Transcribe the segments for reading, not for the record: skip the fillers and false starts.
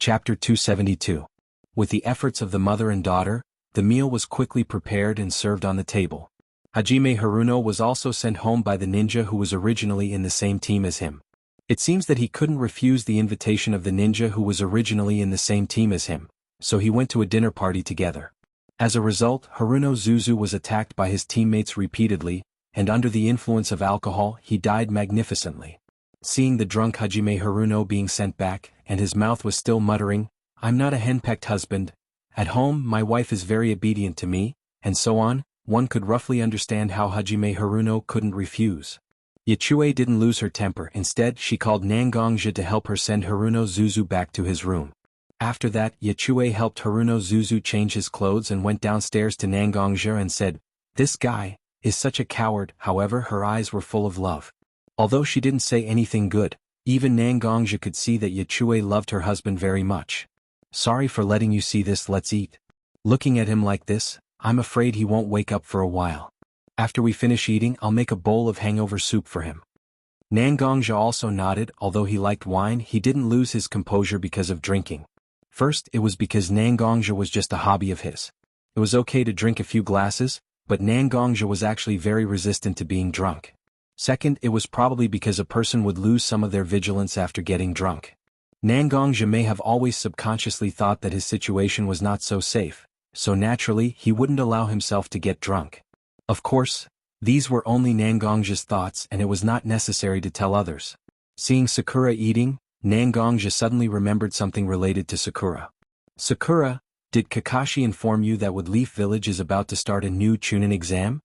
Chapter 272. With the efforts of the mother and daughter, the meal was quickly prepared and served on the table. Hajime Haruno was also sent home by the ninja who was originally in the same team as him. It seems that he couldn't refuse the invitation of the ninja who was originally in the same team as him, so he went to a dinner party together. As a result, Haruno Zuzu was attacked by his teammates repeatedly, and under the influence of alcohol he died magnificently. Seeing the drunk Hajime Haruno being sent back, and his mouth was still muttering, "I'm not a henpecked husband. At home my wife is very obedient to me," and so on, one could roughly understand how Hajime Haruno couldn't refuse. Yachue didn't lose her temper. Instead, she called Nangongja to help her send Haruno Zuzu back to his room. After that, Yachue helped Haruno Zuzu change his clothes and went downstairs to Nangongja and said, "This guy is such a coward." However, her eyes were full of love. Although she didn't say anything good, even Nangongja could see that Yachue loved her husband very much. "Sorry for letting you see this, let's eat." Looking at him like this, "I'm afraid he won't wake up for a while. After we finish eating, I'll make a bowl of hangover soup for him." Nangongja also nodded. Although he liked wine, he didn't lose his composure because of drinking. First, it was because Nangongja was just a hobby of his. It was okay to drink a few glasses, but Nangongja was actually very resistant to being drunk. Second, it was probably because a person would lose some of their vigilance after getting drunk. Nangongja may have always subconsciously thought that his situation was not so safe, so naturally he wouldn't allow himself to get drunk. Of course, these were only Nangongja's thoughts and it was not necessary to tell others. Seeing Sakura eating, Nangongja suddenly remembered something related to Sakura. "Sakura, did Kakashi inform you that Woodleaf Village is about to start a new Chunin exam?"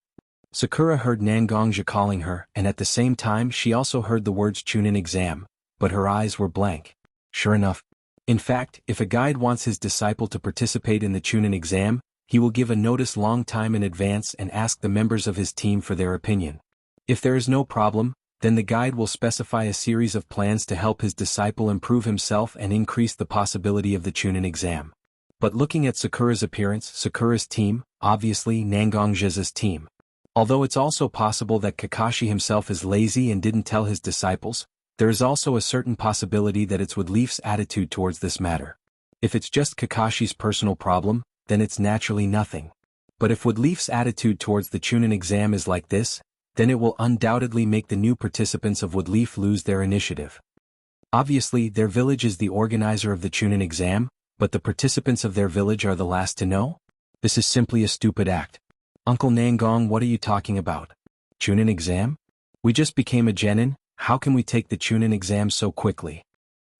Sakura heard Nangongja calling her, and at the same time she also heard the words Chunin exam, but her eyes were blank. Sure enough. In fact, if a guide wants his disciple to participate in the Chunin exam, he will give a notice long time in advance and ask the members of his team for their opinion. If there is no problem, then the guide will specify a series of plans to help his disciple improve himself and increase the possibility of the Chunin exam. But looking at Sakura's appearance, Sakura's team, obviously Nangongja's team. Although it's also possible that Kakashi himself is lazy and didn't tell his disciples, there is also a certain possibility that it's Woodleaf's attitude towards this matter. If it's just Kakashi's personal problem, then it's naturally nothing. But if Woodleaf's attitude towards the Chunin exam is like this, then it will undoubtedly make the new participants of Woodleaf lose their initiative. Obviously, their village is the organizer of the Chunin exam, but the participants of their village are the last to know? This is simply a stupid act. "Uncle Nangong, what are you talking about? Chunin exam? We just became a genin, how can we take the Chunin exam so quickly?"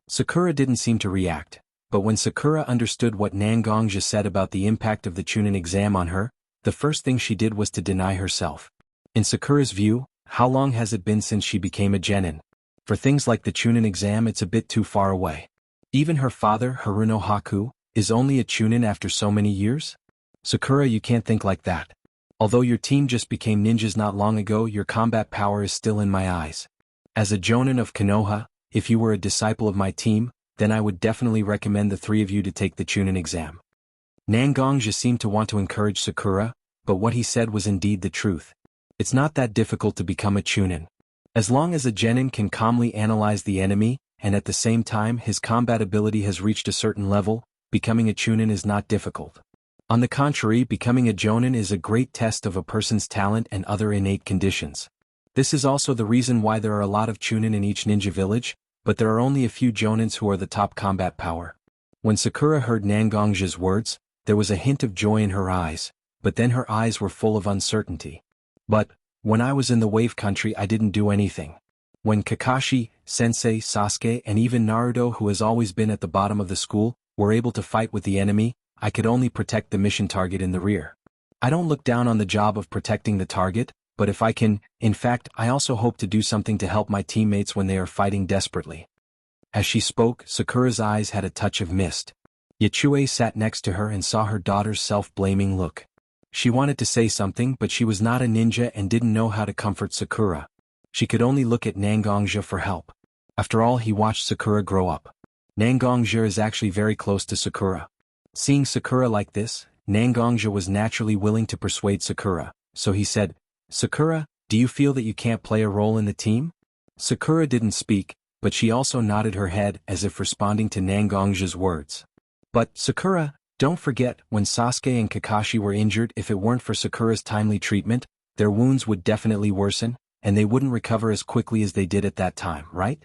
Sakura didn't seem to react, but when Sakura understood what Nangongja said about the impact of the Chunin exam on her, the first thing she did was to deny herself. In Sakura's view, how long has it been since she became a genin? For things like the Chunin exam, it's a bit too far away. Even her father, Haruno Haku, is only a Chunin after so many years? Sakura, you can't think like that. Although your team just became ninjas not long ago, your combat power is still in my eyes. As a Jonin of Konoha, if you were a disciple of my team, then I would definitely recommend the three of you to take the Chunin exam. Nangongja seemed to want to encourage Sakura, but what he said was indeed the truth. It's not that difficult to become a Chunin. As long as a genin can calmly analyze the enemy, and at the same time his combat ability has reached a certain level, becoming a Chunin is not difficult. On the contrary, becoming a Jonin is a great test of a person's talent and other innate conditions. This is also the reason why there are a lot of Chunin in each ninja village, but there are only a few Jonins who are the top combat power. When Sakura heard Nangongja's words, there was a hint of joy in her eyes, but then her eyes were full of uncertainty. "But, when I was in the Wave Country I didn't do anything. When Kakashi, Sensei, Sasuke and even Naruto, who has always been at the bottom of the school, were able to fight with the enemy, I could only protect the mission target in the rear. I don't look down on the job of protecting the target, but if I can, in fact, I also hope to do something to help my teammates when they are fighting desperately." As she spoke, Sakura's eyes had a touch of mist. Yachue sat next to her and saw her daughter's self-blaming look. She wanted to say something, but she was not a ninja and didn't know how to comfort Sakura. She could only look at Nangongja for help. After all, he watched Sakura grow up. Nangongja is actually very close to Sakura. Seeing Sakura like this, Nangongja was naturally willing to persuade Sakura, so he said, "Sakura, do you feel that you can't play a role in the team?" Sakura didn't speak, but she also nodded her head as if responding to Nangongja's words. But, Sakura, don't forget, when Sasuke and Kakashi were injured, if it weren't for Sakura's timely treatment, their wounds would definitely worsen, and they wouldn't recover as quickly as they did at that time, right?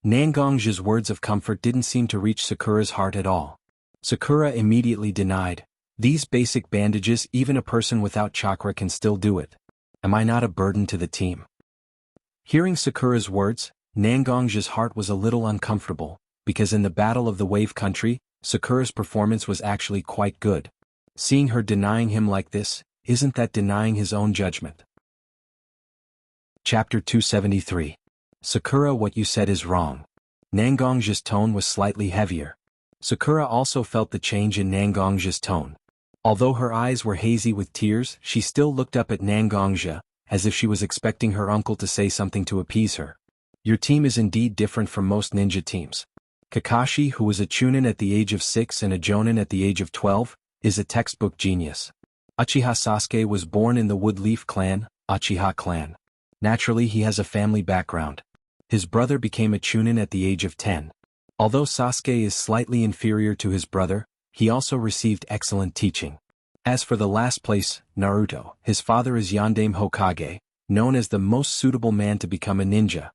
Nangongja's words of comfort didn't seem to reach Sakura's heart at all. Sakura immediately denied. These basic bandages, even a person without chakra can still do it. Am I not a burden to the team? Hearing Sakura's words, Nangongja's heart was a little uncomfortable, because in the Battle of the Wave Country, Sakura's performance was actually quite good. Seeing her denying him like this, isn't that denying his own judgment? Chapter 273. Sakura, what you said is wrong. Nangongja's tone was slightly heavier. Sakura also felt the change in Nangongja's tone. Although her eyes were hazy with tears, she still looked up at Nangongja, as if she was expecting her uncle to say something to appease her. Your team is indeed different from most ninja teams. Kakashi, who was a chunin at the age of 6 and a jonin at the age of 12, is a textbook genius. Uchiha Sasuke was born in the Woodleaf clan, Uchiha clan. Naturally, he has a family background. His brother became a chunin at the age of 10. Although Sasuke is slightly inferior to his brother, he also received excellent teaching. As for the last place, Naruto, his father is Yondaime Hokage, known as the most suitable man to become a ninja.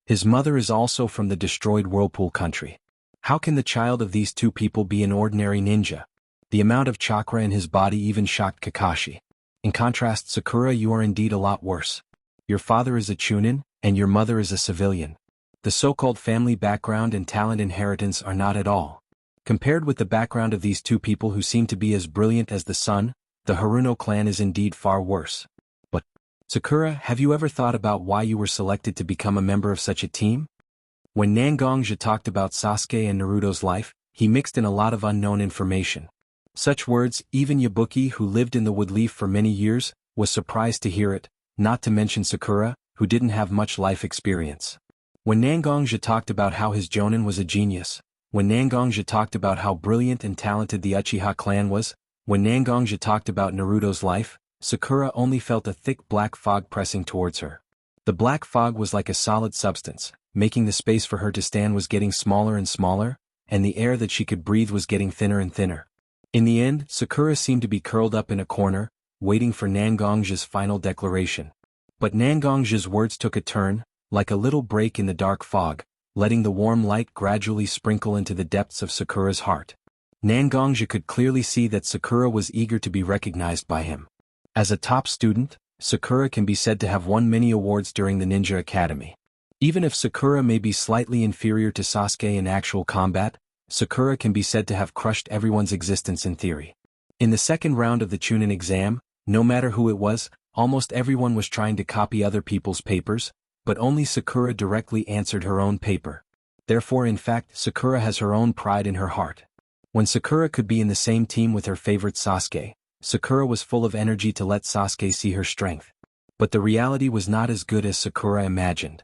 His mother is also from the destroyed Whirlpool country. How can the child of these two people be an ordinary ninja? The amount of chakra in his body even shocked Kakashi. In contrast, Sakura, you are indeed a lot worse. Your father is a chunin, and your mother is a civilian. The so-called family background and talent inheritance are not at all. Compared with the background of these two people who seem to be as brilliant as the sun, the Haruno clan is indeed far worse. But, Sakura, have you ever thought about why you were selected to become a member of such a team? When Nangongja talked about Sasuke and Naruto's life, he mixed in a lot of unknown information. Such words, even Yabuki, who lived in the Woodleaf for many years, was surprised to hear it, not to mention Sakura, who didn't have much life experience. When Nangongja talked about how his jonin was a genius, when Nangongja talked about how brilliant and talented the Uchiha clan was, when Nangongja talked about Naruto's life, Sakura only felt a thick black fog pressing towards her. The black fog was like a solid substance, making the space for her to stand was getting smaller and smaller, and the air that she could breathe was getting thinner and thinner. In the end, Sakura seemed to be curled up in a corner, waiting for Nangongja's final declaration. But Nangongja's words took a turn, like a little break in the dark fog, letting the warm light gradually sprinkle into the depths of Sakura's heart. Nangongja could clearly see that Sakura was eager to be recognized by him. As a top student, Sakura can be said to have won many awards during the Ninja Academy. Even if Sakura may be slightly inferior to Sasuke in actual combat, Sakura can be said to have crushed everyone's existence in theory. In the second round of the Chunin exam, no matter who it was, almost everyone was trying to copy other people's papers, but only Sakura directly answered her own paper. Therefore, in fact, Sakura has her own pride in her heart. When Sakura could be in the same team with her favorite Sasuke, Sakura was full of energy to let Sasuke see her strength. But the reality was not as good as Sakura imagined.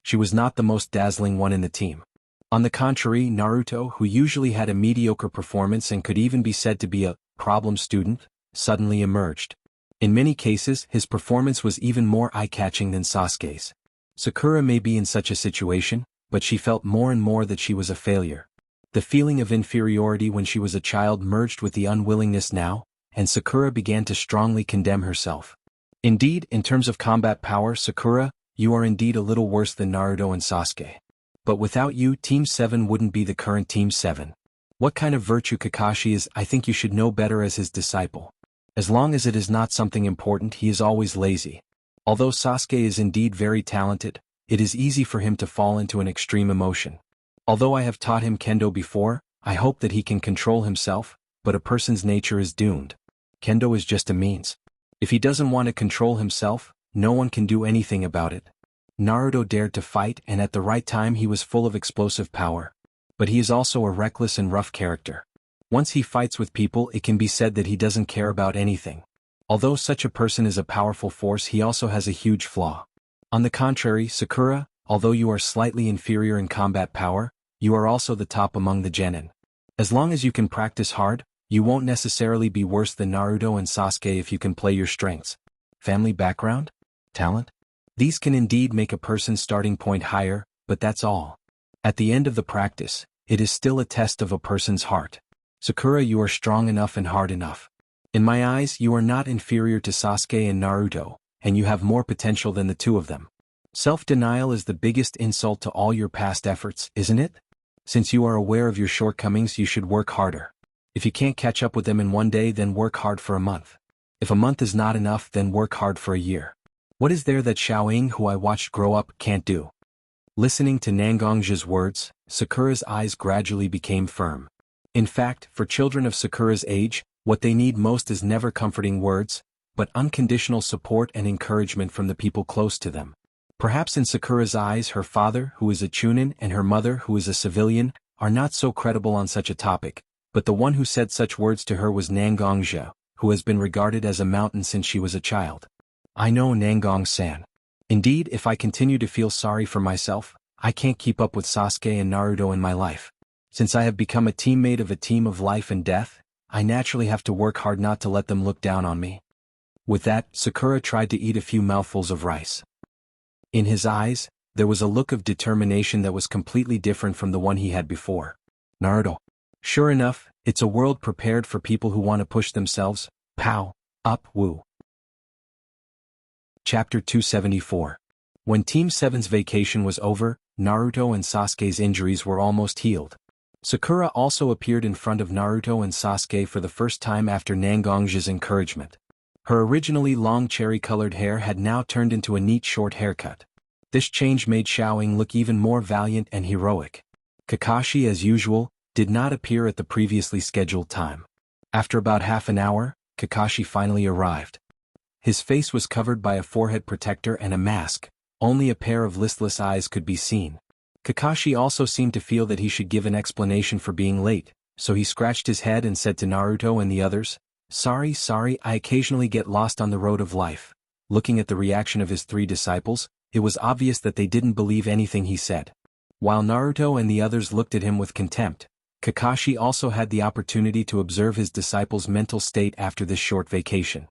She was not the most dazzling one in the team. On the contrary, Naruto, who usually had a mediocre performance and could even be said to be a problem student, suddenly emerged. In many cases, his performance was even more eye-catching than Sasuke's. Sakura may be in such a situation, but she felt more and more that she was a failure. The feeling of inferiority when she was a child merged with the unwillingness now, and Sakura began to strongly condemn herself. Indeed, in terms of combat power, Sakura, you are indeed a little worse than Naruto and Sasuke. But without you, Team 7 wouldn't be the current Team 7. What kind of virtue Kakashi is, I think you should know better as his disciple. As long as it is not something important, he is always lazy. Although Sasuke is indeed very talented, it is easy for him to fall into an extreme emotion. Although I have taught him kendo before, I hope that he can control himself, but a person's nature is doomed. Kendo is just a means. If he doesn't want to control himself, no one can do anything about it. Naruto dared to fight, and at the right time he was full of explosive power. But he is also a reckless and rough character. Once he fights with people, it can be said that he doesn't care about anything. Although such a person is a powerful force, he also has a huge flaw. On the contrary, Sakura, although you are slightly inferior in combat power, you are also the top among the genin. As long as you can practice hard, you won't necessarily be worse than Naruto and Sasuke if you can play your strengths. Family background? Talent? These can indeed make a person's starting point higher, but that's all. At the end of the practice, it is still a test of a person's heart. Sakura, you are strong enough and hard enough. In my eyes, you are not inferior to Sasuke and Naruto, and you have more potential than the two of them. Self-denial is the biggest insult to all your past efforts, isn't it? Since you are aware of your shortcomings, you should work harder. If you can't catch up with them in one day, then work hard for a month. If a month is not enough, then work hard for a year. What is there that Xiaoying, who I watched grow up, can't do? Listening to Nangong's words, Sakura's eyes gradually became firm. In fact, for children of Sakura's age, what they need most is never comforting words, but unconditional support and encouragement from the people close to them. Perhaps in Sakura's eyes, her father, who is a chunin, and her mother, who is a civilian, are not so credible on such a topic, but the one who said such words to her was Nangongja, who has been regarded as a mountain since she was a child. I know, Nangong-san. Indeed, if I continue to feel sorry for myself, I can't keep up with Sasuke and Naruto in my life. Since I have become a teammate of a team of life and death, I naturally have to work hard not to let them look down on me. With that, Sakura tried to eat a few mouthfuls of rice. In his eyes, there was a look of determination that was completely different from the one he had before. Naruto. Sure enough, it's a world prepared for people who want to push themselves. Pow. Up. Woo. Chapter 274. When Team 7's vacation was over, Naruto and Sasuke's injuries were almost healed. Sakura also appeared in front of Naruto and Sasuke for the first time after Nangong's encouragement. Her originally long cherry-colored hair had now turned into a neat short haircut. This change made Xiaoying look even more valiant and heroic. Kakashi, as usual, did not appear at the previously scheduled time. After about half an hour, Kakashi finally arrived. His face was covered by a forehead protector and a mask, only a pair of listless eyes could be seen. Kakashi also seemed to feel that he should give an explanation for being late, so he scratched his head and said to Naruto and the others, Sorry, I occasionally get lost on the road of life." Looking at the reaction of his three disciples, it was obvious that they didn't believe anything he said. While Naruto and the others looked at him with contempt, Kakashi also had the opportunity to observe his disciples' mental state after this short vacation.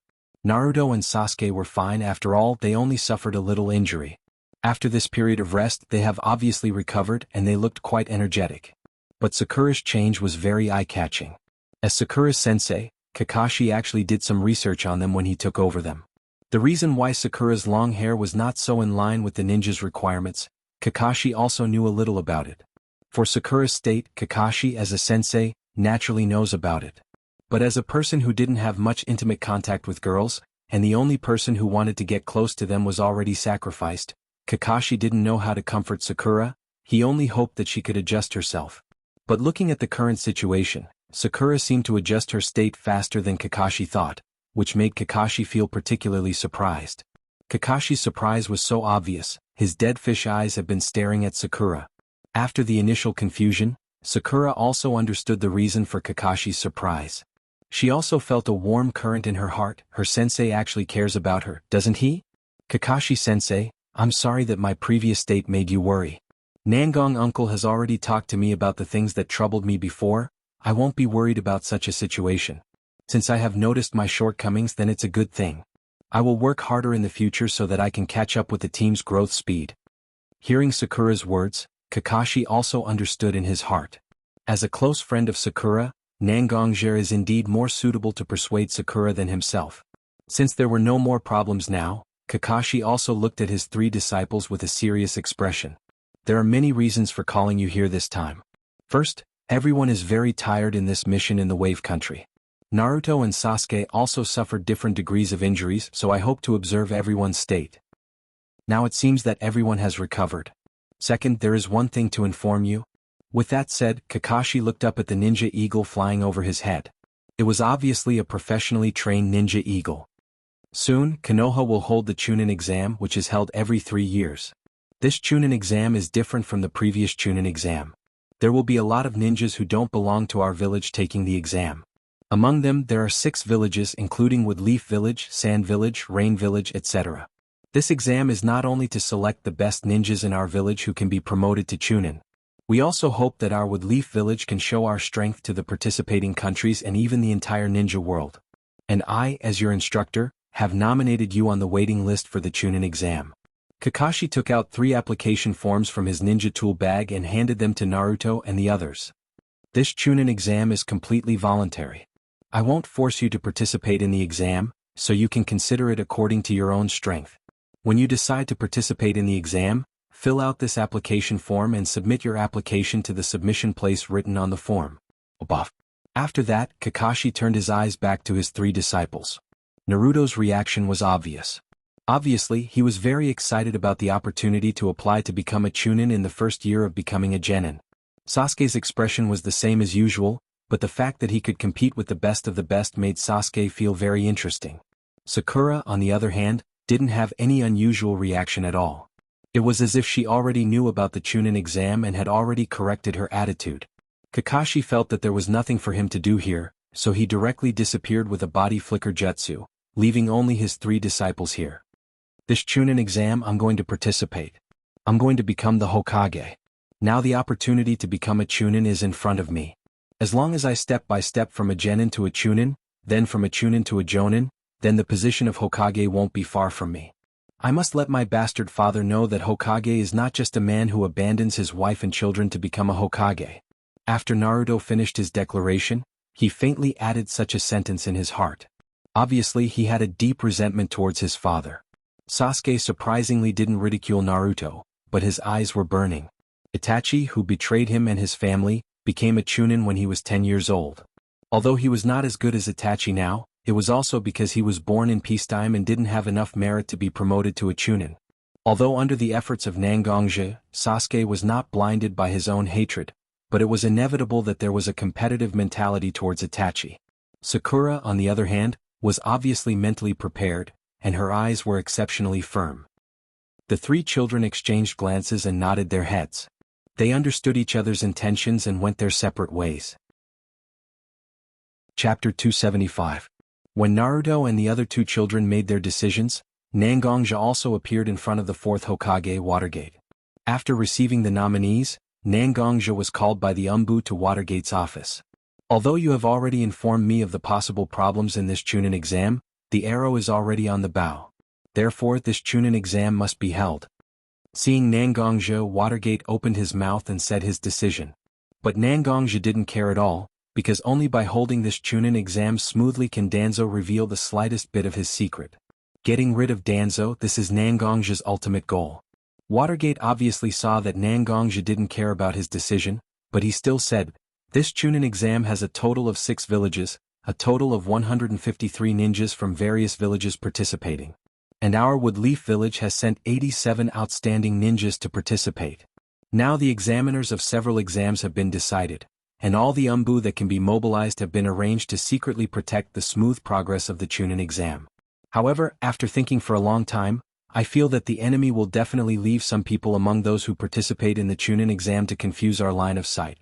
Naruto and Sasuke were fine after all, they only suffered a little injury. After this period of rest, they have obviously recovered and they looked quite energetic. But Sakura's change was very eye-catching. As Sakura's sensei, Kakashi actually did some research on them when he took over them. The reason why Sakura's long hair was not so in line with the ninja's requirements, Kakashi also knew a little about it. For Sakura's state, Kakashi as a sensei, naturally knows about it. But as a person who didn't have much intimate contact with girls, and the only person who wanted to get close to them was already sacrificed, Kakashi didn't know how to comfort Sakura, he only hoped that she could adjust herself. But looking at the current situation, Sakura seemed to adjust her state faster than Kakashi thought, which made Kakashi feel particularly surprised. Kakashi's surprise was so obvious, his dead fish eyes had been staring at Sakura. After the initial confusion, Sakura also understood the reason for Kakashi's surprise. She also felt a warm current in her heart. Her sensei actually cares about her, doesn't he? Kakashi-sensei, I'm sorry that my previous state made you worry. Nangong uncle has already talked to me about the things that troubled me before. I won't be worried about such a situation. Since I have noticed my shortcomings, then it's a good thing. I will work harder in the future so that I can catch up with the team's growth speed. Hearing Sakura's words, Kakashi also understood in his heart. As a close friend of Sakura, Nangongja is indeed more suitable to persuade Sakura than himself. Since there were no more problems now, Kakashi also looked at his three disciples with a serious expression. There are many reasons for calling you here this time. First, everyone is very tired in this mission in the Wave Country. Naruto and Sasuke also suffered different degrees of injuries, so I hope to observe everyone's state. Now it seems that everyone has recovered. Second, there is one thing to inform you. With that said, Kakashi looked up at the ninja eagle flying over his head. It was obviously a professionally trained ninja eagle. Soon, Konoha will hold the Chunin exam, which is held every 3 years. This Chunin exam is different from the previous Chunin exam. There will be a lot of ninjas who don't belong to our village taking the exam. Among them, there are 6 villages including Woodleaf Village, Sand Village, Rain Village, etc. This exam is not only to select the best ninjas in our village who can be promoted to Chunin. We also hope that our Woodleaf Village can show our strength to the participating countries and even the entire ninja world. And I, as your instructor, have nominated you on the waiting list for the Chunin exam. Kakashi took out 3 application forms from his ninja tool bag and handed them to Naruto and the others. This Chunin exam is completely voluntary. I won't force you to participate in the exam, so you can consider it according to your own strength. When you decide to participate in the exam, fill out this application form and submit your application to the submission place written on the form. After that, Kakashi turned his eyes back to his 3 disciples. Naruto's reaction was obvious. Obviously, he was very excited about the opportunity to apply to become a Chunin in the first year of becoming a Genin. Sasuke's expression was the same as usual, but the fact that he could compete with the best of the best made Sasuke feel very interesting. Sakura, on the other hand, didn't have any unusual reaction at all. It was as if she already knew about the Chunin exam and had already corrected her attitude. Kakashi felt that there was nothing for him to do here, so he directly disappeared with a body flicker jutsu, leaving only his 3 disciples here. This Chunin exam I'm going to participate. I'm going to become the Hokage. Now the opportunity to become a Chunin is in front of me. As long as I step by step from a Genin to a Chunin, then from a Chunin to a Jonin, then the position of Hokage won't be far from me. I must let my bastard father know that Hokage is not just a man who abandons his wife and children to become a Hokage. After Naruto finished his declaration, he faintly added such a sentence in his heart. Obviously he had a deep resentment towards his father. Sasuke surprisingly didn't ridicule Naruto, but his eyes were burning. Itachi, who betrayed him and his family, became a Chunin when he was 10 years old. Although he was not as good as Itachi now, it was also because he was born in peacetime and didn't have enough merit to be promoted to a Chunin. Although under the efforts of Nangongje, Sasuke was not blinded by his own hatred, but it was inevitable that there was a competitive mentality towards Itachi. Sakura, on the other hand, was obviously mentally prepared, and her eyes were exceptionally firm. The 3 children exchanged glances and nodded their heads. They understood each other's intentions and went their separate ways. Chapter 275. When Naruto and the other 2 children made their decisions, Nangongja also appeared in front of the 4th Hokage Watergate. After receiving the nominees, Nangongja was called by the Umbu to Watergate's office. Although you have already informed me of the possible problems in this Chunin exam, the arrow is already on the bow. Therefore this Chunin exam must be held. Seeing Nangongja, Watergate opened his mouth and said his decision. But Nangongja didn't care at all, because only by holding this Chunin exam smoothly can Danzo reveal the slightest bit of his secret. Getting rid of Danzo, this is Nangongja's ultimate goal. Watergate obviously saw that Nangongja didn't care about his decision, but he still said, this Chunin exam has a total of 6 villages, a total of 153 ninjas from various villages participating. And our Woodleaf village has sent 87 outstanding ninjas to participate. Now the examiners of several exams have been decided, and all the Umbu that can be mobilized have been arranged to secretly protect the smooth progress of the Chunin exam. However, after thinking for a long time, I feel that the enemy will definitely leave some people among those who participate in the Chunin exam to confuse our line of sight.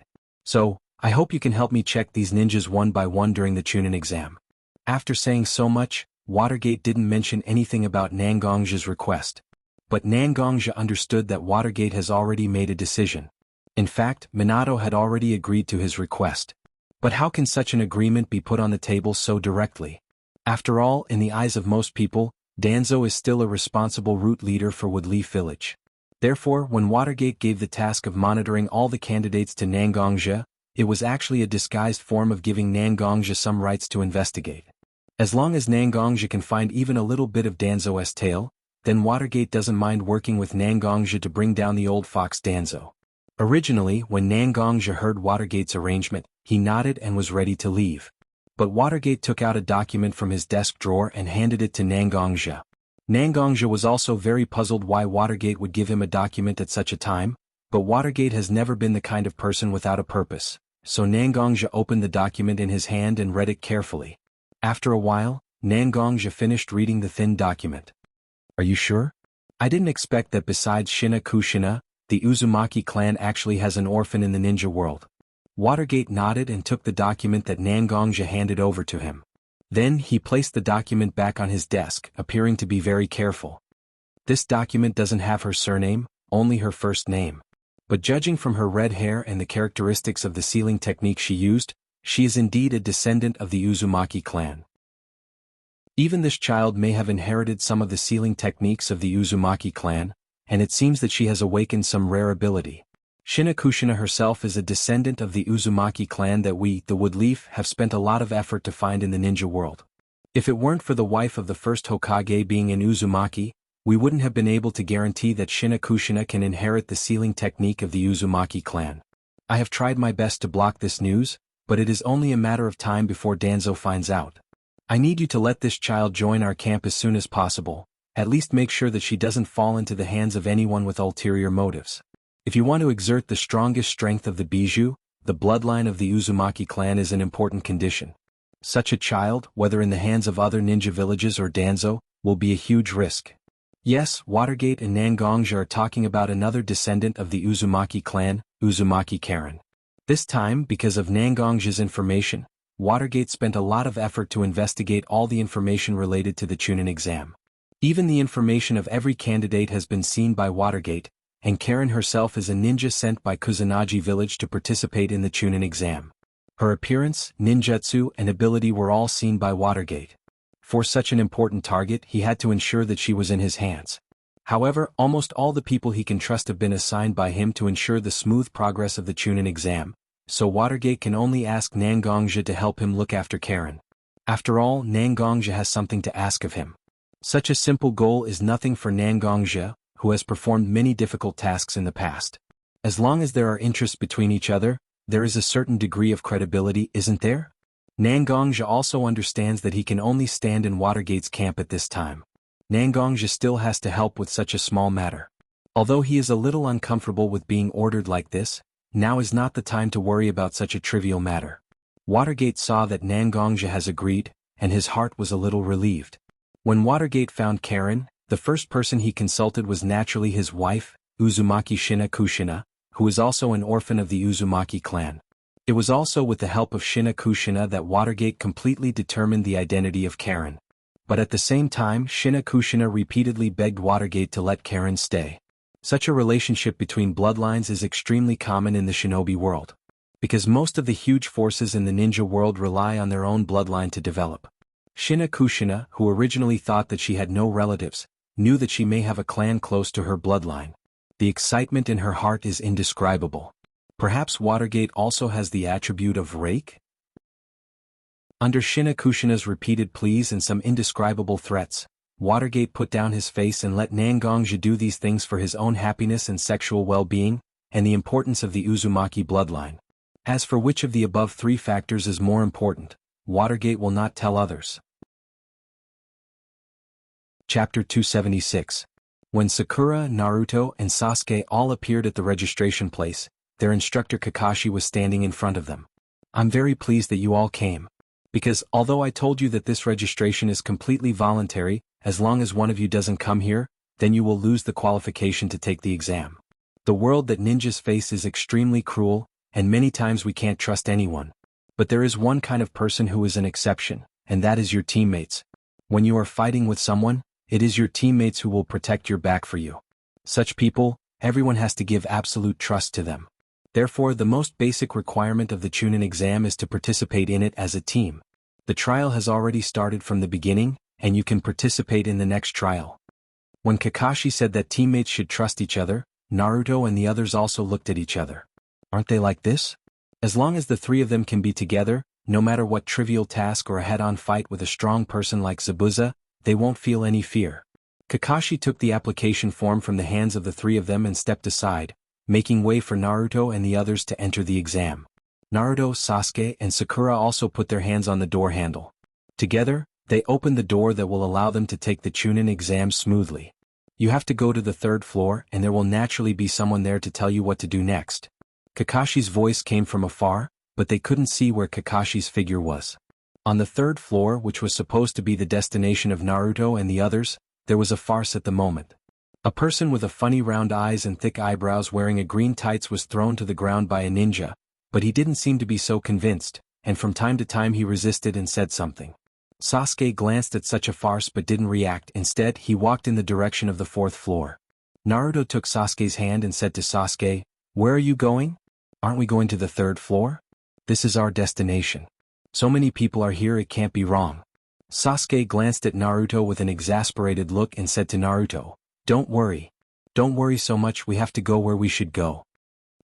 So, I hope you can help me check these ninjas one by one during the Chunin exam. After saying so much, Watergate didn't mention anything about Nangongja's request. But Nangongja understood that Watergate has already made a decision. In fact, Minato had already agreed to his request. But how can such an agreement be put on the table so directly? After all, in the eyes of most people, Danzo is still a responsible route leader for Woodleaf Village. Therefore, when Watergate gave the task of monitoring all the candidates to Nangongja, it was actually a disguised form of giving Nangongja some rights to investigate. As long as Nangongja can find even a little bit of Danzo's tail, then Watergate doesn't mind working with Nangongja to bring down the old fox Danzo. Originally, when Nangongja heard Watergate's arrangement, he nodded and was ready to leave. But Watergate took out a document from his desk drawer and handed it to Nangongja. Nangongja was also very puzzled why Watergate would give him a document at such a time, but Watergate has never been the kind of person without a purpose, so Nangongja opened the document in his hand and read it carefully. After a while, Nangongja finished reading the thin document. Are you sure? I didn't expect that besides Shina Kushina, the Uzumaki clan actually has an orphan in the ninja world. Watergate nodded and took the document that Nangongja handed over to him. Then he placed the document back on his desk, appearing to be very careful. This document doesn't have her surname, only her first name. But judging from her red hair and the characteristics of the sealing technique she used, she is indeed a descendant of the Uzumaki clan. Even this child may have inherited some of the sealing techniques of the Uzumaki clan, and it seems that she has awakened some rare ability. Shinakushina herself is a descendant of the Uzumaki clan that we, the Woodleaf, have spent a lot of effort to find in the ninja world. If it weren't for the wife of the first Hokage being an Uzumaki, we wouldn't have been able to guarantee that Shinakushina can inherit the sealing technique of the Uzumaki clan. I have tried my best to block this news, but it is only a matter of time before Danzo finds out. I need you to let this child join our camp as soon as possible, at least make sure that she doesn't fall into the hands of anyone with ulterior motives. If you want to exert the strongest strength of the Bijou, the bloodline of the Uzumaki clan is an important condition. Such a child, whether in the hands of other ninja villages or Danzo, will be a huge risk. Yes, Watergate and Nangongja are talking about another descendant of the Uzumaki clan, Uzumaki Karen. This time, because of Nangongja's information, Watergate spent a lot of effort to investigate all the information related to the Chunin exam. Even the information of every candidate has been seen by Watergate, and Karen herself is a ninja sent by Kusanagi village to participate in the Chunin exam. Her appearance, ninjutsu, and ability were all seen by Watergate. For such an important target, he had to ensure that she was in his hands. However, almost all the people he can trust have been assigned by him to ensure the smooth progress of the Chunin exam, so Watergate can only ask Nangongja to help him look after Karen. After all, Nangongja has something to ask of him. Such a simple goal is nothing for Nangongja, who has performed many difficult tasks in the past. As long as there are interests between each other, there is a certain degree of credibility, isn't there? Nangongja also understands that he can only stand in Watergate's camp at this time. Nangongja still has to help with such a small matter. Although he is a little uncomfortable with being ordered like this, now is not the time to worry about such a trivial matter. Watergate saw that Nangongja has agreed, and his heart was a little relieved. When Watergate found Karen, the first person he consulted was naturally his wife, Uzumaki Shinakushina, who is also an orphan of the Uzumaki clan. It was also with the help of Shinakushina that Watergate completely determined the identity of Karen. But at the same time, Shinakushina repeatedly begged Watergate to let Karen stay. Such a relationship between bloodlines is extremely common in the shinobi world. Because most of the huge forces in the ninja world rely on their own bloodline to develop. Shinakushina, who originally thought that she had no relatives, knew that she may have a clan close to her bloodline. The excitement in her heart is indescribable. Perhaps Watergate also has the attribute of rake? Under Shinakushina's repeated pleas and some indescribable threats, Watergate put down his face and let Nangongja do these things for his own happiness and sexual well-being, and the importance of the Uzumaki bloodline. As for which of the above three factors is more important, Watergate will not tell others. Chapter 276. When Sakura, Naruto, and Sasuke all appeared at the registration place, their instructor Kakashi was standing in front of them. I'm very pleased that you all came. Because, although I told you that this registration is completely voluntary, as long as one of you doesn't come here, then you will lose the qualification to take the exam. The world that ninjas face is extremely cruel, and many times we can't trust anyone. But there is one kind of person who is an exception, and that is your teammates. When you are fighting with someone, it is your teammates who will protect your back for you. Such people, everyone has to give absolute trust to them. Therefore, the most basic requirement of the Chunin exam is to participate in it as a team. The trial has already started from the beginning, and you can participate in the next trial. When Kakashi said that teammates should trust each other, Naruto and the others also looked at each other. Aren't they like this? As long as the three of them can be together, no matter what trivial task or a head-on fight with a strong person like Zabuza, they won't feel any fear. Kakashi took the application form from the hands of the three of them and stepped aside, making way for Naruto and the others to enter the exam. Naruto, Sasuke, and Sakura also put their hands on the door handle. Together, they opened the door that will allow them to take the Chunin exam smoothly. You have to go to the third floor and there will naturally be someone there to tell you what to do next. Kakashi's voice came from afar, but they couldn't see where Kakashi's figure was. On the third floor, which was supposed to be the destination of Naruto and the others, there was a farce at the moment. A person with a funny round eyes and thick eyebrows wearing a green tights was thrown to the ground by a ninja, but he didn't seem to be so convinced, and from time to time he resisted and said something. Sasuke glanced at such a farce but didn't react. Instead, he walked in the direction of the fourth floor. Naruto took Sasuke's hand and said to Sasuke, "Where are you going? Aren't we going to the third floor? This is our destination. So many people are here, it can't be wrong." Sasuke glanced at Naruto with an exasperated look and said to Naruto, "Don't worry. Don't worry so much, we have to go where we should go.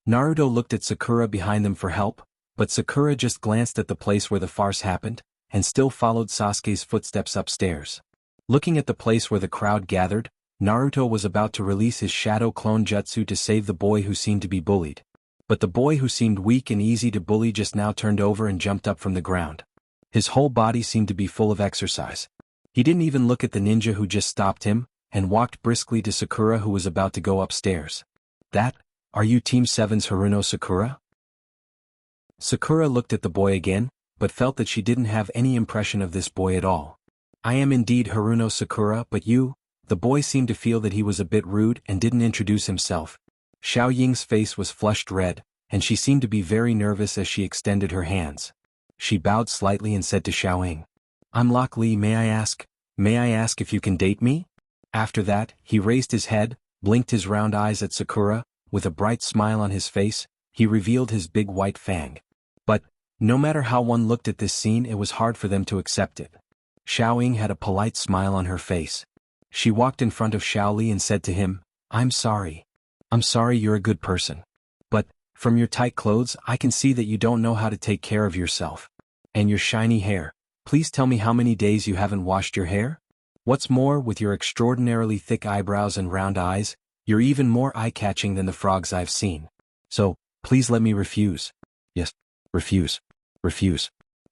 Naruto looked at Sakura behind them for help, but Sakura just glanced at the place where the farce happened, and still followed Sasuke's footsteps upstairs. Looking at the place where the crowd gathered, Naruto was about to release his shadow clone jutsu to save the boy who seemed to be bullied. But the boy who seemed weak and easy to bully just now turned over and jumped up from the ground. His whole body seemed to be full of exercise. He didn't even look at the ninja who just stopped him, and walked briskly to Sakura who was about to go upstairs. Are you Team 7's Haruno Sakura? Sakura looked at the boy again, but felt that she didn't have any impression of this boy at all. I am indeed Haruno Sakura, but you? The boy seemed to feel that he was a bit rude and didn't introduce himself. Xiao Ying's face was flushed red, and she seemed to be very nervous as she extended her hands. She bowed slightly and said to Xiao Ying, I'm Lok Li, may I ask if you can date me? After that, he raised his head, blinked his round eyes at Sakura, with a bright smile on his face, he revealed his big white fang. But, no matter how one looked at this scene, it was hard for them to accept it. Xiao Ying had a polite smile on her face. She walked in front of Xiao Li and said to him, I'm sorry. I'm sorry, you're a good person. But, from your tight clothes, I can see that you don't know how to take care of yourself. And your shiny hair. Please tell me how many days you haven't washed your hair? What's more, with your extraordinarily thick eyebrows and round eyes, you're even more eye-catching than the frogs I've seen. So, please let me refuse. Yes, refuse.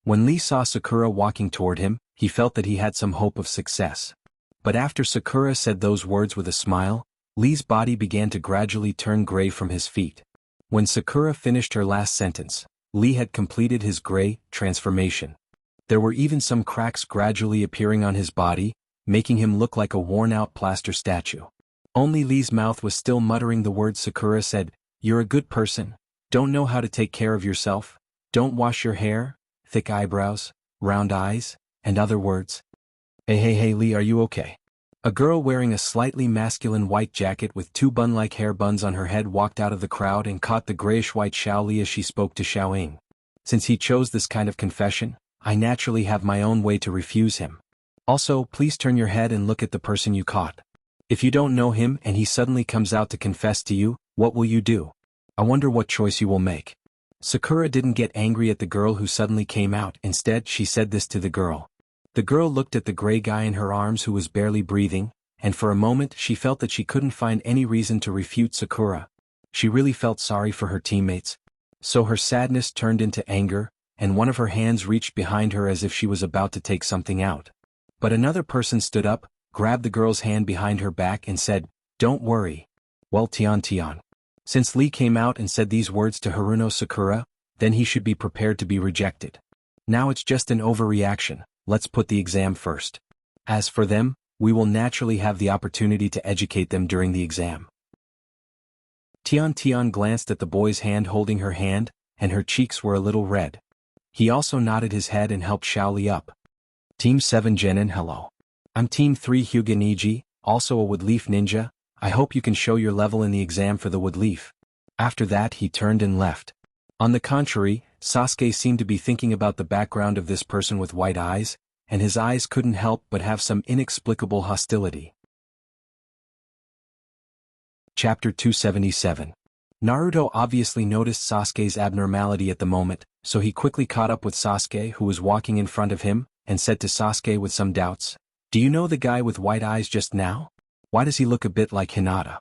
When Lee saw Sakura walking toward him, he felt that he had some hope of success. But after Sakura said those words with a smile, Lee's body began to gradually turn gray from his feet. When Sakura finished her last sentence, Lee had completed his gray transformation. There were even some cracks gradually appearing on his body, making him look like a worn-out plaster statue. Only Lee's mouth was still muttering the words Sakura said, You're a good person, don't know how to take care of yourself, don't wash your hair, thick eyebrows, round eyes, and other words. Hey Lee, are you okay? A girl wearing a slightly masculine white jacket with two bun-like hair buns on her head walked out of the crowd and caught the grayish-white Xiao Li as she spoke to Xiao Ying. Since he chose this kind of confession, I naturally have my own way to refuse him. Also, please turn your head and look at the person you caught. If you don't know him and he suddenly comes out to confess to you, what will you do? I wonder what choice you will make. Sakura didn't get angry at the girl who suddenly came out, instead she said this to the girl. The girl looked at the gray guy in her arms who was barely breathing, and for a moment she felt that she couldn't find any reason to refute Sakura. She really felt sorry for her teammates. So her sadness turned into anger, and one of her hands reached behind her as if she was about to take something out. But another person stood up, grabbed the girl's hand behind her back and said, Don't worry. Well, Tian. Since Lee came out and said these words to Haruno Sakura, then he should be prepared to be rejected. Now it's just an overreaction, let's put the exam first. As for them, we will naturally have the opportunity to educate them during the exam. Tian glanced at the boy's hand holding her hand, and her cheeks were a little red. He also nodded his head and helped Xiao Li up. Team 7 Genin, hello. I'm Team 3 Hyuga Niji, also a wood leaf ninja. I hope you can show your level in the exam for the wood leaf. After that he turned and left. On the contrary, Sasuke seemed to be thinking about the background of this person with white eyes, and his eyes couldn't help but have some inexplicable hostility. Chapter 277. Naruto obviously noticed Sasuke's abnormality at the moment, so he quickly caught up with Sasuke who was walking in front of him, and said to Sasuke with some doubts, Do you know the guy with white eyes just now? Why does he look a bit like Hinata?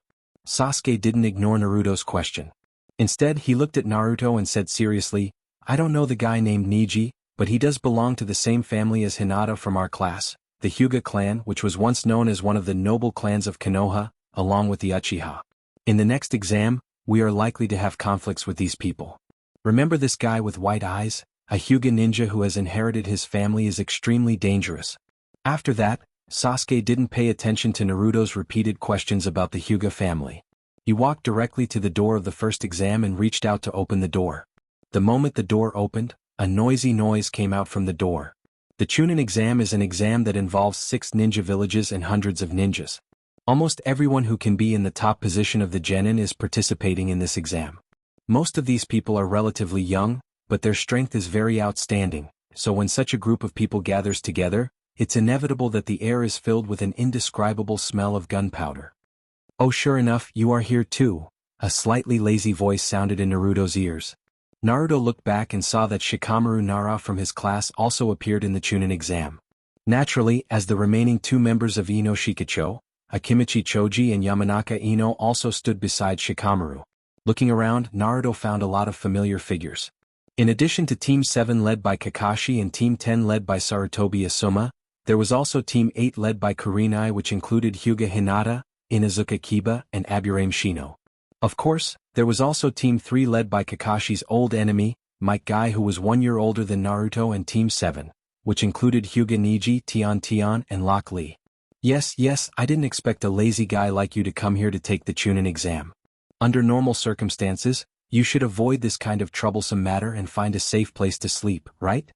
Sasuke didn't ignore Naruto's question. Instead he looked at Naruto and said seriously, I don't know the guy named Niji, but he does belong to the same family as Hinata from our class, the Hyuga clan, which was once known as one of the noble clans of Konoha, along with the Uchiha. In the next exam, we are likely to have conflicts with these people. Remember this guy with white eyes? A Hyuga ninja who has inherited his family is extremely dangerous. After that, Sasuke didn't pay attention to Naruto's repeated questions about the Hyuga family. He walked directly to the door of the first exam and reached out to open the door. The moment the door opened, a noisy noise came out from the door. The Chunin exam is an exam that involves 6 ninja villages and hundreds of ninjas. Almost everyone who can be in the top position of the genin is participating in this exam. Most of these people are relatively young, but their strength is very outstanding, so when such a group of people gathers together, it's inevitable that the air is filled with an indescribable smell of gunpowder. Oh, sure enough, you are here too. A slightly lazy voice sounded in Naruto's ears. Naruto looked back and saw that Shikamaru Nara from his class also appeared in the Chunin exam. Naturally, as the remaining two members of Ino Shikacho, Akimichi Choji and Yamanaka Ino also stood beside Shikamaru. Looking around, Naruto found a lot of familiar figures. In addition to Team 7 led by Kakashi and Team 10 led by Sarutobi Asuma, there was also Team 8 led by Kurenai, which included Hyuga Hinata, Inuzuka Kiba, and Aburame Shino. Of course, there was also Team 3 led by Kakashi's old enemy, Mike Guy, who was 1 year older than Naruto, and Team 7, which included Hyuga Niji, Tian, and Lock Lee. Yes, I didn't expect a lazy guy like you to come here to take the Chunin exam. Under normal circumstances, you should avoid this kind of troublesome matter and find a safe place to sleep, right?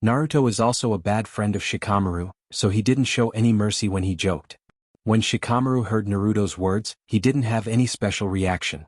Naruto is also a bad friend of Shikamaru, so he didn't show any mercy when he joked. When Shikamaru heard Naruto's words, he didn't have any special reaction.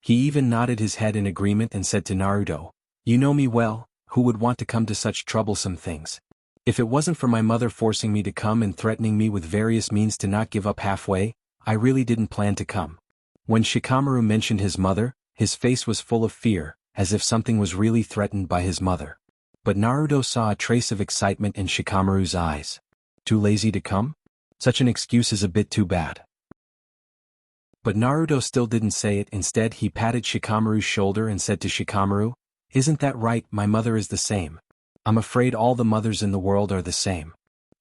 He even nodded his head in agreement and said to Naruto, "You know me well, who would want to come to such troublesome things? If it wasn't for my mother forcing me to come and threatening me with various means to not give up halfway, I really didn't plan to come." When Shikamaru mentioned his mother, his face was full of fear, as if something was really threatened by his mother. But Naruto saw a trace of excitement in Shikamaru's eyes. Too lazy to come? Such an excuse is a bit too bad. But Naruto still didn't say it. Instead, he patted Shikamaru's shoulder and said to Shikamaru, "Isn't that right? My mother is the same. I'm afraid all the mothers in the world are the same."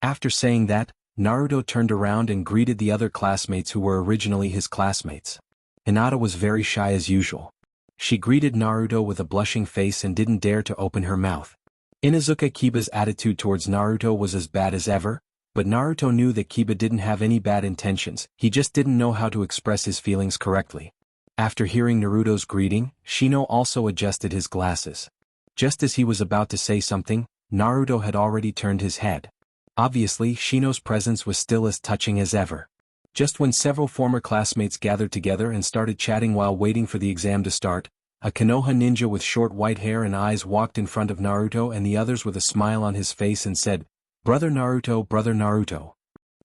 After saying that, Naruto turned around and greeted the other classmates who were originally his classmates. Hinata was very shy as usual. She greeted Naruto with a blushing face and didn't dare to open her mouth. Inuzuka Kiba's attitude towards Naruto was as bad as ever, but Naruto knew that Kiba didn't have any bad intentions, he just didn't know how to express his feelings correctly. After hearing Naruto's greeting, Shino also adjusted his glasses. Just as he was about to say something, Naruto had already turned his head. Obviously, Shino's presence was still as touching as ever. Just when several former classmates gathered together and started chatting while waiting for the exam to start, a Konoha ninja with short white hair and eyes walked in front of Naruto and the others with a smile on his face and said, Brother Naruto,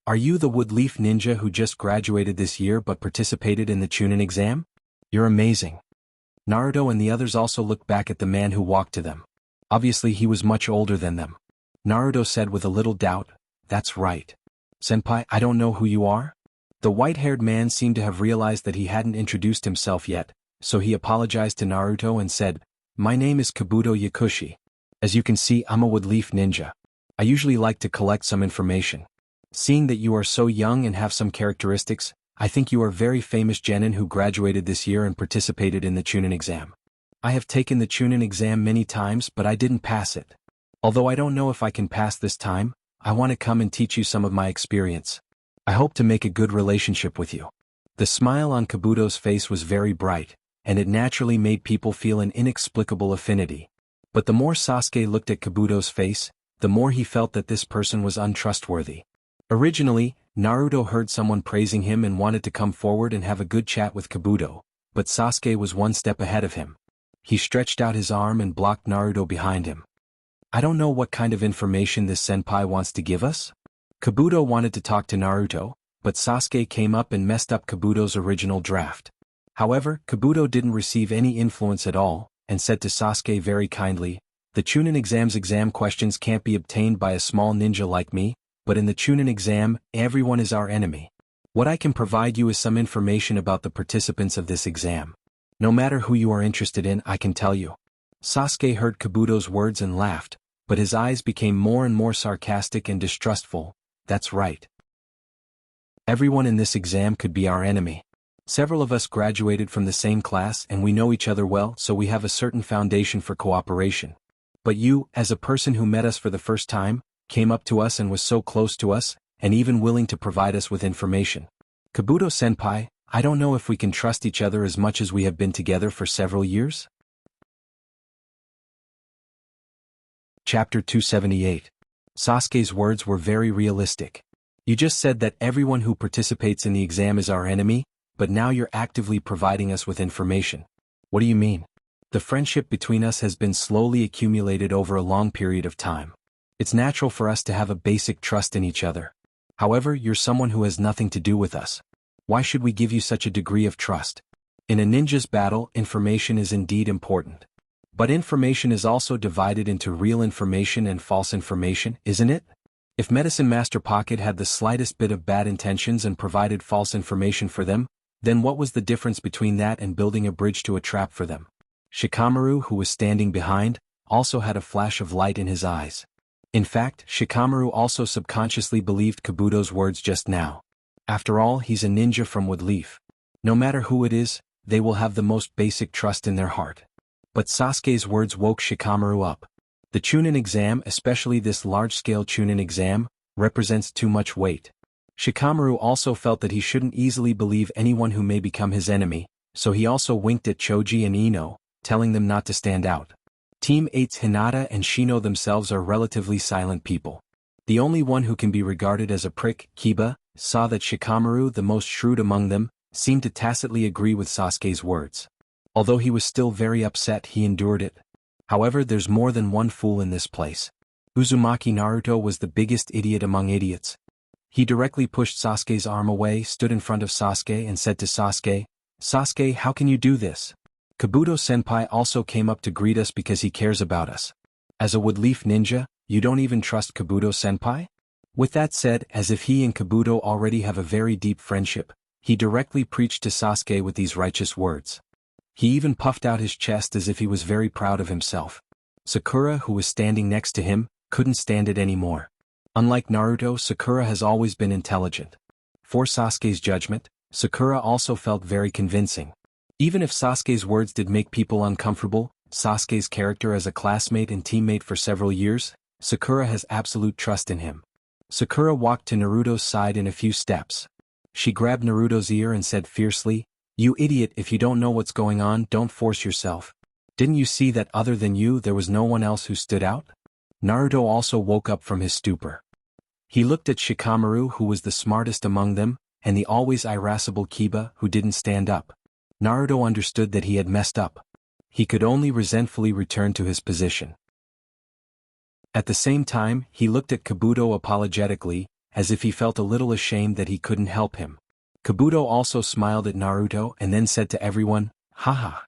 are you the wood leaf ninja who just graduated this year but participated in the Chunin exam? You're amazing." Naruto and the others also looked back at the man who walked to them. Obviously he was much older than them. Naruto said with a little doubt, "That's right. Senpai, I don't know who you are?" The white-haired man seemed to have realized that he hadn't introduced himself yet, so he apologized to Naruto and said, "My name is Kabuto Yakushi. As you can see, I'm a wood leaf ninja. I usually like to collect some information. Seeing that you are so young and have some characteristics, I think you are very famous genin who graduated this year and participated in the Chunin exam. I have taken the Chunin exam many times but I didn't pass it. Although I don't know if I can pass this time, I want to come and teach you some of my experience. I hope to make a good relationship with you." The smile on Kabuto's face was very bright, and it naturally made people feel an inexplicable affinity. But the more Sasuke looked at Kabuto's face, the more he felt that this person was untrustworthy. Originally, Naruto heard someone praising him and wanted to come forward and have a good chat with Kabuto, but Sasuke was one step ahead of him. He stretched out his arm and blocked Naruto behind him. "I don't know what kind of information this senpai wants to give us?" Kabuto wanted to talk to Naruto, but Sasuke came up and messed up Kabuto's original draft. However, Kabuto didn't receive any influence at all, and said to Sasuke very kindly, "The Chunin exam questions can't be obtained by a small ninja like me, but in the Chunin exam, everyone is our enemy. What I can provide you is some information about the participants of this exam. No matter who you are interested in, I can tell you." Sasuke heard Kabuto's words and laughed, but his eyes became more and more sarcastic and distrustful. "That's right. Everyone in this exam could be our enemy. Several of us graduated from the same class and we know each other well, so we have a certain foundation for cooperation. But you, as a person who met us for the first time, came up to us and was so close to us, and even willing to provide us with information. Kabuto-senpai, I don't know if we can trust each other as much as we have been together for several years." Chapter 278. Sasuke's words were very realistic. "You just said that everyone who participates in the exam is our enemy, but now you're actively providing us with information. What do you mean?" "The friendship between us has been slowly accumulated over a long period of time. It's natural for us to have a basic trust in each other. However, you're someone who has nothing to do with us. Why should we give you such a degree of trust? In a ninja's battle, information is indeed important. But information is also divided into real information and false information, isn't it? If Medicine Master Pocket had the slightest bit of bad intentions and provided false information for them, then what was the difference between that and building a bridge to a trap for them? Shikamaru, who was standing behind, also had a flash of light in his eyes. In fact, Shikamaru also subconsciously believed Kabuto's words just now. After all, he's a ninja from Woodleaf. No matter who it is, they will have the most basic trust in their heart. But Sasuke's words woke Shikamaru up. The Chunin exam, especially this large-scale Chunin exam, represents too much weight. Shikamaru also felt that he shouldn't easily believe anyone who may become his enemy, so he also winked at Choji and Ino, telling them not to stand out. Team 8's Hinata and Shino themselves are relatively silent people. The only one who can be regarded as a prick, Kiba, saw that Shikamaru, the most shrewd among them, seemed to tacitly agree with Sasuke's words. Although he was still very upset, he endured it. However, there's more than one fool in this place. Uzumaki Naruto was the biggest idiot among idiots. He directly pushed Sasuke's arm away, stood in front of Sasuke and said to Sasuke, "Sasuke, how can you do this? Kabuto-senpai also came up to greet us because he cares about us. As a Woodleaf ninja, you don't even trust Kabuto-senpai?" With that said, as if he and Kabuto already have a very deep friendship, he directly preached to Sasuke with these righteous words. He even puffed out his chest as if he was very proud of himself. Sakura, who was standing next to him, couldn't stand it anymore. Unlike Naruto, Sakura has always been intelligent. For Sasuke's judgment, Sakura also felt very convincing. Even if Sasuke's words did make people uncomfortable, Sasuke's character as a classmate and teammate for several years, Sakura has absolute trust in him. Sakura walked to Naruto's side in a few steps. She grabbed Naruto's ear and said fiercely, "You idiot, if you don't know what's going on, don't force yourself. Didn't you see that other than you there was no one else who stood out?" Naruto also woke up from his stupor. He looked at Shikamaru, who was the smartest among them, and the always irascible Kiba, who didn't stand up. Naruto understood that he had messed up. He could only resentfully return to his position. At the same time, he looked at Kabuto apologetically, as if he felt a little ashamed that he couldn't help him. Kabuto also smiled at Naruto and then said to everyone, "Haha.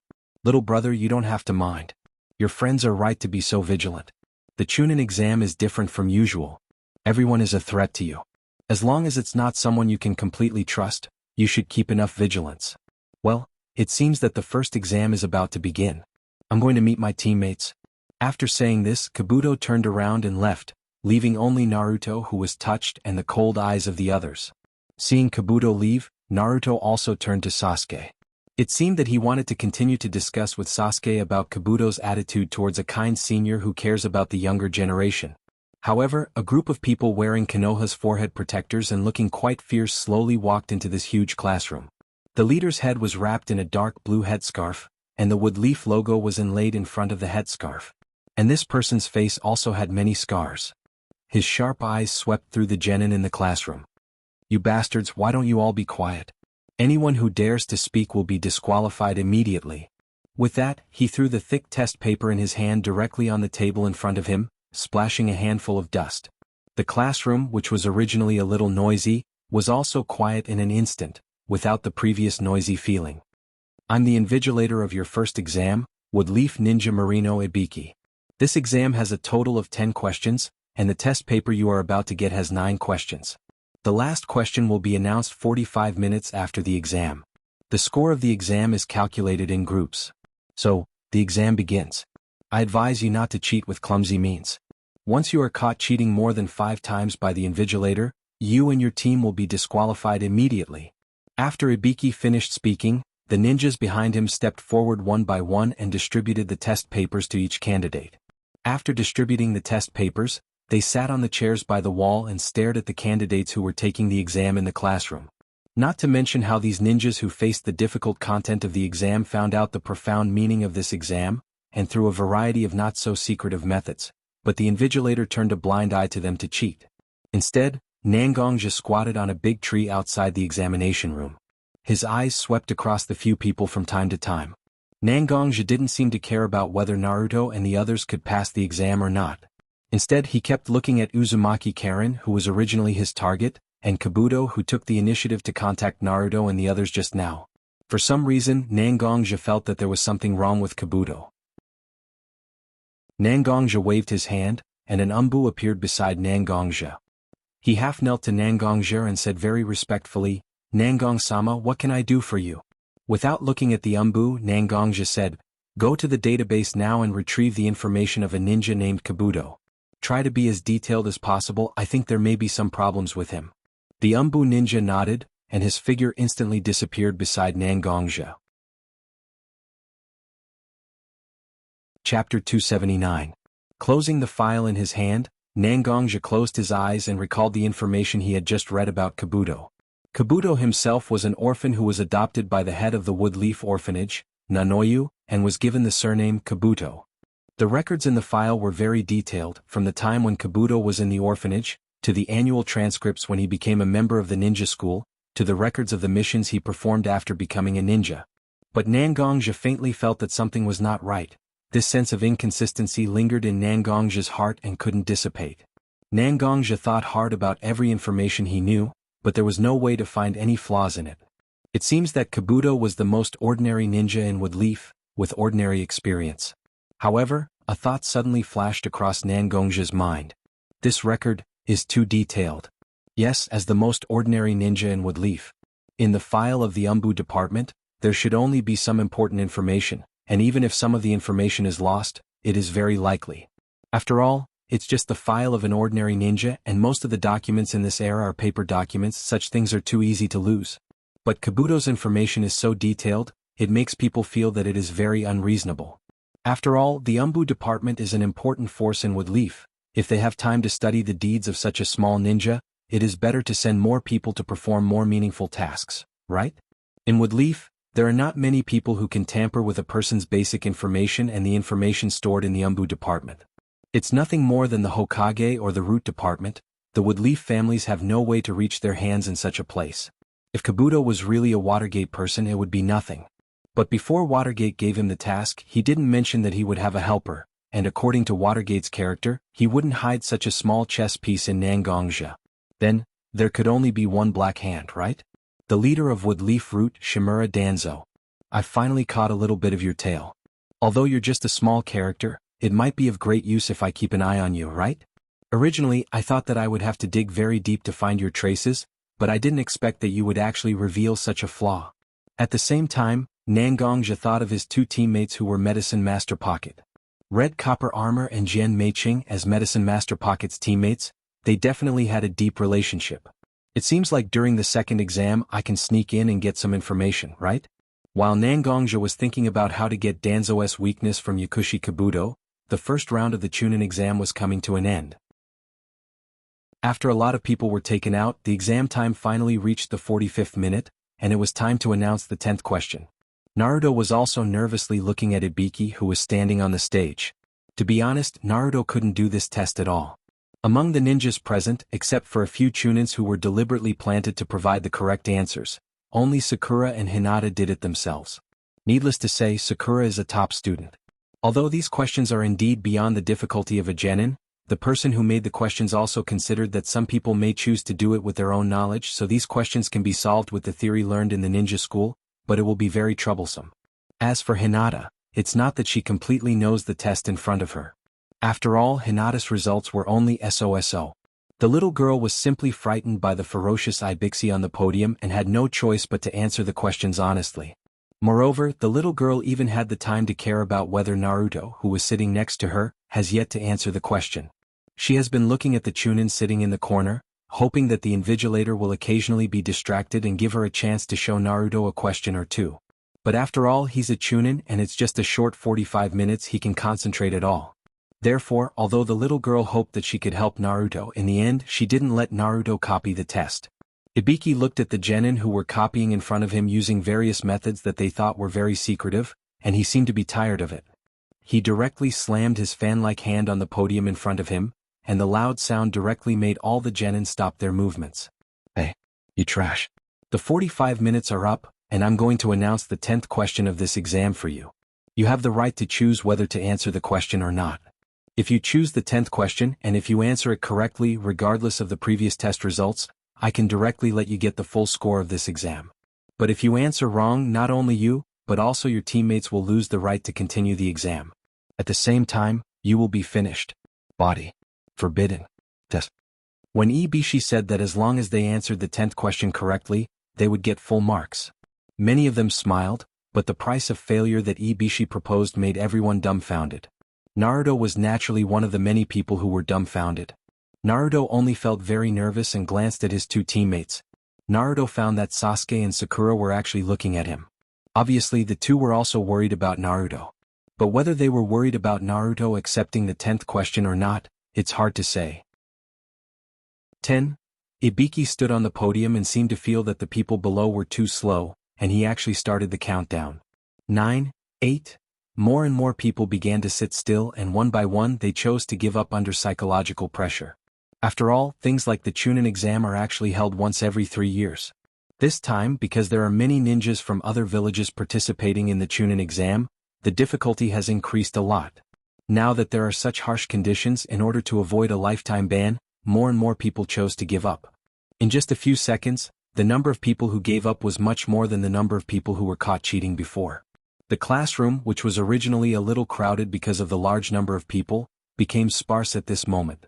Little brother, you don't have to mind. Your friends are right to be so vigilant. The Chunin exam is different from usual. Everyone is a threat to you. As long as it's not someone you can completely trust, you should keep enough vigilance. Well, it seems that the first exam is about to begin. I'm going to meet my teammates." After saying this, Kabuto turned around and left, leaving only Naruto, who was touched, and the cold eyes of the others. Seeing Kabuto leave, Naruto also turned to Sasuke. It seemed that he wanted to continue to discuss with Sasuke about Kabuto's attitude towards a kind senior who cares about the younger generation. However, a group of people wearing Konoha's forehead protectors and looking quite fierce slowly walked into this huge classroom. The leader's head was wrapped in a dark blue headscarf, and the Woodleaf logo was inlaid in front of the headscarf. And this person's face also had many scars. His sharp eyes swept through the genin in the classroom. "You bastards, why don't you all be quiet? Anyone who dares to speak will be disqualified immediately." With that, he threw the thick test paper in his hand directly on the table in front of him, splashing a handful of dust. The classroom, which was originally a little noisy, was also quiet in an instant, without the previous noisy feeling. "I'm the invigilator of your first exam, Woodleaf Ninja Marino Ibiki. This exam has a total of 10 questions, and the test paper you are about to get has 9 questions. The last question will be announced 45 minutes after the exam. The score of the exam is calculated in groups. So, the exam begins. I advise you not to cheat with clumsy means. Once you are caught cheating more than 5 times by the invigilator, you and your team will be disqualified immediately." After Ibiki finished speaking, the ninjas behind him stepped forward one by one and distributed the test papers to each candidate. After distributing the test papers, they sat on the chairs by the wall and stared at the candidates who were taking the exam in the classroom. Not to mention how these ninjas who faced the difficult content of the exam found out the profound meaning of this exam, and through a variety of not-so-secretive methods, but the invigilator turned a blind eye to them to cheat. Instead, Nangongja squatted on a big tree outside the examination room. His eyes swept across the few people from time to time. Nangongja didn't seem to care about whether Naruto and the others could pass the exam or not. Instead, he kept looking at Uzumaki Karen, who was originally his target, and Kabuto, who took the initiative to contact Naruto and the others just now. For some reason, Nangongja felt that there was something wrong with Kabuto. Nangongja waved his hand, and an Umbu appeared beside Nangongja. He half knelt to Nangongja and said very respectfully, "Nangong-sama, what can I do for you?" Without looking at the Umbu, Nangongja said, "Go to the database now and retrieve the information of a ninja named Kabuto. Try to be as detailed as possible, I think there may be some problems with him." The Umbu ninja nodded, and his figure instantly disappeared beside Nangongja. Chapter 279. Closing the file in his hand, Nangongja closed his eyes and recalled the information he had just read about Kabuto. Kabuto himself was an orphan who was adopted by the head of the Woodleaf Orphanage, Nanoyu, and was given the surname Kabuto. The records in the file were very detailed, from the time when Kabuto was in the orphanage, to the annual transcripts when he became a member of the ninja school, to the records of the missions he performed after becoming a ninja. But Nangongja faintly felt that something was not right. This sense of inconsistency lingered in Nangongja's heart and couldn't dissipate. Nangongja thought hard about every information he knew, but there was no way to find any flaws in it. It seems that Kabuto was the most ordinary ninja in Woodleaf, with ordinary experience. However, a thought suddenly flashed across Nangongja's mind. This record is too detailed. Yes, as the most ordinary ninja in Woodleaf. In the file of the Umbu department, there should only be some important information, and even if some of the information is lost, it is very likely. After all, it's just the file of an ordinary ninja, and most of the documents in this era are paper documents. Such things are too easy to lose. But Kabuto's information is so detailed, it makes people feel that it is very unreasonable. After all, the Umbu department is an important force in Woodleaf. If they have time to study the deeds of such a small ninja, it is better to send more people to perform more meaningful tasks, right? In Woodleaf, there are not many people who can tamper with a person's basic information and the information stored in the Umbu department. It's nothing more than the Hokage or the Root department. The Woodleaf families have no way to reach their hands in such a place. If Kabuto was really a Watergate person, it would be nothing. But before Watergate gave him the task, he didn't mention that he would have a helper, and according to Watergate's character, he wouldn't hide such a small chess piece in Nangongja. Then, there could only be one Black Hand, right? The leader of Woodleaf Root, Shimura Danzo. I've finally caught a little bit of your tail. Although you're just a small character, it might be of great use if I keep an eye on you, right? Originally, I thought that I would have to dig very deep to find your traces, but I didn't expect that you would actually reveal such a flaw. At the same time, Nangongja thought of his two teammates who were Medicine Master Pocket. Red Copper Armor and Jian Meiqing as Medicine Master Pocket's teammates. They definitely had a deep relationship. It seems like during the second exam I can sneak in and get some information, right? While Nangongja was thinking about how to get Danzo's weakness from Yakushi Kabuto, the first round of the Chunin exam was coming to an end. After a lot of people were taken out, the exam time finally reached the 45th minute, and it was time to announce the 10th question. Naruto was also nervously looking at Ibiki, who was standing on the stage. To be honest, Naruto couldn't do this test at all. Among the ninjas present, except for a few Chunins who were deliberately planted to provide the correct answers, only Sakura and Hinata did it themselves. Needless to say, Sakura is a top student. Although these questions are indeed beyond the difficulty of a genin, the person who made the questions also considered that some people may choose to do it with their own knowledge, so these questions can be solved with the theory learned in the ninja school, but it will be very troublesome. As for Hinata, it's not that she completely knows the test in front of her. After all, Hinata's results were only SOSO. The little girl was simply frightened by the ferocious Ibixi on the podium and had no choice but to answer the questions honestly. Moreover, the little girl even had the time to care about whether Naruto, who was sitting next to her, has yet to answer the question. She has been looking at the Chunin sitting in the corner, hoping that the invigilator will occasionally be distracted and give her a chance to show Naruto a question or two. But after all, he's a Chunin and it's just a short 45 minutes he can concentrate at all. Therefore, although the little girl hoped that she could help Naruto, in the end she didn't let Naruto copy the test. Ibiki looked at the genin who were copying in front of him using various methods that they thought were very secretive, and he seemed to be tired of it. He directly slammed his fan-like hand on the podium in front of him, and the loud sound directly made all the genin stop their movements. Hey, you trash. The 45 minutes are up, and I'm going to announce the 10th question of this exam for you. You have the right to choose whether to answer the question or not. If you choose the 10th question and if you answer it correctly regardless of the previous test results, I can directly let you get the full score of this exam. But if you answer wrong, not only you, but also your teammates will lose the right to continue the exam. At the same time, you will be finished. Body. Forbidden. Test. When Ibishi said that as long as they answered the 10th question correctly, they would get full marks. Many of them smiled, but the price of failure that Ibishi proposed made everyone dumbfounded. Naruto was naturally one of the many people who were dumbfounded. Naruto only felt very nervous and glanced at his two teammates. Naruto found that Sasuke and Sakura were actually looking at him. Obviously the two were also worried about Naruto. But whether they were worried about Naruto accepting the 10th question or not, it's hard to say. 10. Ibiki stood on the podium and seemed to feel that the people below were too slow, and he actually started the countdown. 9, 8. More and more people began to sit still, and one by one they chose to give up under psychological pressure. After all, things like the Chunin exam are actually held once every 3 years. This time, because there are many ninjas from other villages participating in the Chunin exam, the difficulty has increased a lot. Now that there are such harsh conditions, in order to avoid a lifetime ban, more and more people chose to give up. In just a few seconds, the number of people who gave up was much more than the number of people who were caught cheating before. The classroom, which was originally a little crowded because of the large number of people, became sparse at this moment.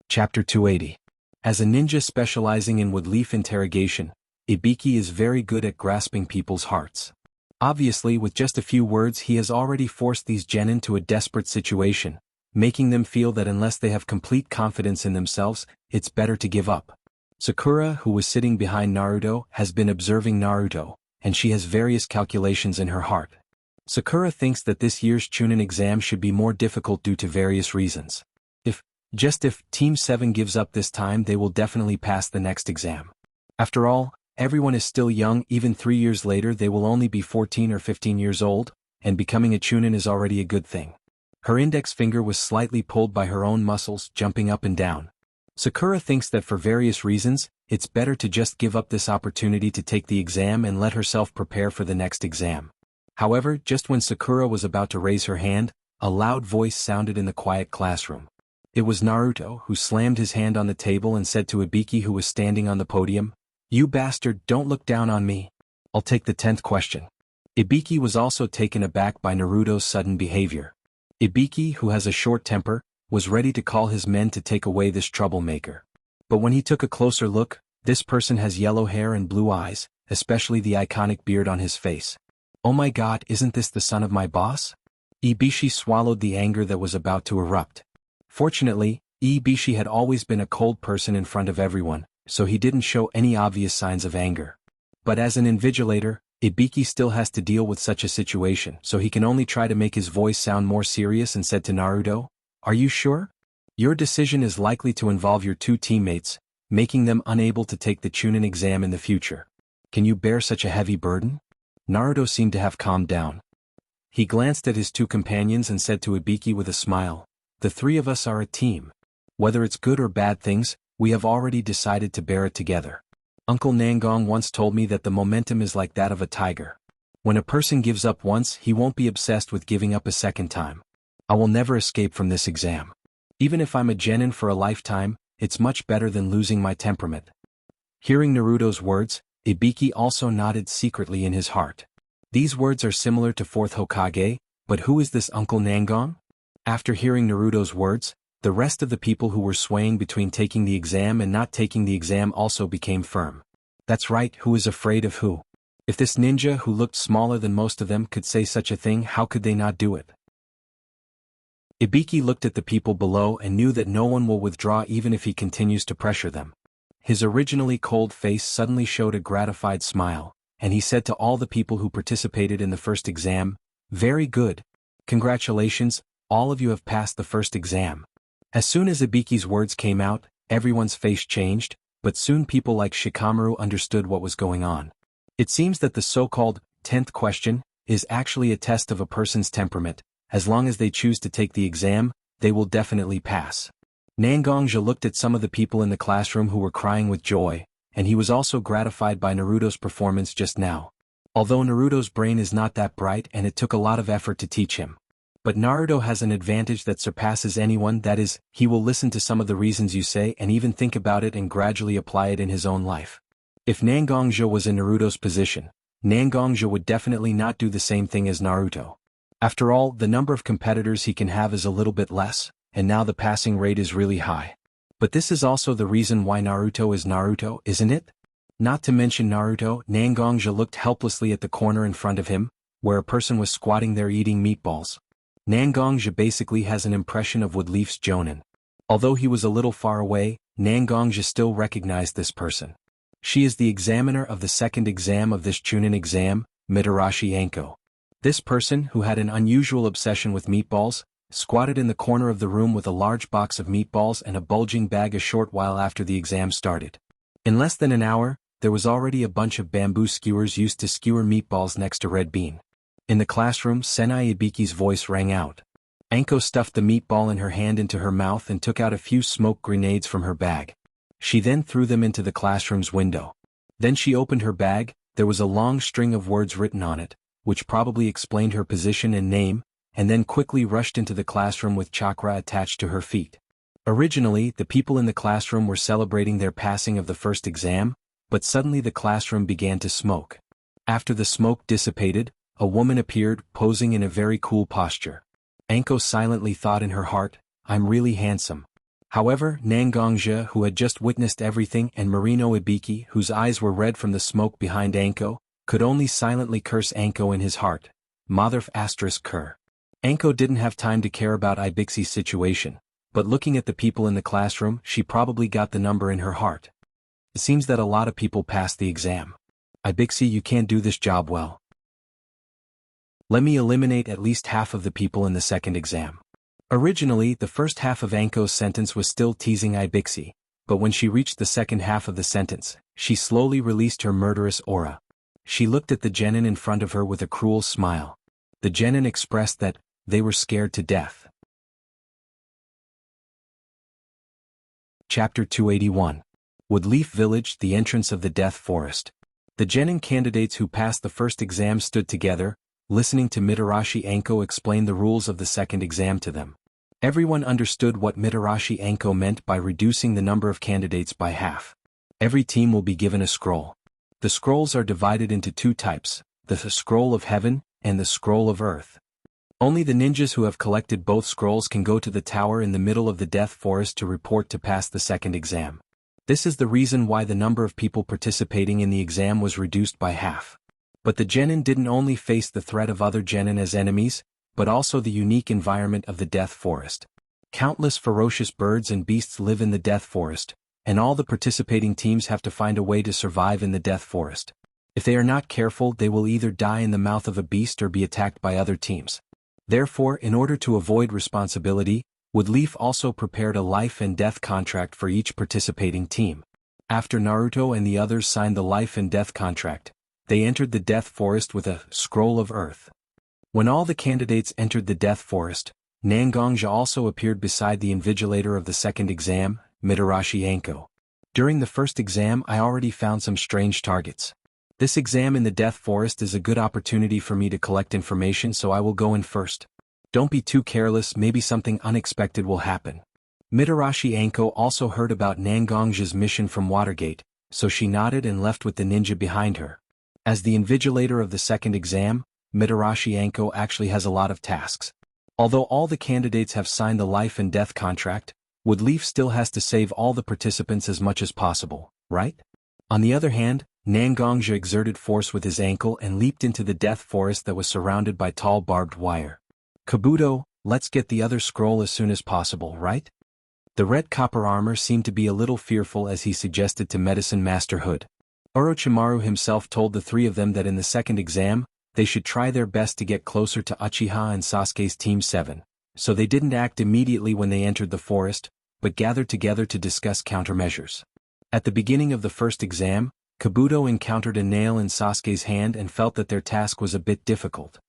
Chapter 280. As a ninja specializing in wood-leaf interrogation, Ibiki is very good at grasping people's hearts. Obviously, with just a few words he has already forced these genin to a desperate situation, making them feel that unless they have complete confidence in themselves, it's better to give up. Sakura, who was sitting behind Naruto, has been observing Naruto, and she has various calculations in her heart. Sakura thinks that this year's Chunin exam should be more difficult due to various reasons. If Team 7 gives up this time, they will definitely pass the next exam. After all, everyone is still young. Even 3 years later they will only be 14 or 15 years old, and becoming a Chunin is already a good thing. Her index finger was slightly pulled by her own muscles, jumping up and down. Sakura thinks that for various reasons, it's better to just give up this opportunity to take the exam and let herself prepare for the next exam. However, just when Sakura was about to raise her hand, a loud voice sounded in the quiet classroom. It was Naruto, who slammed his hand on the table and said to Ibiki, who was standing on the podium, "You bastard, don't look down on me. I'll take the 10th question." Ibiki was also taken aback by Naruto's sudden behavior. Ibiki, who has a short temper, was ready to call his men to take away this troublemaker. But when he took a closer look, this person has yellow hair and blue eyes, especially the iconic beard on his face. Oh my god, isn't this the son of my boss? Ibishi swallowed the anger that was about to erupt. Fortunately, Ibishi had always been a cold person in front of everyone, so he didn't show any obvious signs of anger. But as an invigilator, Ibiki still has to deal with such a situation, so he can only try to make his voice sound more serious and said to Naruto, "Are you sure? Your decision is likely to involve your two teammates, making them unable to take the Chunin exam in the future. Can you bear such a heavy burden?" Naruto seemed to have calmed down. He glanced at his two companions and said to Ibiki with a smile, "The three of us are a team. Whether it's good or bad things, we have already decided to bear it together. Uncle Nangong once told me that the momentum is like that of a tiger. When a person gives up once, he won't be obsessed with giving up a second time. I will never escape from this exam. Even if I'm a genin for a lifetime, it's much better than losing my temperament." Hearing Naruto's words, Ibiki also nodded secretly in his heart. These words are similar to 4th Hokage, but who is this Uncle Nangong? After hearing Naruto's words, the rest of the people who were swaying between taking the exam and not taking the exam also became firm. That's right, who is afraid of who? If this ninja who looked smaller than most of them could say such a thing, how could they not do it? Ibiki looked at the people below and knew that no one will withdraw even if he continues to pressure them. His originally cold face suddenly showed a gratified smile, and he said to all the people who participated in the first exam, "Very good. Congratulations, all of you have passed the first exam." As soon as Ibiki's words came out, everyone's face changed, but soon people like Shikamaru understood what was going on. It seems that the so-called 10th question is actually a test of a person's temperament. As long as they choose to take the exam, they will definitely pass. Nangongja looked at some of the people in the classroom who were crying with joy, and he was also gratified by Naruto's performance just now. Although Naruto's brain is not that bright and it took a lot of effort to teach him. But Naruto has an advantage that surpasses anyone, that is, he will listen to some of the reasons you say and even think about it and gradually apply it in his own life. If Nangongja was in Naruto's position, Nangongja would definitely not do the same thing as Naruto. After all, the number of competitors he can have is a little bit less, and now the passing rate is really high. But this is also the reason why Naruto is Naruto, isn't it? Not to mention Naruto, Nangongja looked helplessly at the corner in front of him, where a person was squatting there eating meatballs. Nangongja basically has an impression of Woodleaf's Jonin. Although he was a little far away, Nangongja still recognized this person. She is the examiner of the second exam of this Chunin exam, Mitarashi Anko. This person, who had an unusual obsession with meatballs, squatted in the corner of the room with a large box of meatballs and a bulging bag a short while after the exam started. In less than an hour, there was already a bunch of bamboo skewers used to skewer meatballs next to Red Bean. In the classroom, Senai Ibiki's voice rang out. Anko stuffed the meatball in her hand into her mouth and took out a few smoke grenades from her bag. She then threw them into the classroom's window. Then she opened her bag. There was a long string of words written on it, which probably explained her position and name, and then quickly rushed into the classroom with chakra attached to her feet. Originally, the people in the classroom were celebrating their passing of the first exam, but suddenly the classroom began to smoke. After the smoke dissipated, a woman appeared, posing in a very cool posture. Anko silently thought in her heart, "I'm really handsome." However, Nangongja, who had just witnessed everything, and Marino Ibiki, whose eyes were red from the smoke behind Anko, could only silently curse Anko in his heart. Motherf * cur. Anko didn't have time to care about Ibixi's situation, but looking at the people in the classroom, she probably got the number in her heart. It seems that a lot of people passed the exam. Ibixi, you can't do this job well. Let me eliminate at least half of the people in the second exam. Originally, the first half of Anko's sentence was still teasing Ibixi, but when she reached the second half of the sentence, she slowly released her murderous aura. She looked at the genin in front of her with a cruel smile. The genin expressed that they were scared to death. Chapter 281. Woodleaf Village, the entrance of the Death Forest. The genin candidates who passed the first exam stood together, listening to Mitarashi Anko explain the rules of the second exam to them. Everyone understood what Mitarashi Anko meant by reducing the number of candidates by half. Every team will be given a scroll. The scrolls are divided into two types, the Scroll of Heaven and the Scroll of Earth. Only the ninjas who have collected both scrolls can go to the tower in the middle of the Death Forest to report to pass the second exam. This is the reason why the number of people participating in the exam was reduced by half. But the genin didn't only face the threat of other genin as enemies, but also the unique environment of the Death Forest. Countless ferocious birds and beasts live in the Death Forest, and all the participating teams have to find a way to survive in the Death Forest. If they are not careful, they will either die in the mouth of a beast or be attacked by other teams. Therefore, in order to avoid responsibility, Woodleaf also prepared a life and death contract for each participating team. After Naruto and the others signed the life and death contract, they entered the Death Forest with a Scroll of Earth. When all the candidates entered the Death Forest, Nangongja also appeared beside the invigilator of the second exam, Mitarashi Anko. During the first exam, I already found some strange targets. This exam in the Death Forest is a good opportunity for me to collect information, so I will go in first. Don't be too careless, maybe something unexpected will happen. Mitarashi Anko also heard about Nangongja's mission from Watergate, so she nodded and left with the ninja behind her. As the invigilator of the second exam, Mitarashi Anko actually has a lot of tasks. Although all the candidates have signed the life and death contract, Woodleaf still has to save all the participants as much as possible, right? On the other hand, Nangongja exerted force with his ankle and leaped into the Death Forest that was surrounded by tall barbed wire. Kabuto, let's get the other scroll as soon as possible, right? The red copper armor seemed to be a little fearful as he suggested to Medicine Master Hood. Orochimaru himself told the three of them that in the second exam, they should try their best to get closer to Uchiha and Sasuke's Team 7, so they didn't act immediately when they entered the forest, but gathered together to discuss countermeasures. At the beginning of the first exam, Kabuto encountered a nail in Sasuke's hand and felt that their task was a bit difficult.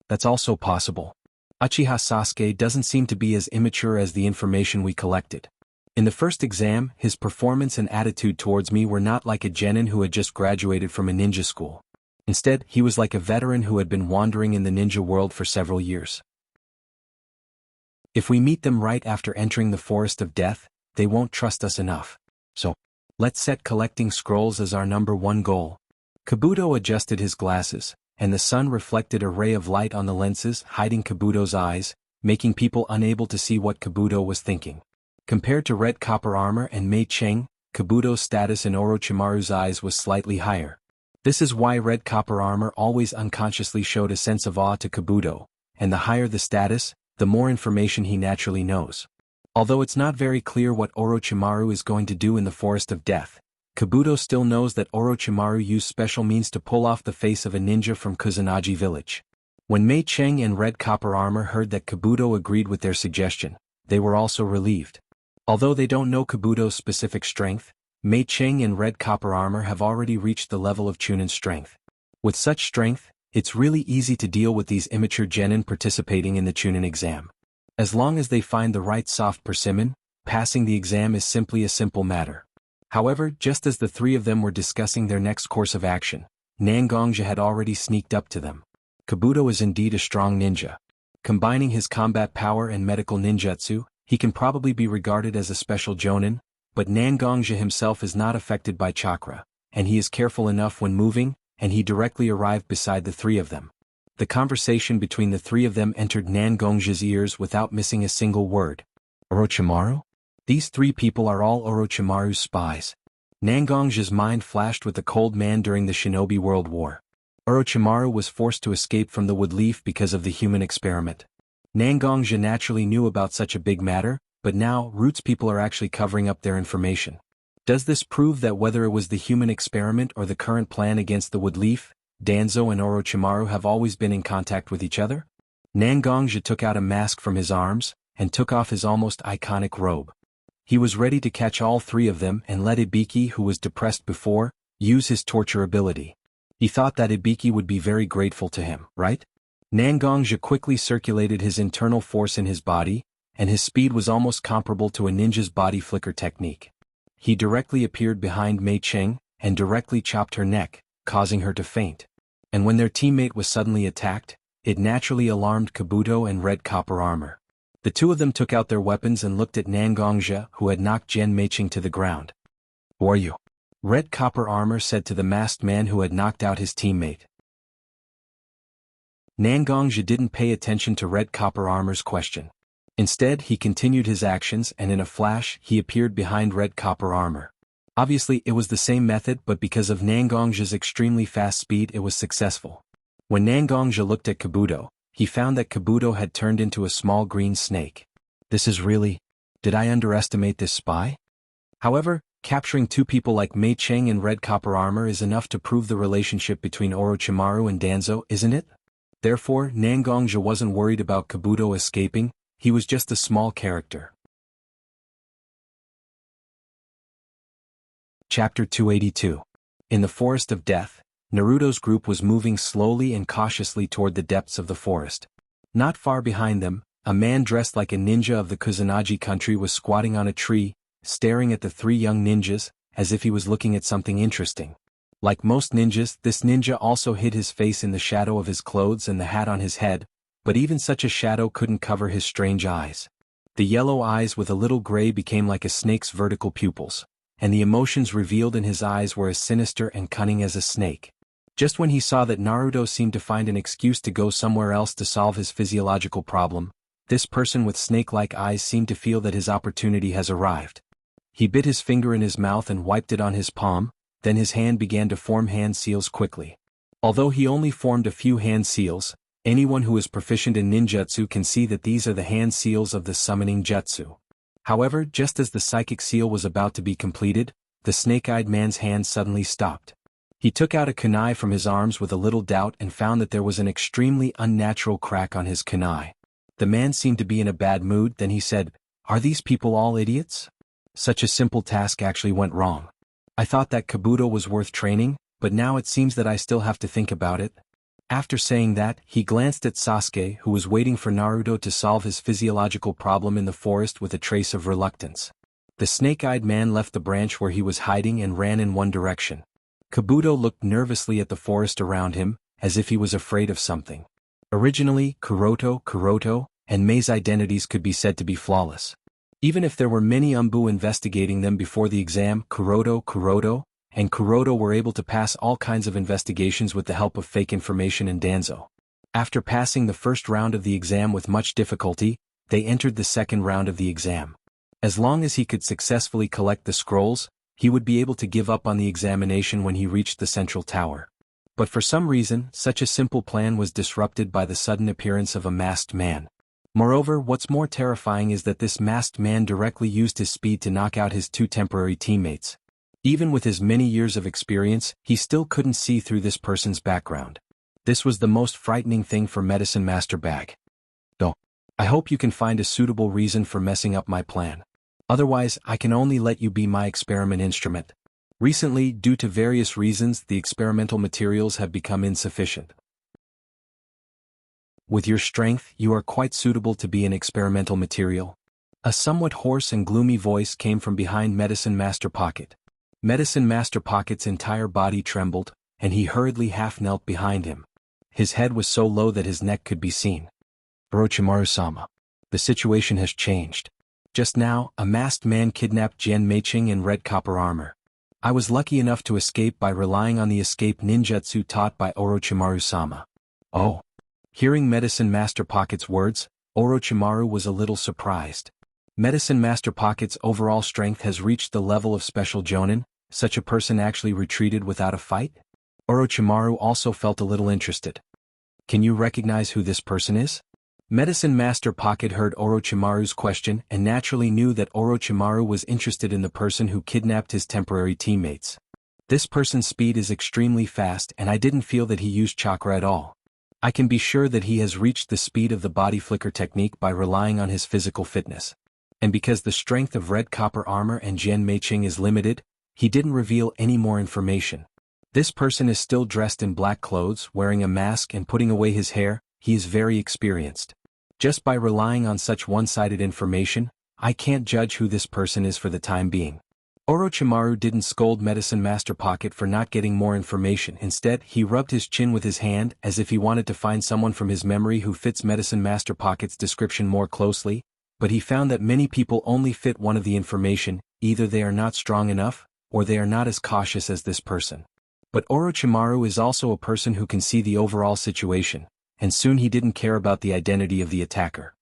That's also possible. Uchiha Sasuke doesn't seem to be as immature as the information we collected. In the first exam, his performance and attitude towards me were not like a genin who had just graduated from a ninja school. Instead, he was like a veteran who had been wandering in the ninja world for several years. If we meet them right after entering the forest of death, they won't trust us enough. So, let's set collecting scrolls as our #1 goal. Kabuto adjusted his glasses, and the sun reflected a ray of light on the lenses, hiding Kabuto's eyes, making people unable to see what Kabuto was thinking. Compared to red copper armor and Mei Cheng, Kabuto's status in Orochimaru's eyes was slightly higher. This is why red copper armor always unconsciously showed a sense of awe to Kabuto, and the higher the status, the more information he naturally knows. Although it's not very clear what Orochimaru is going to do in the Forest of Death, Kabuto still knows that Orochimaru used special means to pull off the face of a ninja from Kusanagi village. When Mei Cheng and red copper armor heard that Kabuto agreed with their suggestion, they were also relieved. Although they don't know Kabuto's specific strength, Mei Cheng and red copper armor have already reached the level of Chunin strength. With such strength, it's really easy to deal with these immature genin participating in the Chunin exam. As long as they find the right soft persimmon, passing the exam is simply a simple matter. However, just as the three of them were discussing their next course of action, Nangongja had already sneaked up to them. Kabuto is indeed a strong ninja. Combining his combat power and medical ninjutsu, he can probably be regarded as a special jonin, but Nangongja himself is not affected by chakra, and he is careful enough when moving, and he directly arrived beside the three of them. The conversation between the three of them entered Nangongja's ears without missing a single word. Orochimaru? These three people are all Orochimaru's spies. Nangongja's mind flashed with the cold man during the Shinobi World War. Orochimaru was forced to escape from the Woodleaf because of the human experiment. Nangongja naturally knew about such a big matter, but now Roots people are actually covering up their information. Does this prove that whether it was the human experiment or the current plan against the Woodleaf, Danzo and Orochimaru have always been in contact with each other? Nangongja took out a mask from his arms, and took off his almost iconic robe. He was ready to catch all three of them and let Ibiki, who was depressed before, use his torture ability. He thought that Ibiki would be very grateful to him, right? Nangongja quickly circulated his internal force in his body, and his speed was almost comparable to a ninja's body flicker technique. He directly appeared behind Mei Cheng, and directly chopped her neck, causing her to faint. And when their teammate was suddenly attacked, it naturally alarmed Kabuto and red copper armor. The two of them took out their weapons and looked at Nangongja, who had knocked Gen Meiching to the ground. "Who are you?" Red copper armor said to the masked man who had knocked out his teammate. Nangongja didn't pay attention to red copper armor's question. Instead, he continued his actions, and in a flash, he appeared behind red copper armor. Obviously, it was the same method, but because of Nangongja's extremely fast speed, it was successful. When Nangongja looked at Kabuto, he found that Kabuto had turned into a small green snake. This is really... Did I underestimate this spy? However, capturing two people like Mei Cheng and red copper armor is enough to prove the relationship between Orochimaru and Danzo, isn't it? Therefore, Nangongja wasn't worried about Kabuto escaping, he was just a small character. Chapter 282. In the Forest of Death, Naruto's group was moving slowly and cautiously toward the depths of the forest. Not far behind them, a man dressed like a ninja of the Kusanagi country was squatting on a tree, staring at the three young ninjas, as if he was looking at something interesting. Like most ninjas, this ninja also hid his face in the shadow of his clothes and the hat on his head, but even such a shadow couldn't cover his strange eyes. The yellow eyes with a little gray became like a snake's vertical pupils, and the emotions revealed in his eyes were as sinister and cunning as a snake. Just when he saw that Naruto seemed to find an excuse to go somewhere else to solve his physiological problem, this person with snake-like eyes seemed to feel that his opportunity has arrived. He bit his finger in his mouth and wiped it on his palm, then his hand began to form hand seals quickly. Although he only formed a few hand seals, anyone who is proficient in ninjutsu can see that these are the hand seals of the summoning jutsu. However, just as the psychic seal was about to be completed, the snake-eyed man's hand suddenly stopped. He took out a kunai from his arms with a little doubt and found that there was an extremely unnatural crack on his kunai. The man seemed to be in a bad mood, then he said, "Are these people all idiots? Such a simple task actually went wrong. I thought that Kabuto was worth training, but now it seems that I still have to think about it." After saying that, he glanced at Sasuke, who was waiting for Naruto to solve his physiological problem in the forest with a trace of reluctance. The snake-eyed man left the branch where he was hiding and ran in one direction. Kabuto looked nervously at the forest around him, as if he was afraid of something. Originally, Kuroto, and Mei's identities could be said to be flawless. Even if there were many Umbu investigating them before the exam, Kuroda, and Kuroda were able to pass all kinds of investigations with the help of fake information and Danzo. After passing the first round of the exam with much difficulty, they entered the second round of the exam. As long as he could successfully collect the scrolls, he would be able to give up on the examination when he reached the central tower. But for some reason, such a simple plan was disrupted by the sudden appearance of a masked man. Moreover, what's more terrifying is that this masked man directly used his speed to knock out his two temporary teammates. Even with his many years of experience, he still couldn't see through this person's background. This was the most frightening thing for Medicine Master Bag. Though, I hope you can find a suitable reason for messing up my plan. Otherwise, I can only let you be my experiment instrument. Recently, due to various reasons, the experimental materials have become insufficient. With your strength, you are quite suitable to be an experimental material. A somewhat hoarse and gloomy voice came from behind Medicine Master Pocket. Medicine Master Pocket's entire body trembled, and he hurriedly half-knelt behind him. His head was so low that his neck could be seen. Orochimaru-sama. The situation has changed. Just now, a masked man kidnapped Jian Meiqing in red copper armor. I was lucky enough to escape by relying on the escape ninjutsu taught by Orochimaru-sama. Oh. Hearing Medicine Master Pocket's words, Orochimaru was a little surprised. Medicine Master Pocket's overall strength has reached the level of Special Jonin. Such a person actually retreated without a fight? Orochimaru also felt a little interested. Can you recognize who this person is? Medicine Master Pocket heard Orochimaru's question and naturally knew that Orochimaru was interested in the person who kidnapped his temporary teammates. This person's speed is extremely fast and I didn't feel that he used chakra at all. I can be sure that he has reached the speed of the body flicker technique by relying on his physical fitness. And because the strength of red copper armor and Jian Meiqing is limited, he didn't reveal any more information. This person is still dressed in black clothes, wearing a mask and putting away his hair. He is very experienced. Just by relying on such one-sided information, I can't judge who this person is for the time being. Orochimaru didn't scold Medicine Master Pocket for not getting more information. Instead, he rubbed his chin with his hand as if he wanted to find someone from his memory who fits Medicine Master Pocket's description more closely, but he found that many people only fit one of the information, either they are not strong enough, or they are not as cautious as this person. But Orochimaru is also a person who can see the overall situation, and soon he didn't care about the identity of the attacker.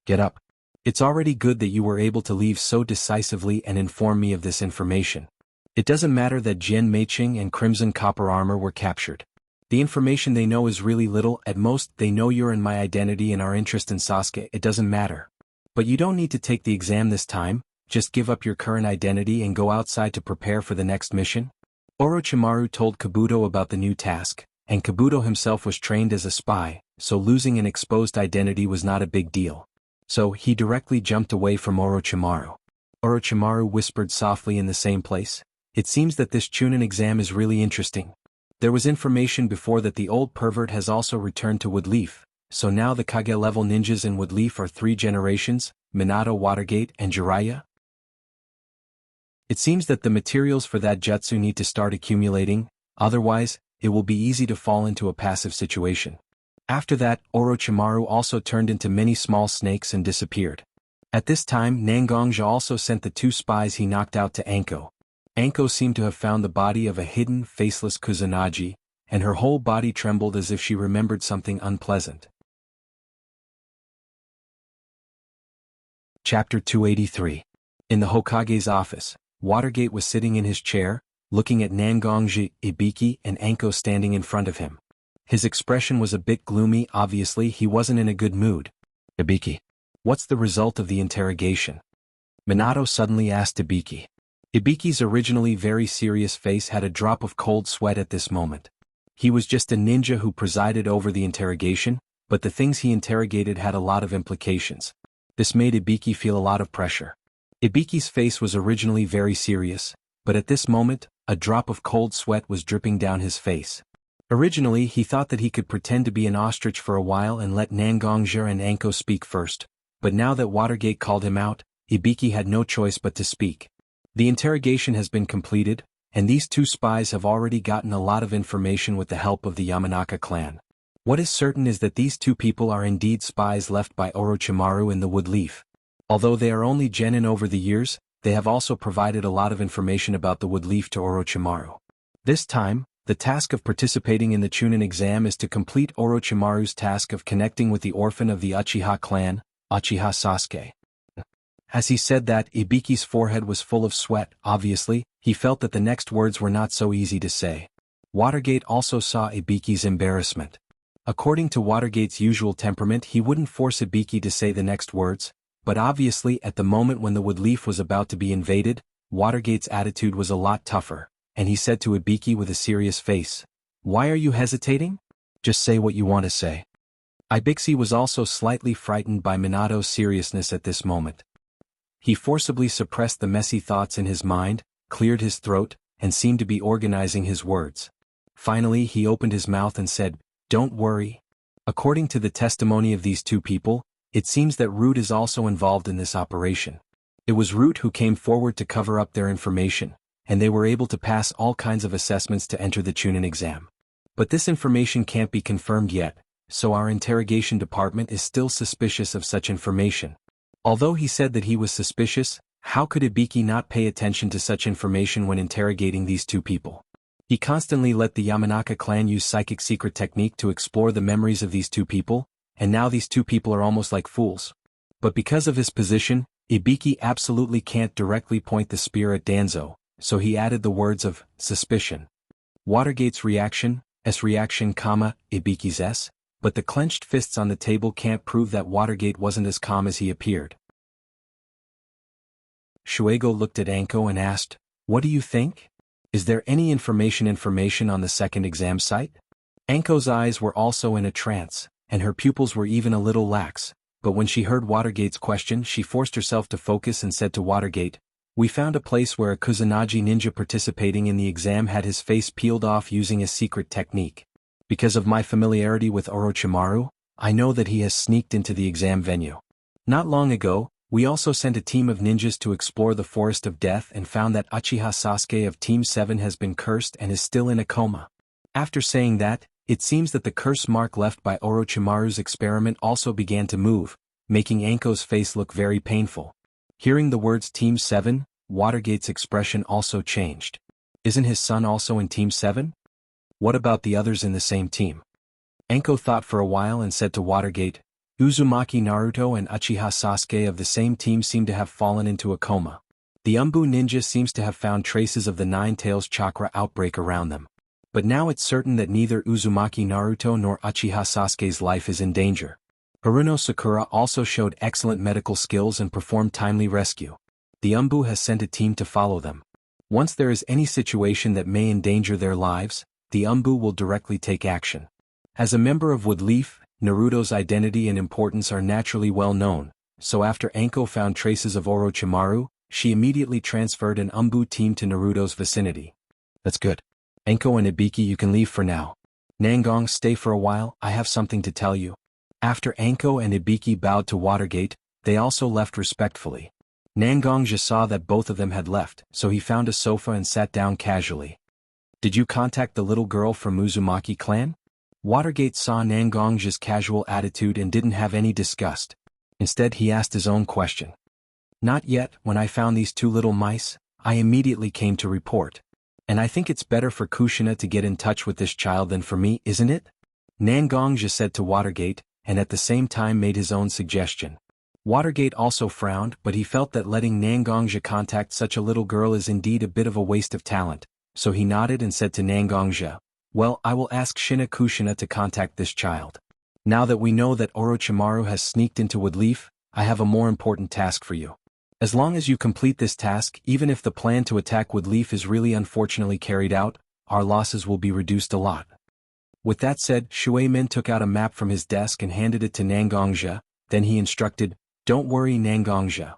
Get up. It's already good that you were able to leave so decisively and inform me of this information. It doesn't matter that Jian Meiqing and Crimson Copper Armor were captured. The information they know is really little. At most, they know you're in my identity and our interest in Sasuke. It doesn't matter. But you don't need to take the exam this time, just give up your current identity and go outside to prepare for the next mission. Orochimaru told Kabuto about the new task, and Kabuto himself was trained as a spy, so losing an exposed identity was not a big deal. So he directly jumped away from Orochimaru. Orochimaru whispered softly in the same place. It seems that this Chunin exam is really interesting. There was information before that the old pervert has also returned to Woodleaf, so now the Kage-level ninjas in Woodleaf are 3 generations, Minato, Watergate, and Jiraiya. It seems that the materials for that jutsu need to start accumulating, otherwise, it will be easy to fall into a passive situation. After that, Orochimaru also turned into many small snakes and disappeared. At this time, Nangongja also sent the 2 spies he knocked out to Anko. Anko seemed to have found the body of a hidden, faceless Kusanagi, and her whole body trembled as if she remembered something unpleasant. Chapter 283. In the Hokage's office, Watergate was sitting in his chair, looking at Nangongji, Ibiki, and Anko standing in front of him. His expression was a bit gloomy. Obviously he wasn't in a good mood. Ibiki. What's the result of the interrogation? Minato suddenly asked Ibiki. Ibiki's originally very serious face had a drop of cold sweat at this moment. He was just a ninja who presided over the interrogation, but the things he interrogated had a lot of implications. This made Ibiki feel a lot of pressure. Ibiki's face was originally very serious, but at this moment, a drop of cold sweat was dripping down his face. Originally he thought that he could pretend to be an ostrich for a while and let Nangongja and Anko speak first, but now that Watergate called him out, Ibiki had no choice but to speak. The interrogation has been completed, and these 2 spies have already gotten a lot of information with the help of the Yamanaka clan. What is certain is that these two people are indeed spies left by Orochimaru in the wood leaf. Although they are only genin over the years, they have also provided a lot of information about the wood leaf to Orochimaru. This time, the task of participating in the Chunin exam is to complete Orochimaru's task of connecting with the orphan of the Uchiha clan, Uchiha Sasuke. As he said that, Ibiki's forehead was full of sweat. Obviously, he felt that the next words were not so easy to say. Watergate also saw Ibiki's embarrassment. According to Watergate's usual temperament, he wouldn't force Ibiki to say the next words, but obviously at the moment when the wood leaf was about to be invaded, Watergate's attitude was a lot tougher, and he said to Ibiki with a serious face, "Why are you hesitating? Just say what you want to say." Ibiki was also slightly frightened by Minato's seriousness at this moment. He forcibly suppressed the messy thoughts in his mind, cleared his throat, and seemed to be organizing his words. Finally he opened his mouth and said, "Don't worry." According to the testimony of these two people, it seems that Root is also involved in this operation. It was Root who came forward to cover up their information, and they were able to pass all kinds of assessments to enter the Chunin exam. But this information can't be confirmed yet, so our interrogation department is still suspicious of such information. Although he said that he was suspicious, how could Ibiki not pay attention to such information when interrogating these two people? He constantly let the Yamanaka clan use psychic secret technique to explore the memories of these two people, and now these two people are almost like fools. But because of his position, Ibiki absolutely can't directly point the spear at Danzo, so he added the words of suspicion. Watergate's reaction, Ibiki's S, but the clenched fists on the table can't prove that Watergate wasn't as calm as he appeared. Shuego looked at Anko and asked, "What do you think? Is there any information on the second exam site?" Anko's eyes were also in a trance, and her pupils were even a little lax, but when she heard Watergate's question she forced herself to focus and said to Watergate, "We found a place where a Kusanagi ninja participating in the exam had his face peeled off using a secret technique. Because of my familiarity with Orochimaru, I know that he has sneaked into the exam venue. Not long ago, we also sent a team of ninjas to explore the Forest of Death and found that Uchiha Sasuke of Team 7 has been cursed and is still in a coma." After saying that, it seems that the curse mark left by Orochimaru's experiment also began to move, making Anko's face look very painful. Hearing the words Team 7, Watergate's expression also changed. Isn't his son also in Team 7? What about the others in the same team? Anko thought for a while and said to Watergate, "Uzumaki Naruto and Uchiha Sasuke of the same team seem to have fallen into a coma. The Umbu ninja seems to have found traces of the Nine Tails chakra outbreak around them. But now it's certain that neither Uzumaki Naruto nor Uchiha Sasuke's life is in danger. Haruno Sakura also showed excellent medical skills and performed timely rescue. The Umbu has sent a team to follow them. Once there is any situation that may endanger their lives, the Umbu will directly take action." As a member of Wood Leaf, Naruto's identity and importance are naturally well known, so after Anko found traces of Orochimaru, she immediately transferred an Umbu team to Naruto's vicinity. "That's good. Anko and Ibiki, you can leave for now. Nangong, stay for a while, I have something to tell you." After Anko and Ibiki bowed to Watergate, they also left respectfully. Nangongja saw that both of them had left, so he found a sofa and sat down casually. "Did you contact the little girl from Uzumaki clan?" Watergate saw Nangongja's casual attitude and didn't have any disgust. Instead he asked his own question. "Not yet. When I found these two little mice, I immediately came to report. And I think it's better for Kushina to get in touch with this child than for me, isn't it?" Nangongja said to Watergate, and at the same time made his own suggestion. Watergate also frowned, but he felt that letting Nangongja contact such a little girl is indeed a bit of a waste of talent, so he nodded and said to Nangongja, "Well, I will ask Shina Kushina to contact this child. Now that we know that Orochimaru has sneaked into Wood Leaf, I have a more important task for you. As long as you complete this task, even if the plan to attack Wood Leaf is really unfortunately carried out, our losses will be reduced a lot." With that said, Shuemin took out a map from his desk and handed it to Nangongja, then he instructed, "Don't worry, Nangongja.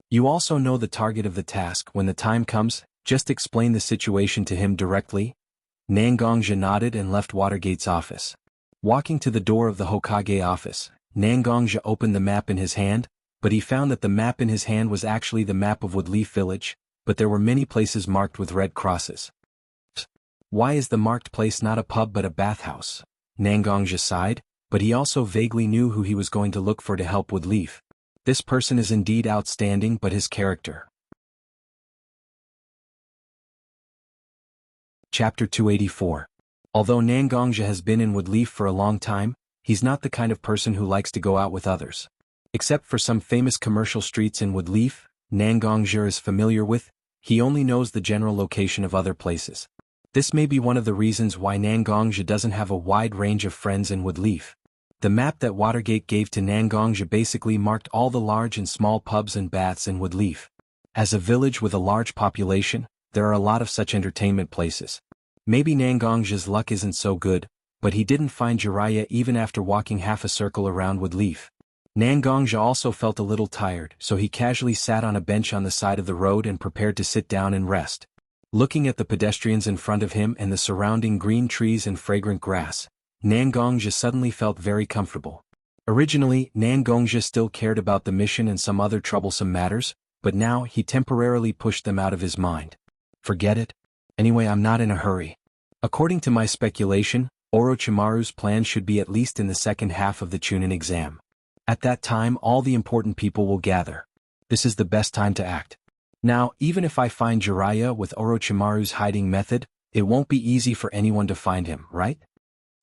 You also know the target of the task. When the time comes, just explain the situation to him directly." Nangongja nodded and left Watergate's office. Walking to the door of the Hokage office, Nangongja opened the map in his hand, but he found that the map in his hand was actually the map of Wood Leaf Village, but there were many places marked with red crosses. Why is the marked place not a pub but a bathhouse? Nangongja sighed, but he also vaguely knew who he was going to look for to help with Leaf. This person is indeed outstanding, but his character. Chapter 284. Although Nangongja has been in Woodleaf for a long time, he's not the kind of person who likes to go out with others. Except for some famous commercial streets in Woodleaf, Nangongja is familiar with, he only knows the general location of other places. This may be one of the reasons why Nangongja doesn't have a wide range of friends in Woodleaf. The map that Watergate gave to Nangongja basically marked all the large and small pubs and baths in Woodleaf. As a village with a large population, there are a lot of such entertainment places. Maybe Nangongja's luck isn't so good, but he didn't find Jiraiya even after walking half a circle around Woodleaf. Nangongja also felt a little tired, so he casually sat on a bench on the side of the road and prepared to sit down and rest. Looking at the pedestrians in front of him and the surrounding green trees and fragrant grass, Nangongja suddenly felt very comfortable. Originally, Nangongja still cared about the mission and some other troublesome matters, but now he temporarily pushed them out of his mind. Forget it. Anyway, I'm not in a hurry. According to my speculation, Orochimaru's plan should be at least in the second half of the Chunin exam. At that time all the important people will gather. This is the best time to act. Now, even if I find Jiraiya with Orochimaru's hiding method, it won't be easy for anyone to find him, right?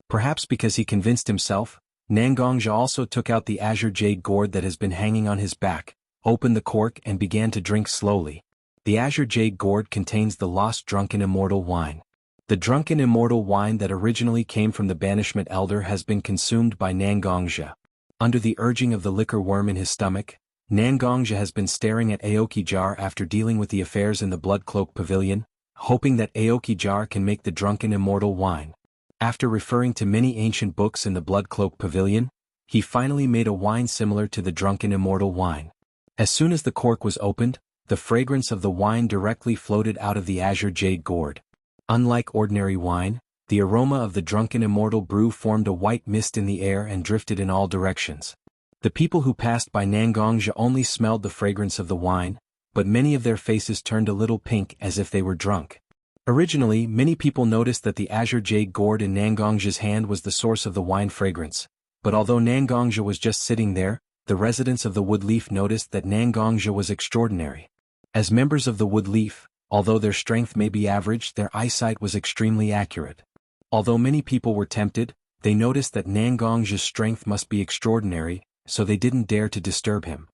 Perhaps because he convinced himself, Nangongja also took out the azure jade gourd that has been hanging on his back, opened the cork and began to drink slowly. The azure jade gourd contains the lost drunken immortal wine. The drunken immortal wine that originally came from the banishment elder has been consumed by Nangongja. Under the urging of the liquor worm in his stomach, Nangongja has been staring at Aokiji after dealing with the affairs in the Blood Cloak Pavilion, hoping that Aokiji can make the drunken immortal wine. After referring to many ancient books in the Blood Cloak Pavilion, he finally made a wine similar to the drunken immortal wine. As soon as the cork was opened, the fragrance of the wine directly floated out of the azure jade gourd. Unlike ordinary wine, the aroma of the drunken immortal brew formed a white mist in the air and drifted in all directions. The people who passed by Nangongja only smelled the fragrance of the wine, but many of their faces turned a little pink as if they were drunk. Originally, many people noticed that the azure jade gourd in Nangongja's hand was the source of the wine fragrance, but although Nangongja was just sitting there, the residents of the Woodleaf noticed that Nangongja was extraordinary. As members of the Woodleaf, although their strength may be average, their eyesight was extremely accurate. Although many people were tempted, they noticed that Nangongja's strength must be extraordinary, so they didn't dare to disturb him.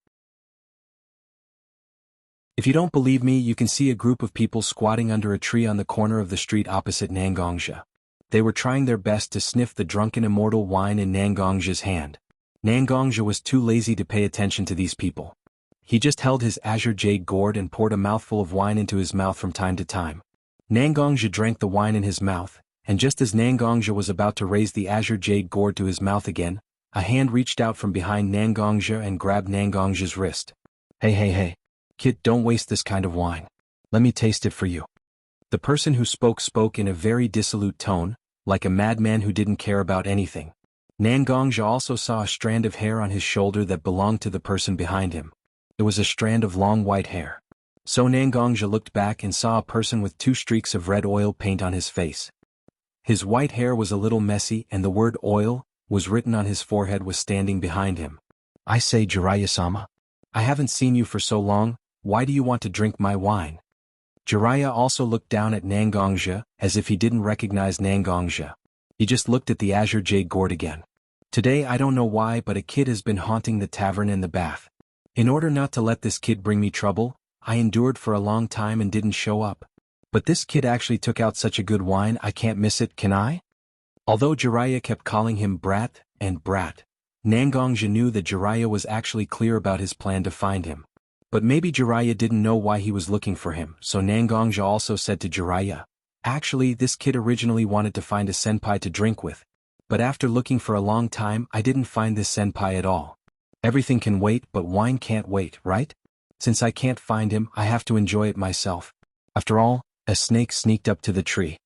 If you don't believe me, you can see a group of people squatting under a tree on the corner of the street opposite Nangongja. They were trying their best to sniff the drunken immortal wine in Nangongja's hand. Nangongja was too lazy to pay attention to these people. He just held his azure jade gourd and poured a mouthful of wine into his mouth from time to time. Nangongja drank the wine in his mouth, and just as Nangongja was about to raise the azure jade gourd to his mouth again, a hand reached out from behind Nangongja and grabbed Nangongja's wrist. Hey, kid, don't waste this kind of wine. Let me taste it for you. The person who spoke in a very dissolute tone, like a madman who didn't care about anything. Nangongja also saw a strand of hair on his shoulder that belonged to the person behind him. It was a strand of long white hair. So Nangongja looked back and saw a person with 2 streaks of red oil paint on his face. His white hair was a little messy and the word oil was written on his forehead was standing behind him. I say, Jiraiya-sama. I haven't seen you for so long, why do you want to drink my wine? Jiraiya also looked down at Nangongja, as if he didn't recognize Nangongja. He just looked at the azure jade gourd again. Today I don't know why, but a kid has been haunting the tavern and the bath. In order not to let this kid bring me trouble, I endured for a long time and didn't show up. But this kid actually took out such a good wine, I can't miss it, can I? Although Jiraiya kept calling him brat and brat, Nangongja knew that Jiraiya was actually clear about his plan to find him. But maybe Jiraiya didn't know why he was looking for him, so Nangongja also said to Jiraiya, actually this kid originally wanted to find a senpai to drink with. But after looking for a long time I didn't find this senpai at all. Everything can wait but wine can't wait, right? Since I can't find him I have to enjoy it myself. After all, a snake sneaked up to the tree.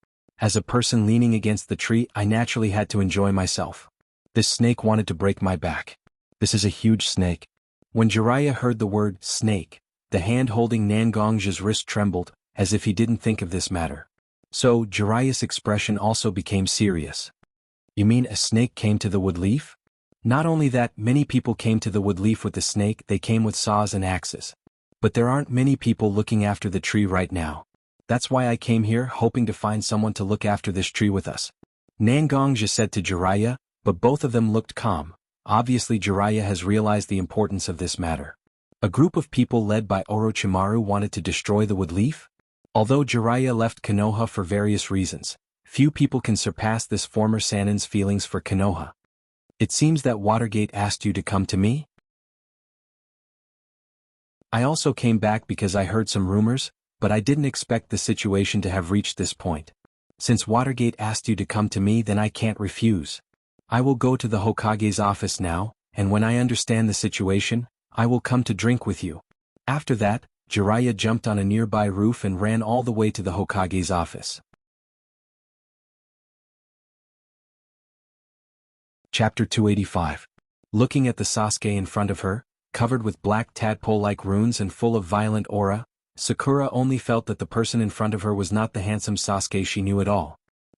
As a person leaning against the tree I naturally had to enjoy myself. This snake wanted to break my back. This is a huge snake. When Jiraiya heard the word snake, the hand holding Nangongja's wrist trembled, as if he didn't think of this matter. So, Jiraiya's expression also became serious. You mean a snake came to the wood leaf? Not only that, many people came to the wood leaf with the snake, they came with saws and axes. But there aren't many people looking after the tree right now. That's why I came here, hoping to find someone to look after this tree with us. Nangongja said to Jiraiya, but both of them looked calm. Obviously Jiraiya has realized the importance of this matter. A group of people led by Orochimaru wanted to destroy the wood leaf? Although Jiraiya left Konoha for various reasons, few people can surpass this former Sanin's feelings for Konoha. It seems that Watergate asked you to come to me? I also came back because I heard some rumors, but I didn't expect the situation to have reached this point. Since Watergate asked you to come to me, then I can't refuse. I will go to the Hokage's office now, and when I understand the situation, I will come to drink with you. After that, Jiraiya jumped on a nearby roof and ran all the way to the Hokage's office. Chapter 285. Looking at the Sasuke in front of her, covered with black tadpole-like runes and full of violent aura, Sakura only felt that the person in front of her was not the handsome Sasuke she knew at all.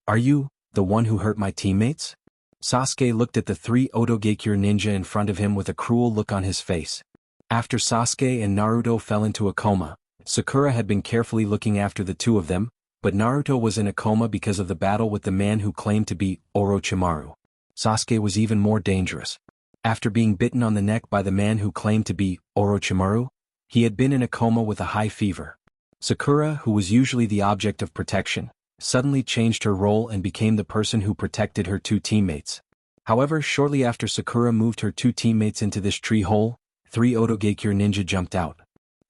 Are you, the one who hurt my teammates? Sasuke looked at the three Otogekyure ninja in front of him with a cruel look on his face. After Sasuke and Naruto fell into a coma, Sakura had been carefully looking after the two of them, but Naruto was in a coma because of the battle with the man who claimed to be Orochimaru. Sasuke was even more dangerous. After being bitten on the neck by the man who claimed to be Orochimaru, he had been in a coma with a high fever. Sakura, who was usually the object of protection, suddenly changed her role and became the person who protected her two teammates. However, shortly after Sakura moved her two teammates into this tree hole, three Otogekyure ninja jumped out.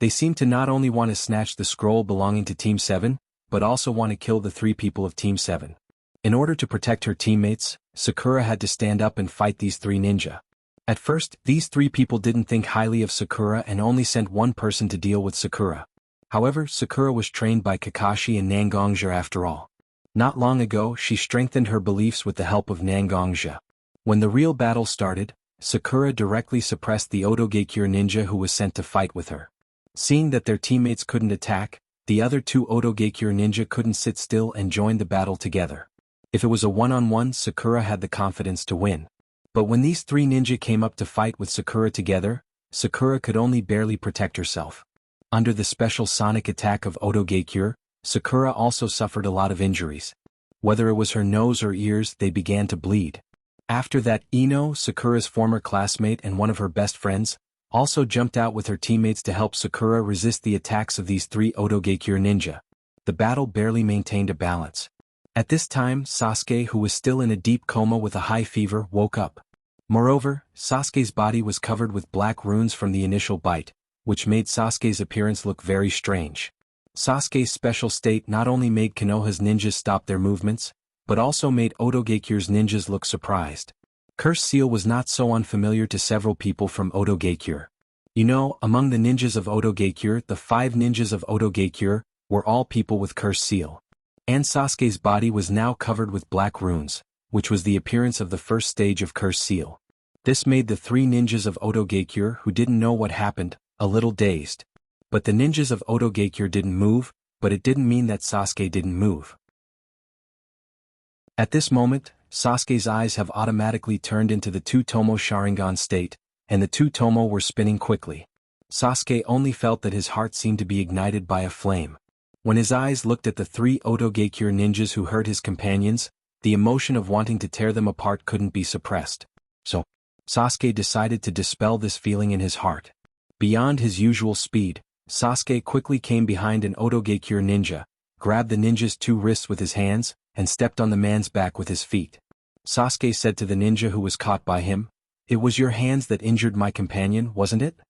They seemed to not only want to snatch the scroll belonging to Team 7, but also want to kill the three people of Team 7. In order to protect her teammates, Sakura had to stand up and fight these three ninja. At first, these three people didn't think highly of Sakura and only sent one person to deal with Sakura. However, Sakura was trained by Kakashi and Nangongja after all. Not long ago, she strengthened her beliefs with the help of Nangongja. When the real battle started, Sakura directly suppressed the Otogekyure ninja who was sent to fight with her. Seeing that their teammates couldn't attack, the other two Otogekyure ninja couldn't sit still and joined the battle together. If it was a one-on-one, Sakura had the confidence to win. But when these three ninja came up to fight with Sakura together, Sakura could only barely protect herself. Under the special sonic attack of Otogekyure, Sakura also suffered a lot of injuries. Whether it was her nose or ears, they began to bleed. After that, Ino, Sakura's former classmate and one of her best friends, also jumped out with her teammates to help Sakura resist the attacks of these three Otogekyure ninja. The battle barely maintained a balance. At this time, Sasuke, who was still in a deep coma with a high fever, woke up. Moreover, Sasuke's body was covered with black runes from the initial bite, which made Sasuke's appearance look very strange. Sasuke's special state not only made Konoha's ninjas stop their movements, but also made Otogekyure's ninjas look surprised. Cursed Seal was not so unfamiliar to several people from Otogekyure. You know, among the ninjas of Otogekyure, the 5 ninjas of Otogekyure were all people with Cursed Seal. And Sasuke's body was now covered with black runes, which was the appearance of the first stage of Cursed Seal. This made the 3 ninjas of Otogekyure who didn't know what happened, a little dazed. But the ninjas of Otogekyure didn't move, but it didn't mean that Sasuke didn't move. At this moment, Sasuke's eyes have automatically turned into the 2 Tomo Sharingan state, and the 2 Tomo were spinning quickly. Sasuke only felt that his heart seemed to be ignited by a flame. When his eyes looked at the 3 Otogekyure ninjas who hurt his companions, the emotion of wanting to tear them apart couldn't be suppressed. So, Sasuke decided to dispel this feeling in his heart. Beyond his usual speed, Sasuke quickly came behind an Otogekyure ninja, grabbed the ninja's 2 wrists with his hands, and stepped on the man's back with his feet. Sasuke said to the ninja who was caught by him, "It was your hands that injured my companion, wasn't it?"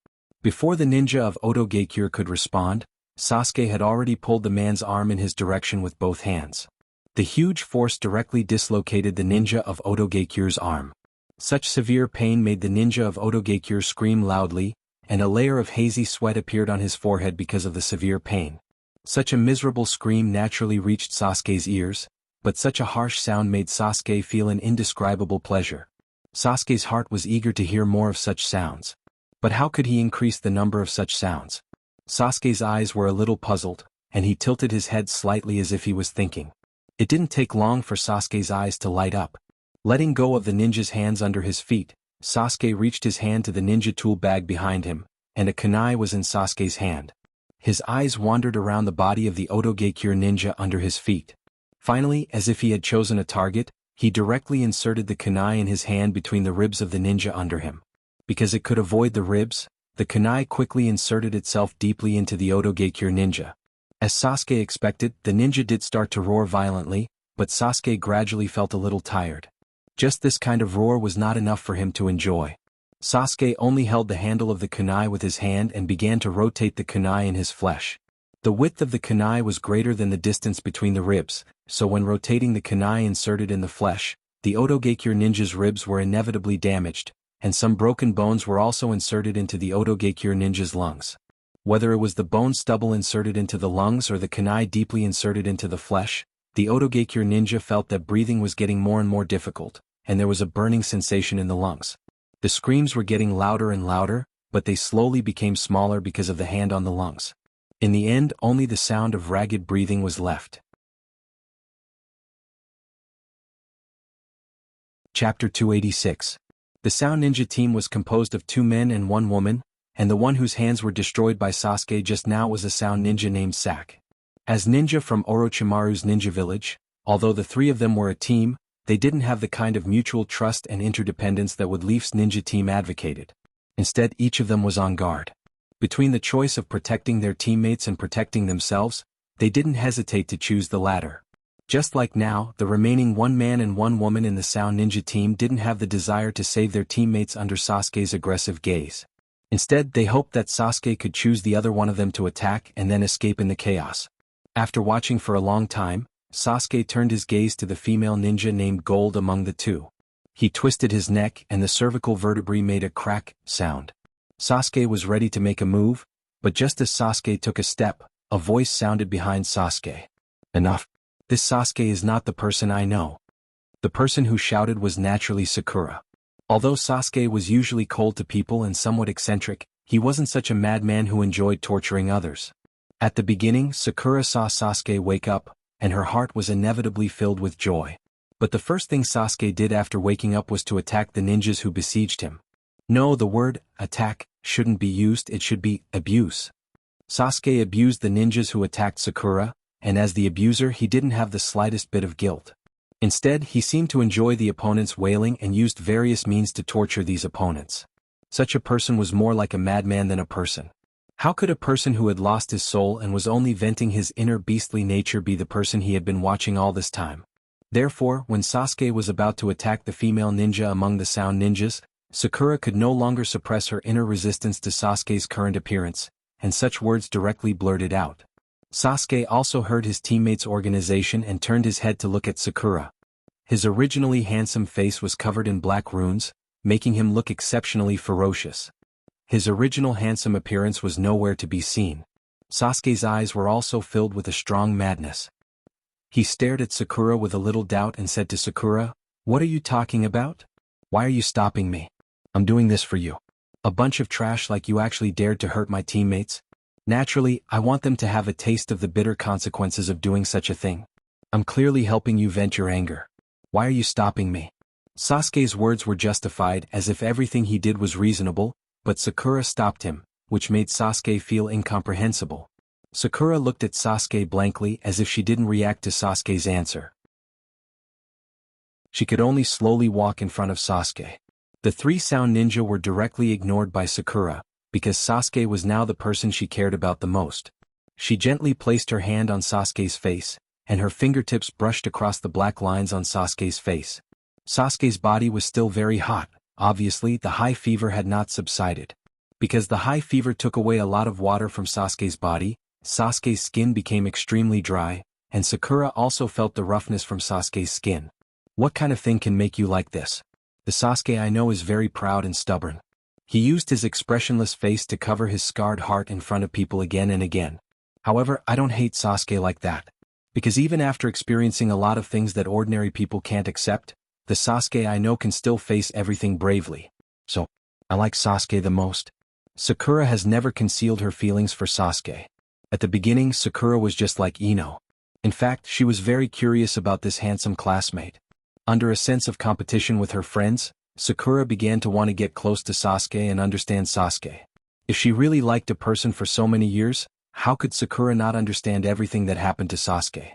Before the ninja of Otogekyure could respond, Sasuke had already pulled the man's arm in his direction with both hands. The huge force directly dislocated the ninja of Otogekyure's arm. Such severe pain made the ninja of Otogekyure scream loudly, and a layer of hazy sweat appeared on his forehead because of the severe pain. Such a miserable scream naturally reached Sasuke's ears, but such a harsh sound made Sasuke feel an indescribable pleasure. Sasuke's heart was eager to hear more of such sounds. But how could he increase the number of such sounds? Sasuke's eyes were a little puzzled, and he tilted his head slightly as if he was thinking. It didn't take long for Sasuke's eyes to light up. Letting go of the ninja's hands under his feet, Sasuke reached his hand to the ninja tool bag behind him, and a kunai was in Sasuke's hand. His eyes wandered around the body of the Otogekyure ninja under his feet. Finally, as if he had chosen a target, he directly inserted the kunai in his hand between the ribs of the ninja under him. Because it could avoid the ribs, the kunai quickly inserted itself deeply into the Otogekyure ninja. As Sasuke expected, the ninja did start to roar violently, but Sasuke gradually felt a little tired. Just this kind of roar was not enough for him to enjoy. Sasuke only held the handle of the kunai with his hand and began to rotate the kunai in his flesh. The width of the kunai was greater than the distance between the ribs, so when rotating the kunai inserted in the flesh, the Otogekyure ninja's ribs were inevitably damaged, and some broken bones were also inserted into the Otogekyure ninja's lungs. Whether it was the bone stubble inserted into the lungs or the kunai deeply inserted into the flesh, the Otogekyure ninja felt that breathing was getting more and more difficult, and there was a burning sensation in the lungs. The screams were getting louder and louder, but they slowly became smaller because of the hand on the lungs. In the end, only the sound of ragged breathing was left. Chapter 286. The Sound Ninja team was composed of 2 men and 1 woman, and the one whose hands were destroyed by Sasuke just now was a Sound Ninja named Sak. As ninja from Orochimaru's ninja village, although the 3 of them were a team, they didn't have the kind of mutual trust and interdependence that Wood Leaf's ninja team advocated. Instead, each of them was on guard. Between the choice of protecting their teammates and protecting themselves, they didn't hesitate to choose the latter. Just like now, the remaining 1 man and 1 woman in the Sound Ninja team didn't have the desire to save their teammates under Sasuke's aggressive gaze. Instead, they hoped that Sasuke could choose the other one of them to attack and then escape in the chaos. After watching for a long time, Sasuke turned his gaze to the female ninja named Gold among the 2. He twisted his neck and the cervical vertebrae made a crack sound. Sasuke was ready to make a move, but just as Sasuke took a step, a voice sounded behind Sasuke. Enough. This Sasuke is not the person I know. The person who shouted was naturally Sakura. Although Sasuke was usually cold to people and somewhat eccentric, he wasn't such a madman who enjoyed torturing others. At the beginning, Sakura saw Sasuke wake up, and her heart was inevitably filled with joy. But the first thing Sasuke did after waking up was to attack the ninjas who besieged him. No, the word attack shouldn't be used, it should be abuse. Sasuke abused the ninjas who attacked Sakura, and as the abuser he didn't have the slightest bit of guilt. Instead, he seemed to enjoy the opponent's wailing and used various means to torture these opponents. Such a person was more like a madman than a person. How could a person who had lost his soul and was only venting his inner beastly nature be the person he had been watching all this time? Therefore, when Sasuke was about to attack the female ninja among the Sound Ninjas, Sakura could no longer suppress her inner resistance to Sasuke's current appearance, and such words directly blurted out. Sasuke also heard his teammates' organization and turned his head to look at Sakura. His originally handsome face was covered in black runes, making him look exceptionally ferocious. His original handsome appearance was nowhere to be seen. Sasuke's eyes were also filled with a strong madness. He stared at Sakura with a little doubt and said to Sakura, "What are you talking about? Why are you stopping me? I'm doing this for you. A bunch of trash like you actually dared to hurt my teammates? Naturally, I want them to have a taste of the bitter consequences of doing such a thing. I'm clearly helping you vent your anger. Why are you stopping me?" Sasuke's words were justified as if everything he did was reasonable, but Sakura stopped him, which made Sasuke feel incomprehensible. Sakura looked at Sasuke blankly as if she didn't react to Sasuke's answer. She could only slowly walk in front of Sasuke. The 3 Sound Ninja were directly ignored by Sakura, because Sasuke was now the person she cared about the most. She gently placed her hand on Sasuke's face, and her fingertips brushed across the black lines on Sasuke's face. Sasuke's body was still very hot. Obviously, the high fever had not subsided. Because the high fever took away a lot of water from Sasuke's body, Sasuke's skin became extremely dry, and Sakura also felt the roughness from Sasuke's skin. What kind of thing can make you like this? The Sasuke I know is very proud and stubborn. He used his expressionless face to cover his scarred heart in front of people again and again. However, I don't hate Sasuke like that. Because even after experiencing a lot of things that ordinary people can't accept, the Sasuke I know can still face everything bravely. So, I like Sasuke the most. Sakura has never concealed her feelings for Sasuke. At the beginning, Sakura was just like Ino. In fact, she was very curious about this handsome classmate. Under a sense of competition with her friends, Sakura began to want to get close to Sasuke and understand Sasuke. If she really liked a person for so many years, how could Sakura not understand everything that happened to Sasuke?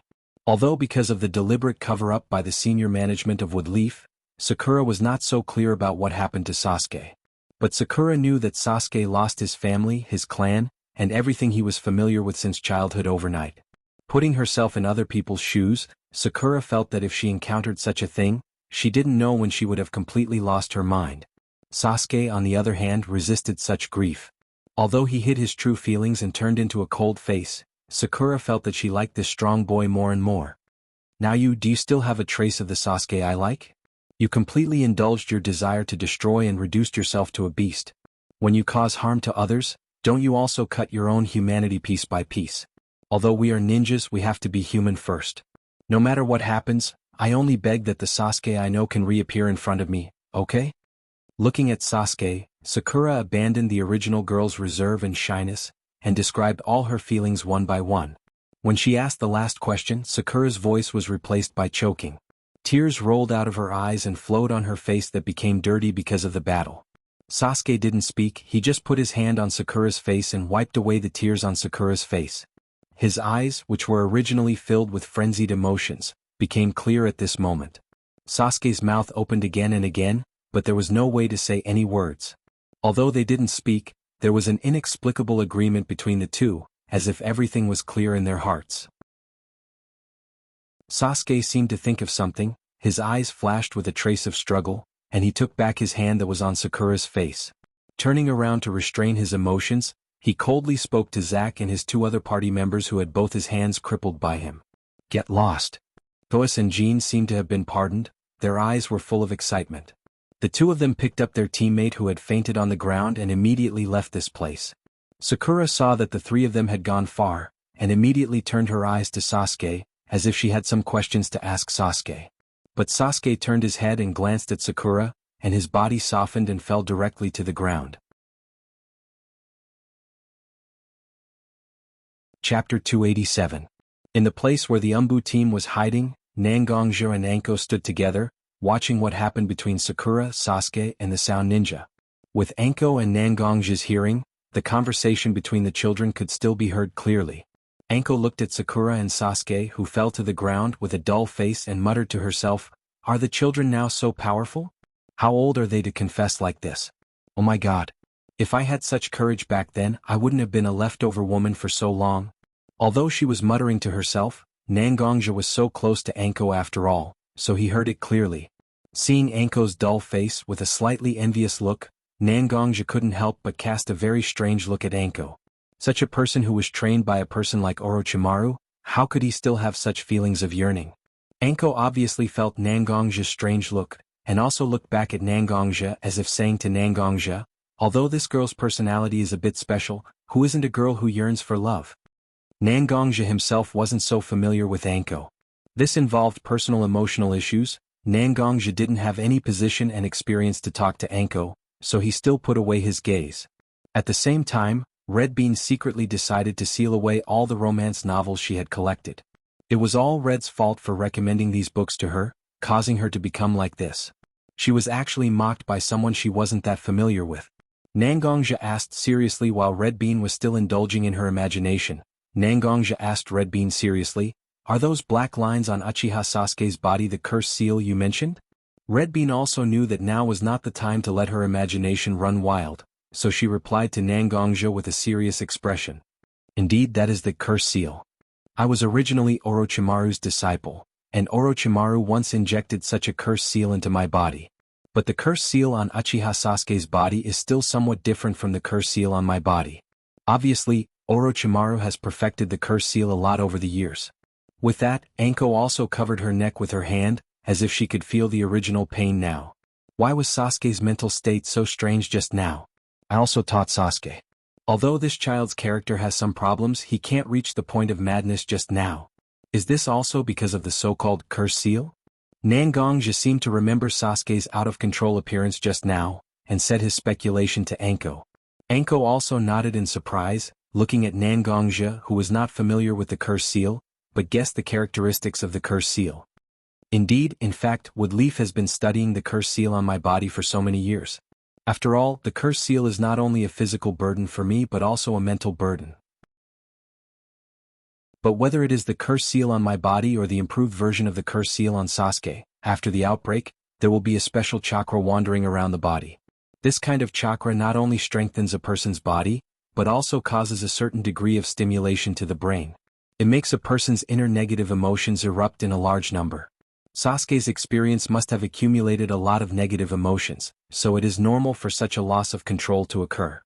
Although because of the deliberate cover-up by the senior management of Woodleaf, Sakura was not so clear about what happened to Sasuke. But Sakura knew that Sasuke lost his family, his clan, and everything he was familiar with since childhood overnight. Putting herself in other people's shoes, Sakura felt that if she encountered such a thing, she didn't know when she would have completely lost her mind. Sasuke, on the other hand, resisted such grief. Although he hid his true feelings and turned into a cold face, Sakura felt that she liked this strong boy more and more. Now do you still have a trace of the Sasuke I like? You completely indulged your desire to destroy and reduced yourself to a beast. When you cause harm to others, don't you also cut your own humanity piece by piece? Although we are ninjas, we have to be human first. No matter what happens, I only beg that the Sasuke I know can reappear in front of me, okay? Looking at Sasuke, Sakura abandoned the original girl's reserve and shyness, and described all her feelings one by one. When she asked the last question, Sakura's voice was replaced by choking. Tears rolled out of her eyes and flowed on her face that became dirty because of the battle. Sasuke didn't speak, he just put his hand on Sakura's face and wiped away the tears on Sakura's face. His eyes, which were originally filled with frenzied emotions, became clear at this moment. Sasuke's mouth opened again and again, but there was no way to say any words. Although they didn't speak, there was an inexplicable agreement between the two, as if everything was clear in their hearts. Sasuke seemed to think of something, his eyes flashed with a trace of struggle, and he took back his hand that was on Sakura's face. Turning around to restrain his emotions, he coldly spoke to Zack and his two other party members who had both his hands crippled by him. Get lost. Thoas and Jean seemed to have been pardoned, their eyes were full of excitement. The two of them picked up their teammate who had fainted on the ground and immediately left this place. Sakura saw that the three of them had gone far, and immediately turned her eyes to Sasuke, as if she had some questions to ask Sasuke. But Sasuke turned his head and glanced at Sakura, and his body softened and fell directly to the ground. Chapter 287. In the place where the Umbu team was hiding, Nangonja and Anko stood together, watching what happened between Sakura, Sasuke, and the Sound Ninja. With Anko and Nangonja's hearing, the conversation between the children could still be heard clearly. Anko looked at Sakura and Sasuke, who fell to the ground with a dull face, and muttered to herself, "Are the children now so powerful? How old are they to confess like this? Oh my god. If I had such courage back then, I wouldn't have been a leftover woman for so long." Although she was muttering to herself, Nangonja was so close to Anko after all, so he heard it clearly. Seeing Anko's dull face with a slightly envious look, Nangonja couldn't help but cast a very strange look at Anko. Such a person who was trained by a person like Orochimaru, how could he still have such feelings of yearning? Anko obviously felt Nangonja's strange look, and also looked back at Nangonja as if saying to Nangonja, although this girl's personality is a bit special, who isn't a girl who yearns for love? Nangonja himself wasn't so familiar with Anko. This involved personal emotional issues. Nangonja didn't have any position and experience to talk to Anko, so he still put away his gaze. At the same time, Red Bean secretly decided to seal away all the romance novels she had collected. It was all Red's fault for recommending these books to her, causing her to become like this. She was actually mocked by someone she wasn't that familiar with. Nangonja asked seriously while Red Bean was still indulging in her imagination. Nangonja asked Red Bean seriously, "Are those black lines on Uchiha Sasuke's body the curse seal you mentioned?" Red Bean also knew that now was not the time to let her imagination run wild, so she replied to Nangonja with a serious expression. "Indeed, that is the curse seal. I was originally Orochimaru's disciple, and Orochimaru once injected such a curse seal into my body. But the curse seal on Uchiha Sasuke's body is still somewhat different from the curse seal on my body. Obviously, Orochimaru has perfected the curse seal a lot over the years." With that, Anko also covered her neck with her hand, as if she could feel the original pain now. Why was Sasuke's mental state so strange just now? I also taught Sasuke. Although this child's character has some problems, he can't reach the point of madness just now. Is this also because of the so-called curse seal? Nangonja seemed to remember Sasuke's out-of-control appearance just now, and said his speculation to Anko. Anko also nodded in surprise, looking at Nangonja, who was not familiar with the curse seal. but guess the characteristics of the cursed seal. Indeed, in fact, Woodleaf has been studying the cursed seal on my body for so many years. After all, the cursed seal is not only a physical burden for me but also a mental burden. But whether it is the cursed seal on my body or the improved version of the cursed seal on Sasuke, after the outbreak, there will be a special chakra wandering around the body. This kind of chakra not only strengthens a person's body, but also causes a certain degree of stimulation to the brain. It makes a person's inner negative emotions erupt in a large number. Sasuke's experience must have accumulated a lot of negative emotions, so it is normal for such a loss of control to occur.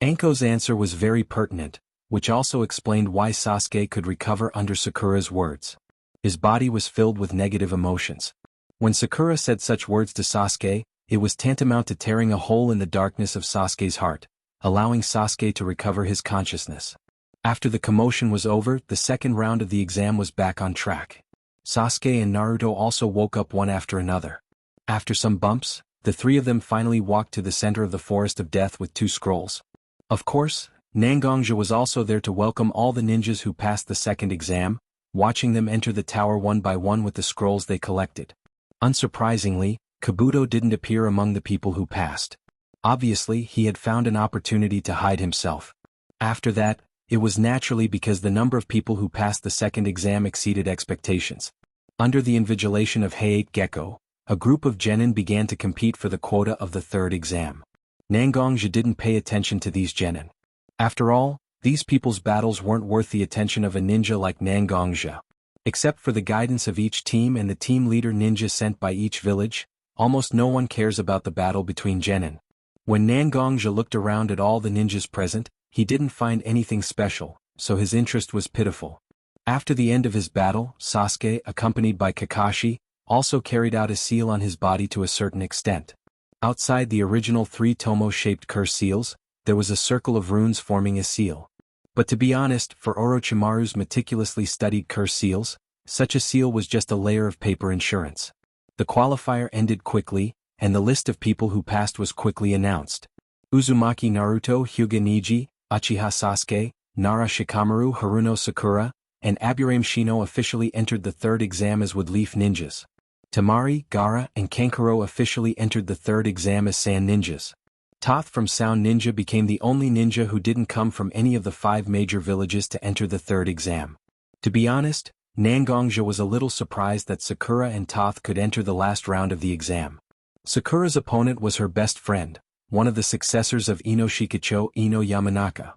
Anko's answer was very pertinent, which also explained why Sasuke could recover under Sakura's words. His body was filled with negative emotions. When Sakura said such words to Sasuke, it was tantamount to tearing a hole in the darkness of Sasuke's heart, allowing Sasuke to recover his consciousness. After the commotion was over, the second round of the exam was back on track. Sasuke and Naruto also woke up one after another. After some bumps, the three of them finally walked to the center of the Forest of Death with 2 scrolls. Of course, Nangongja was also there to welcome all the ninjas who passed the second exam, watching them enter the tower one by one with the scrolls they collected. Unsurprisingly, Kabuto didn't appear among the people who passed. Obviously, he had found an opportunity to hide himself. After that, it was naturally because the number of people who passed the second exam exceeded expectations. Under the invigilation of Hayate Gecko, a group of genin began to compete for the quota of the third exam. Nangongja didn't pay attention to these genin. After all, these people's battles weren't worth the attention of a ninja like Nangongja. Except for the guidance of each team and the team leader ninja sent by each village, almost no one cares about the battle between genin. When Nangongja looked around at all the ninjas present, he didn't find anything special, so his interest was pitiful. After the end of his battle, Sasuke, accompanied by Kakashi, also carried out a seal on his body to a certain extent. Outside the original 3 tomo-shaped curse seals, there was a circle of runes forming a seal. But to be honest, for Orochimaru's meticulously studied curse seals, such a seal was just a layer of paper insurance. The qualifier ended quickly, and the list of people who passed was quickly announced. Uzumaki Naruto, Hyuga Neji, Uchiha Sasuke, Nara Shikamaru, Haruno Sakura, and Aburame Shino officially entered the third exam as Woodleaf ninjas. Temari, Gaara, and Kankuro officially entered the third exam as Sand ninjas. Toth from Sound Ninja became the only ninja who didn't come from any of the 5 major villages to enter the third exam. To be honest, Nangongja was a little surprised that Sakura and Toth could enter the last round of the exam. Sakura's opponent was her best friend, one of the successors of Ino Shikacho, Ino Yamanaka.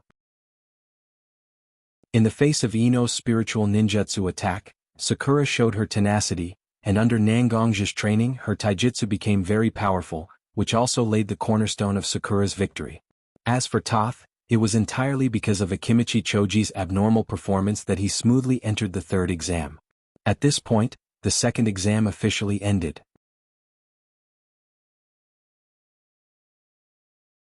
In the face of Ino's spiritual ninjutsu attack, Sakura showed her tenacity, and under Nangongja's training her taijutsu became very powerful, which also laid the cornerstone of Sakura's victory. As for Toth, it was entirely because of Akimichi Choji's abnormal performance that he smoothly entered the third exam. At this point, the second exam officially ended.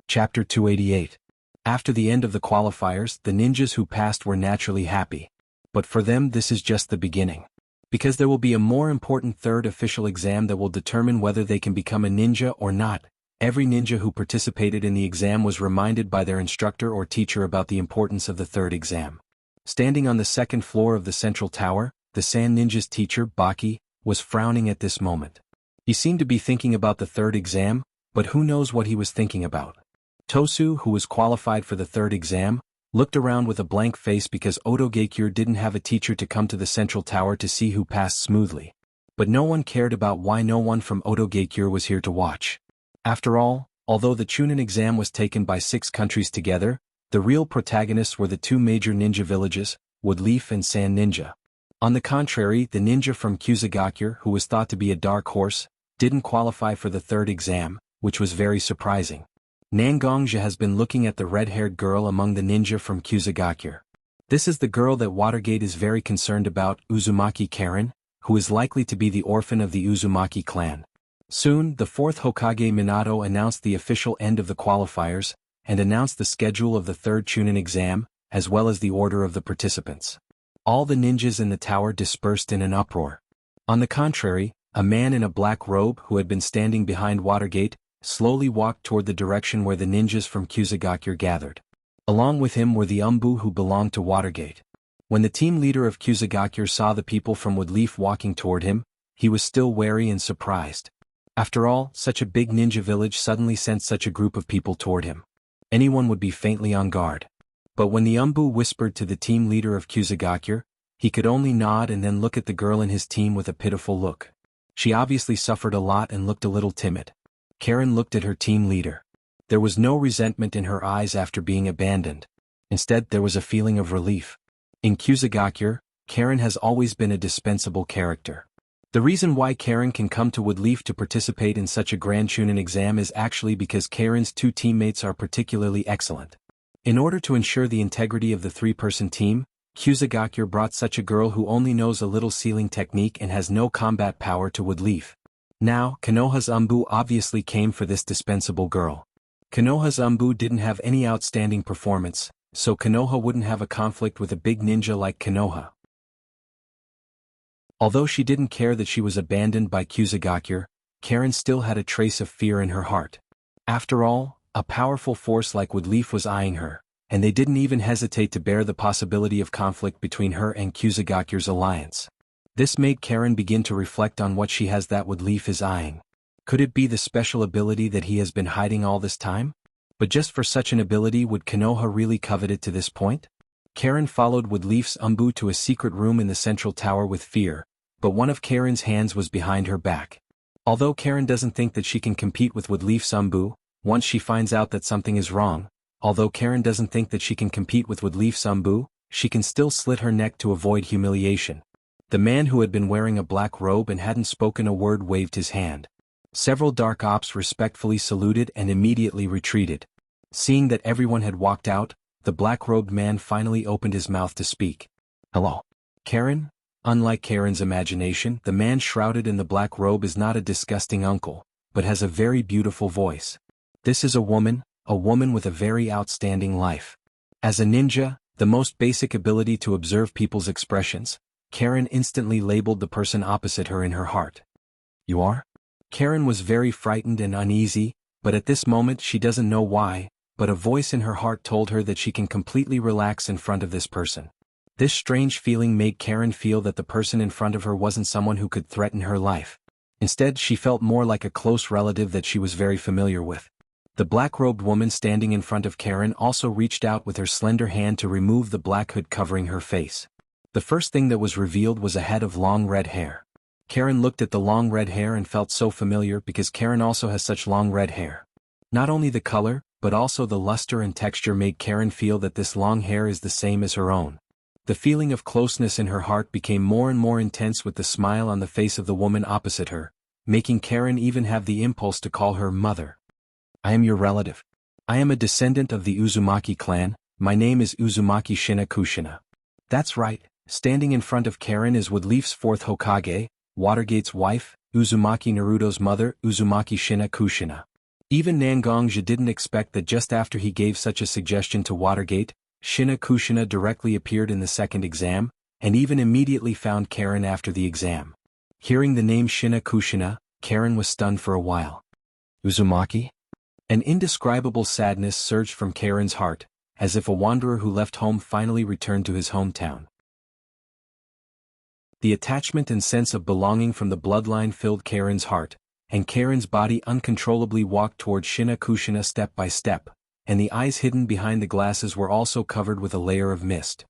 Chapter 288. After the end of the qualifiers, the ninjas who passed were naturally happy. But for them this is just the beginning. Because there will be a more important third official exam that will determine whether they can become a ninja or not. Every ninja who participated in the exam was reminded by their instructor or teacher about the importance of the third exam. Standing on the second floor of the central tower, the Sand Ninja's teacher, Baki, was frowning at this moment. He seemed to be thinking about the third exam, but who knows what he was thinking about. Tosu, who was qualified for the third exam, looked around with a blank face because Oto Geikure didn't have a teacher to come to the central tower to see who passed smoothly. But no one cared about why no one from Oto Geikure was here to watch. After all, although the Chunin exam was taken by 6 countries together, the real protagonists were the 2 major ninja villages, Woodleaf and Sand Ninja. On the contrary, the ninja from Kusagakure, who was thought to be a dark horse, didn't qualify for the third exam, which was very surprising. Nangongja has been looking at the red-haired girl among the ninja from Kusagakure. This is the girl that Watergate is very concerned about, Uzumaki Karen, who is likely to be the orphan of the Uzumaki clan. Soon, the 4th Hokage Minato announced the official end of the qualifiers, and announced the schedule of the third Chunin exam, as well as the order of the participants. All the ninjas in the tower dispersed in an uproar. On the contrary, a man in a black robe who had been standing behind Watergate, slowly walked toward the direction where the ninjas from Kusagakure gathered. Along with him were the Umbu who belonged to Watergate. When the team leader of Kusagakure saw the people from Woodleaf walking toward him, he was still wary and surprised. After all, such a big ninja village suddenly sent such a group of people toward him. Anyone would be faintly on guard. But when the Umbu whispered to the team leader of Kusagakure, he could only nod and then look at the girl in his team with a pitiful look. She obviously suffered a lot and looked a little timid. Karen looked at her team leader. There was no resentment in her eyes after being abandoned. Instead, there was a feeling of relief. In Kusagakure, Karen has always been a dispensable character. The reason why Karen can come to Woodleaf to participate in such a grand Chunin exam is actually because Karen's two teammates are particularly excellent. In order to ensure the integrity of the three-person team, Kusagakure brought such a girl who only knows a little sealing technique and has no combat power to Woodleaf. Now, Konoha's Umbu obviously came for this dispensable girl. Konoha's Umbu didn't have any outstanding performance, so Konoha wouldn't have a conflict with a big ninja like Konoha. Although she didn't care that she was abandoned by Kusagakure, Karen still had a trace of fear in her heart. After all, a powerful force like Woodleaf was eyeing her, and they didn't even hesitate to bear the possibility of conflict between her and Kusagakure's alliance. This made Karen begin to reflect on what she has that Woodleaf is eyeing. Could it be the special ability that he has been hiding all this time? But just for such an ability would Konoha really covet it to this point? Karen followed Woodleaf's Umbu to a secret room in the central tower with fear, but one of Karen's hands was behind her back. Although Karen doesn't think that she can compete with Woodleaf's Umbu, once she finds out that something is wrong, she can still slit her neck to avoid humiliation. The man who had been wearing a black robe and hadn't spoken a word waved his hand. Several dark ops respectfully saluted and immediately retreated. Seeing that everyone had walked out, the black-robed man finally opened his mouth to speak. "Hello, Karen?" Unlike Karen's imagination, the man shrouded in the black robe is not a disgusting uncle, but has a very beautiful voice. This is a woman with a very outstanding life. As a ninja, the most basic ability to observe people's expressions, Karen instantly labeled the person opposite her in her heart. "You are?" Karen was very frightened and uneasy, but at this moment she doesn't know why, but a voice in her heart told her that she can completely relax in front of this person. This strange feeling made Karen feel that the person in front of her wasn't someone who could threaten her life. Instead, she felt more like a close relative that she was very familiar with. The black-robed woman standing in front of Karen also reached out with her slender hand to remove the black hood covering her face. The first thing that was revealed was a head of long red hair. Karen looked at the long red hair and felt so familiar because Karen also has such long red hair. Not only the color, but also the luster and texture made Karen feel that this long hair is the same as her own. The feeling of closeness in her heart became more and more intense with the smile on the face of the woman opposite her, making Karen even have the impulse to call her mother. "I am your relative. I am a descendant of the Uzumaki clan. My name is Uzumaki Shina Kushina." That's right, standing in front of Karen is Woodleaf's fourth Hokage, Watergate's wife, Uzumaki Naruto's mother, Uzumaki Shina Kushina. Even Nangongja didn't expect that just after he gave such a suggestion to Watergate, Shina Kushina directly appeared in the second exam, and even immediately found Karen after the exam. Hearing the name Shina Kushina, Karen was stunned for a while. "Uzumaki?" An indescribable sadness surged from Karen's heart, as if a wanderer who left home finally returned to his hometown. The attachment and sense of belonging from the bloodline filled Karen's heart, and Karen's body uncontrollably walked toward Shina Kushina step by step, and the eyes hidden behind the glasses were also covered with a layer of mist.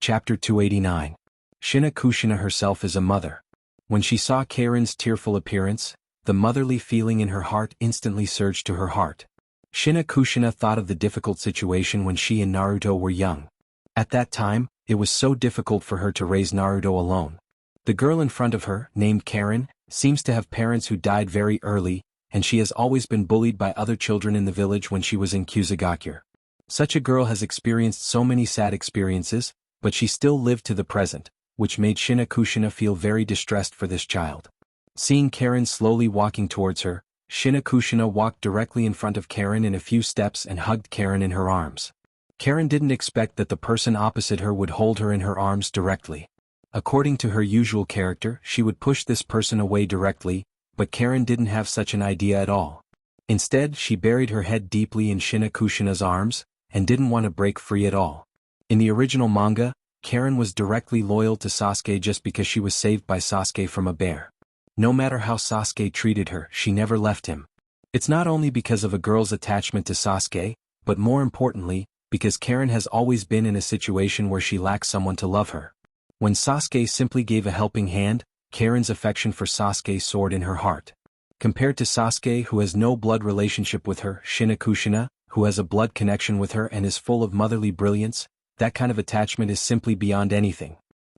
Chapter 289. Shina Kushina herself is a mother. When she saw Karen's tearful appearance, the motherly feeling in her heart instantly surged to her heart. Shina Kushina thought of the difficult situation when she and Naruto were young. At that time, it was so difficult for her to raise Naruto alone. The girl in front of her, named Karen, seems to have parents who died very early, and she has always been bullied by other children in the village when she was in Kusagakure. Such a girl has experienced so many sad experiences, but she still lived to the present, which made Shina Kushina feel very distressed for this child. Seeing Karen slowly walking towards her, Shina Kushina walked directly in front of Karen in a few steps and hugged Karen in her arms. Karen didn't expect that the person opposite her would hold her in her arms directly. According to her usual character, she would push this person away directly, but Karen didn't have such an idea at all. Instead, she buried her head deeply in Shinakushina's arms, and didn't want to break free at all. In the original manga, Karen was directly loyal to Sasuke just because she was saved by Sasuke from a bear. No matter how Sasuke treated her, she never left him. It's not only because of a girl's attachment to Sasuke, but more importantly, because Karen has always been in a situation where she lacks someone to love her. When Sasuke simply gave a helping hand, Karen's affection for Sasuke soared in her heart. Compared to Sasuke, who has no blood relationship with her, Shinakushina, who has a blood connection with her and is full of motherly brilliance, that kind of attachment is simply beyond anything.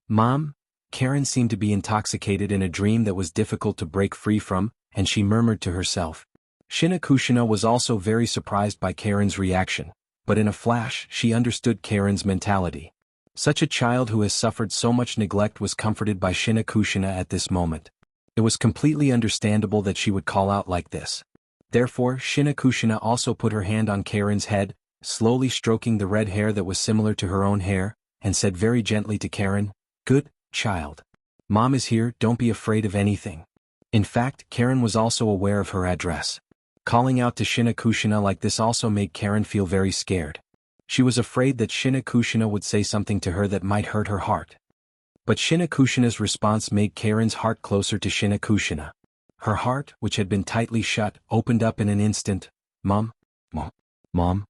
Mom? Karen seemed to be intoxicated in a dream that was difficult to break free from, and she murmured to herself. Shinakushina was also very surprised by Karen's reaction, but in a flash she understood Karen's mentality. Such a child who has suffered so much neglect was comforted by Shinakushina at this moment. It was completely understandable that she would call out like this. Therefore, Shinakushina also put her hand on Karen's head, slowly stroking the red hair that was similar to her own hair, and said very gently to Karen, "Good child. Mom is here, don't be afraid of anything." In fact, Karen was also aware of her address. Calling out to Shinakushina like this also made Karen feel very scared. She was afraid that Shinakushina would say something to her that might hurt her heart. But Shinakushina's response made Karen's heart closer to Shinakushina. Her heart, which had been tightly shut, opened up in an instant. "Mom? Mom? Mom?"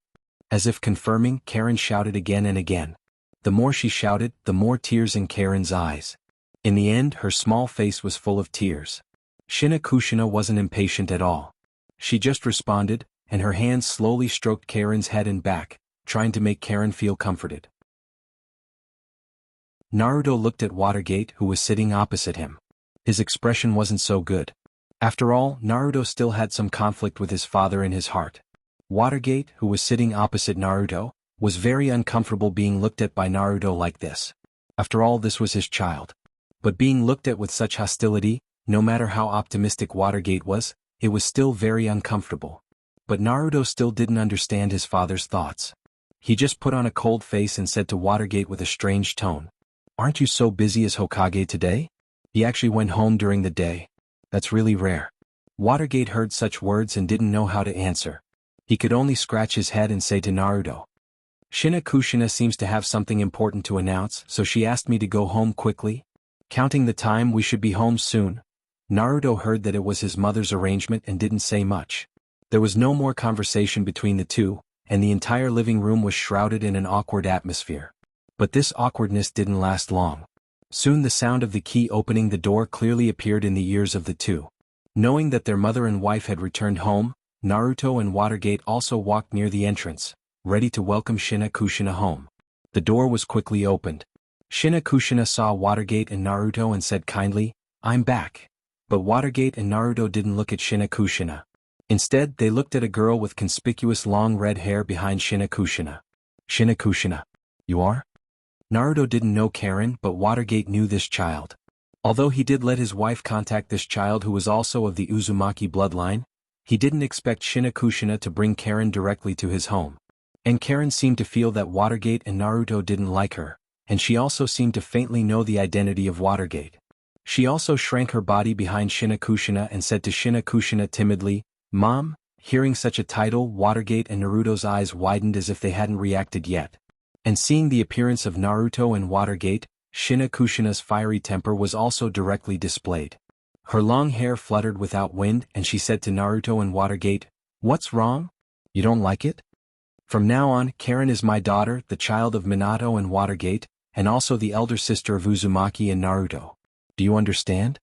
As if confirming, Karen shouted again and again. The more she shouted, the more tears in Karen's eyes. In the end, her small face was full of tears. Shinakushina wasn't impatient at all. She just responded, and her hands slowly stroked Karen's head and back, trying to make Karen feel comforted. Naruto looked at Watergate, who was sitting opposite him. His expression wasn't so good. After all, Naruto still had some conflict with his father in his heart. Watergate, who was sitting opposite Naruto, was very uncomfortable being looked at by Naruto like this. After all, this was his child. But being looked at with such hostility, no matter how optimistic Watergate was, it was still very uncomfortable. But Naruto still didn't understand his father's thoughts. He just put on a cold face and said to Watergate with a strange tone, "Aren't you so busy as Hokage today? He actually went home during the day. That's really rare." Watergate heard such words and didn't know how to answer. He could only scratch his head and say to Naruto, "Shinakushina seems to have something important to announce, so she asked me to go home quickly. Counting the time, we should be home soon." Naruto heard that it was his mother's arrangement and didn't say much. There was no more conversation between the two, and the entire living room was shrouded in an awkward atmosphere. But this awkwardness didn't last long. Soon the sound of the key opening the door clearly appeared in the ears of the two. Knowing that their mother and wife had returned home, Naruto and Watergate also walked near the entrance, ready to welcome Shinakushina home. The door was quickly opened. Shinakushina saw Watergate and Naruto and said kindly, "I'm back." But Watergate and Naruto didn't look at Shinakushina. Instead, they looked at a girl with conspicuous long red hair behind Shinakushina. "Shinakushina. You are?" Naruto didn't know Karen, but Watergate knew this child. Although he did let his wife contact this child who was also of the Uzumaki bloodline, he didn't expect Shinakushina to bring Karen directly to his home. And Karen seemed to feel that Watergate and Naruto didn't like her, and she also seemed to faintly know the identity of Watergate. She also shrank her body behind Shinakushina and said to Shinakushina timidly, "Mom?" Hearing such a title, Watergate and Naruto's eyes widened as if they hadn't reacted yet. And seeing the appearance of Naruto and Watergate, Shinakushina's fiery temper was also directly displayed. Her long hair fluttered without wind and she said to Naruto and Watergate, "What's wrong? You don't like it? From now on, Karen is my daughter, the child of Minato and Watergate, and also the elder sister of Uzumaki and Naruto. Do you understand?"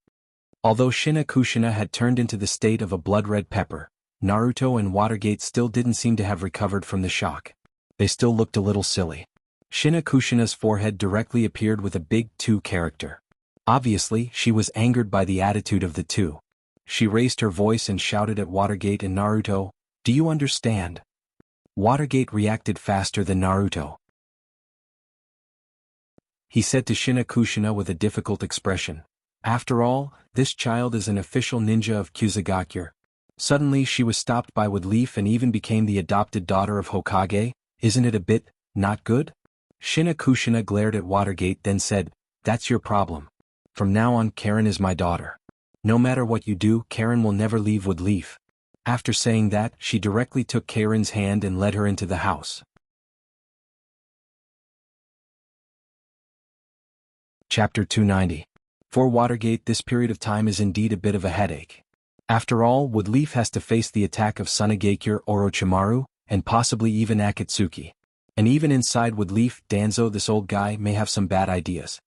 Although Shinakushina had turned into the state of a blood-red pepper, Naruto and Watergate still didn't seem to have recovered from the shock. They still looked a little silly. Shinakushina's forehead directly appeared with a big 2 character. Obviously, she was angered by the attitude of the two. She raised her voice and shouted at Watergate and Naruto, "Do you understand?" Watergate reacted faster than Naruto. He said to Shinakushina with a difficult expression, "After all, this child is an official ninja of Kusagakure." Suddenly she was stopped by Wood Leaf and even became the adopted daughter of Hokage. Isn't it a bit not good? Shinakushina glared at Watergate then said, "That's your problem. From now on, Karen is my daughter. No matter what you do, Karen will never leave Wood Leaf." After saying that, she directly took Karen's hand and led her into the house. Chapter 290. For Watergate, this period of time is indeed a bit of a headache. After all, Woodleaf has to face the attack of Sunagakure Orochimaru, and possibly even Akatsuki. And even inside Woodleaf, Danzo, this old guy, may have some bad ideas.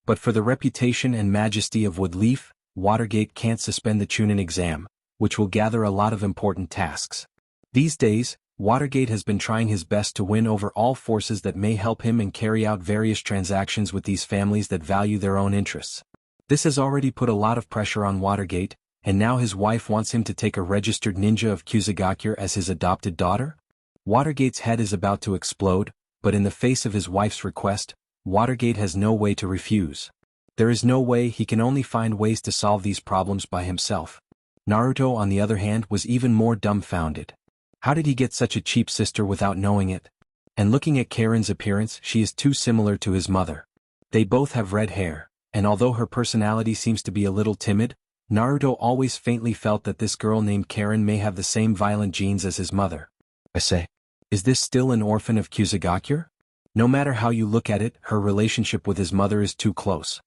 But for the reputation and majesty of Woodleaf, Watergate can't suspend the Chunin exam, which will gather a lot of important tasks. These days, Watergate has been trying his best to win over all forces that may help him and carry out various transactions with these families that value their own interests. This has already put a lot of pressure on Watergate, and now his wife wants him to take a registered ninja of Kusagakure as his adopted daughter? Watergate's head is about to explode, but in the face of his wife's request, Watergate has no way to refuse. There is no way, he can only find ways to solve these problems by himself. Naruto, on the other hand, was even more dumbfounded. How did he get such a cheap sister without knowing it? And looking at Karen's appearance, she is too similar to his mother. They both have red hair, and although her personality seems to be a little timid, Naruto always faintly felt that this girl named Karen may have the same violent genes as his mother. I say, is this still an orphan of Kusagakure? No matter how you look at it, her relationship with his mother is too close.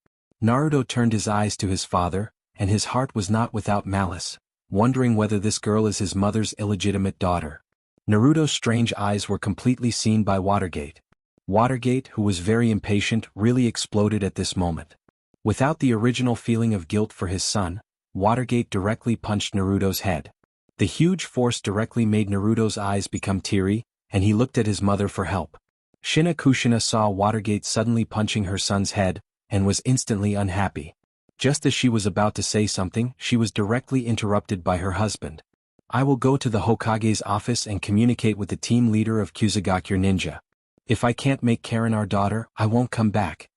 Naruto turned his eyes to his father, and his heart was not without malice, wondering whether this girl is his mother's illegitimate daughter. Naruto's strange eyes were completely seen by Watergate. Watergate, who was very impatient, really exploded at this moment. Without the original feeling of guilt for his son, Watergate directly punched Naruto's head. The huge force directly made Naruto's eyes become teary, and he looked at his mother for help. Shina Kushina saw Watergate suddenly punching her son's head, and was instantly unhappy. Just as she was about to say something, she was directly interrupted by her husband. I will go to the Hokage's office and communicate with the team leader of Kusagakure Ninja. If I can't make Karen our daughter, I won't come back.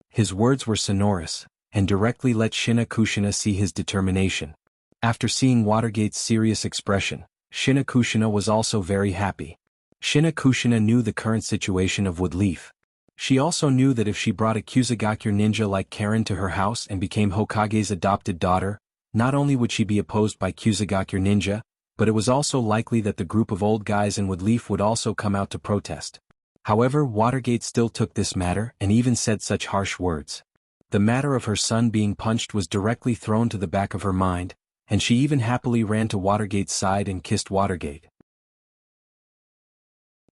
His words were sonorous, and directly let Shina Kushina see his determination. After seeing Watergate's serious expression, Shina Kushina was also very happy. Shina Kushina knew the current situation of Woodleaf. She also knew that if she brought a Kusagakure ninja like Karen to her house and became Hokage's adopted daughter, not only would she be opposed by Kusagakure ninja, but it was also likely that the group of old guys in Woodleaf would also come out to protest. However, Watergate still took this matter and even said such harsh words. The matter of her son being punched was directly thrown to the back of her mind, and she even happily ran to Watergate's side and kissed Watergate.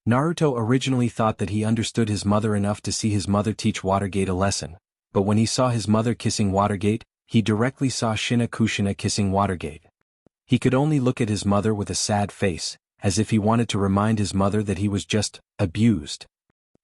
Naruto originally thought that he understood his mother enough to see his mother teach Watergate a lesson, but when he saw his mother kissing Watergate, he directly saw Shina Kushina kissing Watergate. He could only look at his mother with a sad face, as if he wanted to remind his mother that he was just abused.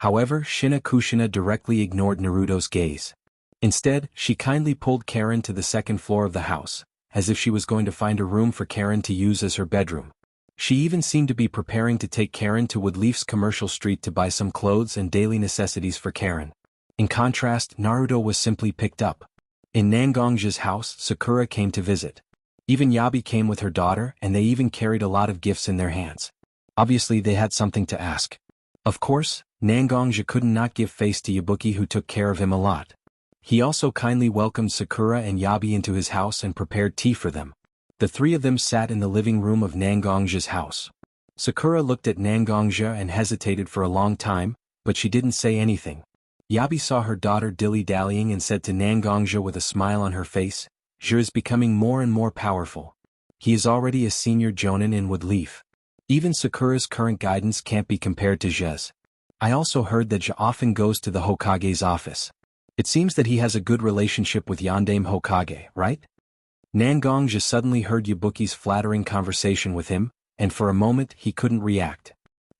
However, Shina Kushina directly ignored Naruto's gaze. Instead, she kindly pulled Karen to the second floor of the house, as if she was going to find a room for Karen to use as her bedroom. She even seemed to be preparing to take Karen to Woodleaf's commercial street to buy some clothes and daily necessities for Karen. In contrast, Naruto was simply picked up. In Nangongja's house, Sakura came to visit. Even Yabi came with her daughter, and they even carried a lot of gifts in their hands. Obviously they had something to ask. Of course, Nangongja could not give face to Yabuki, who took care of him a lot. He also kindly welcomed Sakura and Yabi into his house and prepared tea for them. The three of them sat in the living room of Nangongja's house. Sakura looked at Nangongja and hesitated for a long time, but she didn't say anything. Yabi saw her daughter dilly-dallying and said to Nangongja with a smile on her face, "Je is becoming more and more powerful. He is already a senior jonin in Woodleaf. Even Sakura's current guidance can't be compared to Je's. I also heard that Je often goes to the Hokage's office. It seems that he has a good relationship with Yondaime Hokage, right?" Nangongja suddenly heard Yabuki's flattering conversation with him, and for a moment he couldn't react.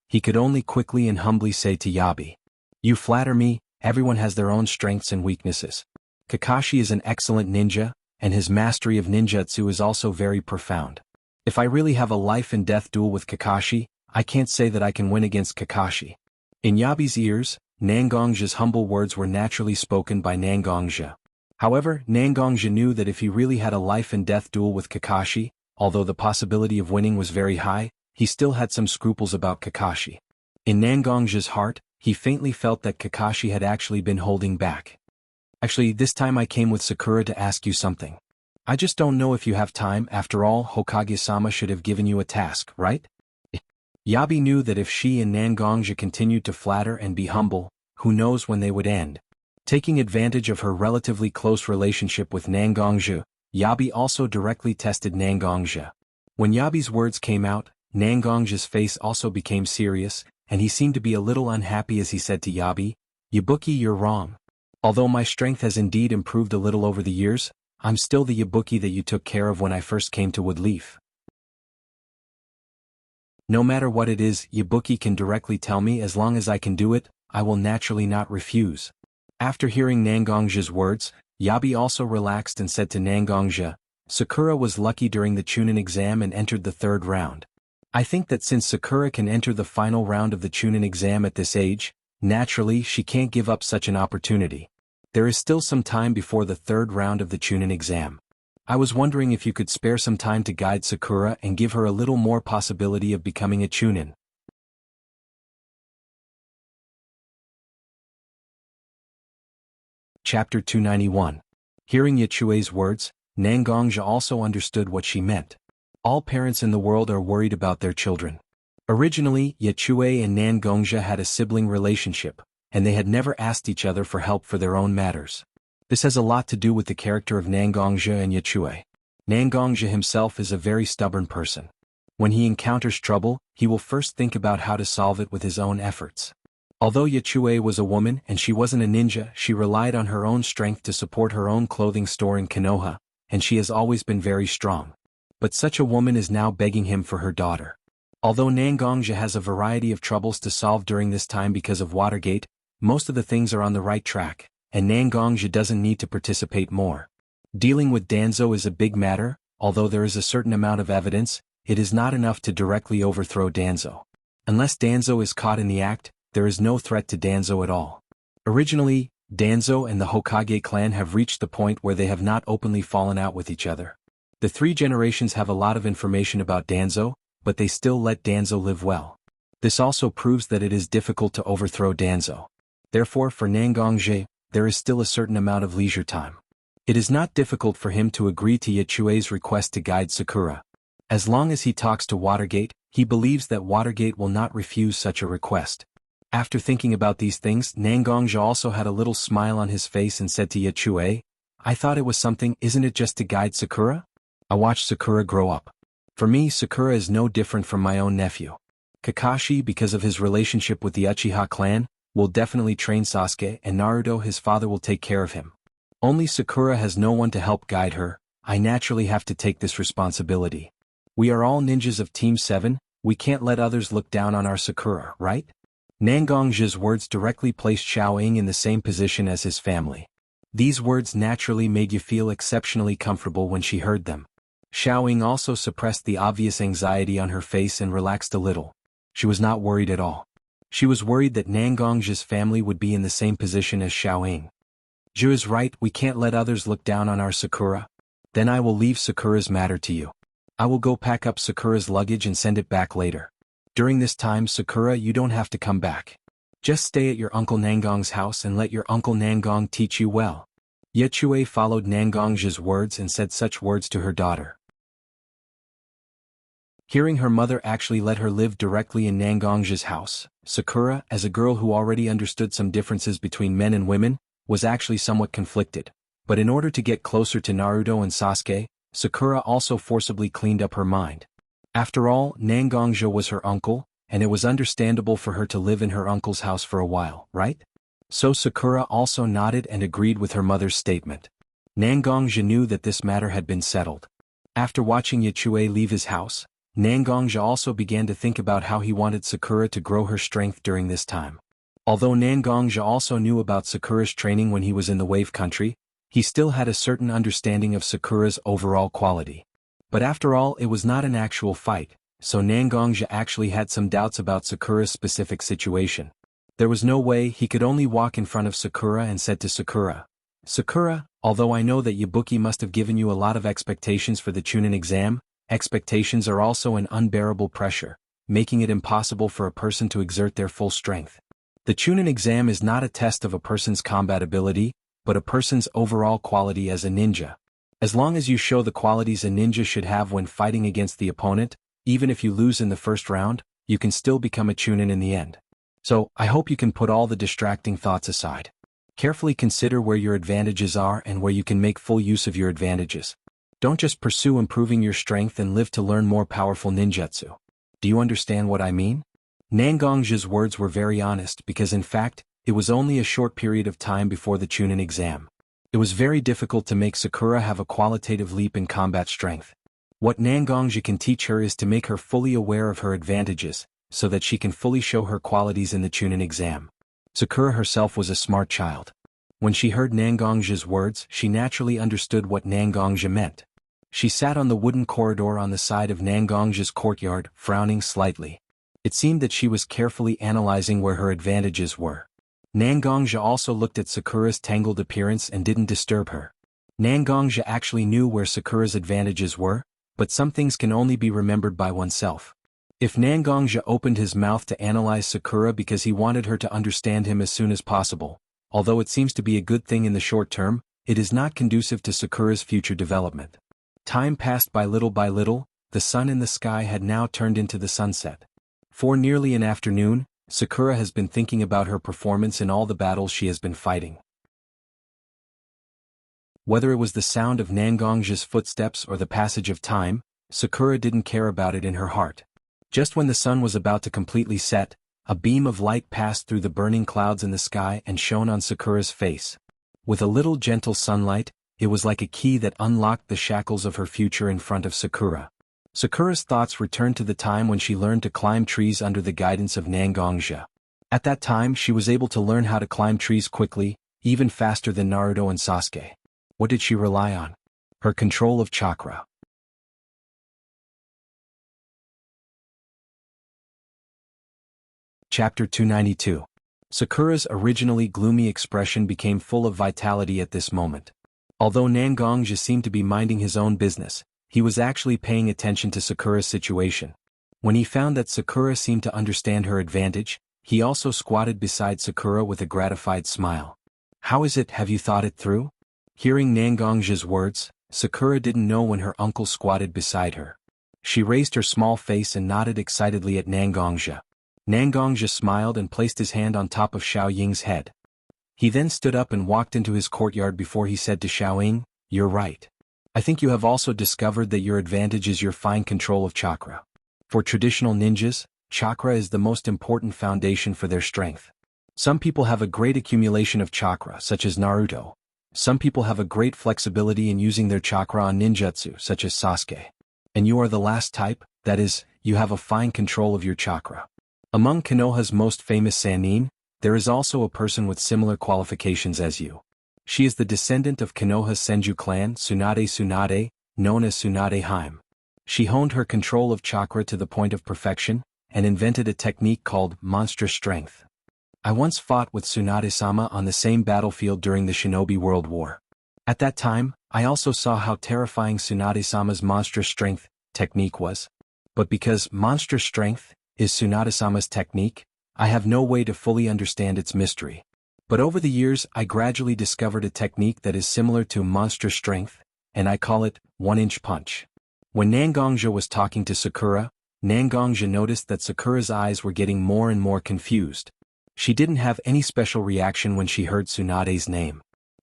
He could only quickly and humbly say to Yabi, "You flatter me, everyone has their own strengths and weaknesses. Kakashi is an excellent ninja, and his mastery of ninjutsu is also very profound. If I really have a life and death duel with Kakashi, I can't say that I can win against Kakashi." In Yabi's ears, Nangongja's humble words were naturally spoken by Nangongja. However, Nangongja knew that if he really had a life and death duel with Kakashi, although the possibility of winning was very high, he still had some scruples about Kakashi. In Nangongja's heart, he faintly felt that Kakashi had actually been holding back. "Actually, this time I came with Sakura to ask you something. I just don't know if you have time. After all, Hokage-sama should have given you a task, right? Yabi knew that if she and Nangongja continued to flatter and be humble, who knows when they would end. Taking advantage of her relatively close relationship with Nangongja, Yabi also directly tested Nangongja. When Yabi's words came out, Nangongja's face also became serious, and he seemed to be a little unhappy as he said to Yabi, "Yabuki, you're wrong. Although my strength has indeed improved a little over the years, I'm still the Yabuki that you took care of when I first came to Woodleaf. No matter what it is, Yabuki can directly tell me. As long as I can do it, I will naturally not refuse." After hearing Nangongja's words, Yabi also relaxed and said to Nangongja, "Sakura was lucky during the Chunin exam and entered the third round. I think that since Sakura can enter the final round of the Chunin exam at this age, naturally she can't give up such an opportunity. There is still some time before the third round of the Chunin exam. I was wondering if you could spare some time to guide Sakura and give her a little more possibility of becoming a Chunin." Chapter 291. Hearing Yachue's words, Nangongja also understood what she meant. All parents in the world are worried about their children. Originally, Yachue and Nangongja had a sibling relationship, and they had never asked each other for help for their own matters. This has a lot to do with the character of Nangongja and Yachue. Nangongja himself is a very stubborn person. When he encounters trouble, he will first think about how to solve it with his own efforts. Although Yachue was a woman and she wasn't a ninja, she relied on her own strength to support her own clothing store in Konoha, and she has always been very strong. But such a woman is now begging him for her daughter. Although Nangongja has a variety of troubles to solve during this time because of Watergate, most of the things are on the right track, and Nangongja doesn't need to participate more. Dealing with Danzo is a big matter. Although there is a certain amount of evidence, it is not enough to directly overthrow Danzo. Unless Danzo is caught in the act, there is no threat to Danzo at all. Originally, Danzo and the Hokage clan have reached the point where they have not openly fallen out with each other. The three generations have a lot of information about Danzo, but they still let Danzo live well. This also proves that it is difficult to overthrow Danzo. Therefore, for Nangongja, there is still a certain amount of leisure time. It is not difficult for him to agree to Yachue's request to guide Sakura. As long as he talks to Watergate, he believes that Watergate will not refuse such a request. After thinking about these things, Nangongja also had a little smile on his face and said to Yachue, "I thought it was something. Isn't it just to guide Sakura? I watched Sakura grow up. For me, Sakura is no different from my own nephew. Kakashi, because of his relationship with the Uchiha clan, will definitely train Sasuke, and Naruto, his father, will take care of him. Only Sakura has no one to help guide her. I naturally have to take this responsibility. We are all ninjas of Team 7, we can't let others look down on our Sakura, right?" Nangongja's words directly placed Xiaoying in the same position as his family. These words naturally made you feel exceptionally comfortable when she heard them. Xiaoying also suppressed the obvious anxiety on her face and relaxed a little. She was not worried at all. She was worried that Nangongja's family would be in the same position as Xiaoying. "Zhu is right, we can't let others look down on our Sakura. Then I will leave Sakura's matter to you. I will go pack up Sakura's luggage and send it back later. During this time, Sakura, you don't have to come back. Just stay at your Uncle Nangong's house and let your Uncle Nangong teach you well." Yachue followed Nangongja's words and said such words to her daughter. Hearing her mother actually let her live directly in Nangongja's house, Sakura, as a girl who already understood some differences between men and women, was actually somewhat conflicted. But in order to get closer to Naruto and Sasuke, Sakura also forcibly cleaned up her mind. After all, Nangongja was her uncle, and it was understandable for her to live in her uncle's house for a while, right? So Sakura also nodded and agreed with her mother's statement. Nangongja knew that this matter had been settled. After watching Yachue leave his house, Nangongja also began to think about how he wanted Sakura to grow her strength during this time. Although Nangongja also knew about Sakura's training when he was in the Wave Country, he still had a certain understanding of Sakura's overall quality. But after all, it was not an actual fight, so Nangongja actually had some doubts about Sakura's specific situation. There was no way. He could only walk in front of Sakura and said to Sakura, "Sakura, although I know that Yabuki must have given you a lot of expectations for the Chunin exam, expectations are also an unbearable pressure, making it impossible for a person to exert their full strength. The Chunin exam is not a test of a person's combat ability, but a person's overall quality as a ninja. As long as you show the qualities a ninja should have when fighting against the opponent, even if you lose in the first round, you can still become a chunin in the end. So, I hope you can put all the distracting thoughts aside. Carefully consider where your advantages are and where you can make full use of your advantages. Don't just pursue improving your strength and live to learn more powerful ninjutsu. Do you understand what I mean? Nangongji's words were very honest because in fact, it was only a short period of time before the chunin exam. It was very difficult to make Sakura have a qualitative leap in combat strength. What Nangongji can teach her is to make her fully aware of her advantages, so that she can fully show her qualities in the chunin exam. Sakura herself was a smart child. When she heard Nangongji's words, she naturally understood what Nangongji meant. She sat on the wooden corridor on the side of Nangongji's courtyard, frowning slightly. It seemed that she was carefully analyzing where her advantages were. Nangongji also looked at Sakura's tangled appearance and didn't disturb her. Nangongji actually knew where Sakura's advantages were, but some things can only be remembered by oneself. If Nangongji opened his mouth to analyze Sakura because he wanted her to understand him as soon as possible, although it seems to be a good thing in the short term, it is not conducive to Sakura's future development. Time passed by little, the sun in the sky had now turned into the sunset. For nearly an afternoon, Sakura has been thinking about her performance in all the battles she has been fighting. Whether it was the sound of Nangongji's footsteps or the passage of time, Sakura didn't care about it in her heart. Just when the sun was about to completely set, a beam of light passed through the burning clouds in the sky and shone on Sakura's face. With a little gentle sunlight, it was like a key that unlocked the shackles of her future in front of Sakura. Sakura's thoughts returned to the time when she learned to climb trees under the guidance of Nangongji. At that time she was able to learn how to climb trees quickly, even faster than Naruto and Sasuke. What did she rely on? Her control of chakra. Chapter 292. Sakura's originally gloomy expression became full of vitality at this moment. Although Nangongji seemed to be minding his own business, he was actually paying attention to Sakura's situation. When he found that Sakura seemed to understand her advantage, he also squatted beside Sakura with a gratified smile. "How is it, have you thought it through?" Hearing Nangongji's words, Sakura didn't know when her uncle squatted beside her. She raised her small face and nodded excitedly at Nangongji. Nangongji smiled and placed his hand on top of Xiao Ying's head. He then stood up and walked into his courtyard before he said to Xiao Ying, "You're right. I think you have also discovered that your advantage is your fine control of chakra. For traditional ninjas, chakra is the most important foundation for their strength. Some people have a great accumulation of chakra, such as Naruto. Some people have a great flexibility in using their chakra on ninjutsu, such as Sasuke. And you are the last type, that is, you have a fine control of your chakra. Among Konoha's most famous Sannin, there is also a person with similar qualifications as you. She is the descendant of Konoha's Senju clan, Tsunade, known as Tsunade Hime. She honed her control of chakra to the point of perfection, and invented a technique called monstrous strength. I once fought with Tsunade-sama on the same battlefield during the Shinobi World War. At that time, I also saw how terrifying Tsunade-sama's monstrous strength technique was. But because monstrous strength is Tsunade-sama's technique, I have no way to fully understand its mystery. But over the years I gradually discovered a technique that is similar to monstrous strength, and I call it one-inch punch. When Nangongji was talking to Sakura, Nangongji noticed that Sakura's eyes were getting more and more confused. She didn't have any special reaction when she heard Tsunade's name.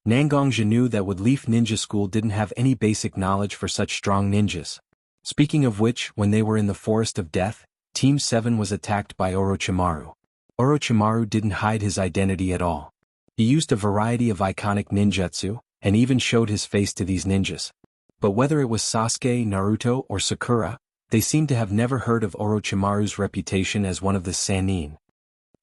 Nangongji knew that Wood Leaf Ninja School didn't have any basic knowledge for such strong ninjas. Speaking of which, when they were in the Forest of Death, Team 7 was attacked by Orochimaru. Orochimaru didn't hide his identity at all. He used a variety of iconic ninjutsu, and even showed his face to these ninjas. But whether it was Sasuke, Naruto, or Sakura, they seemed to have never heard of Orochimaru's reputation as one of the Sannin.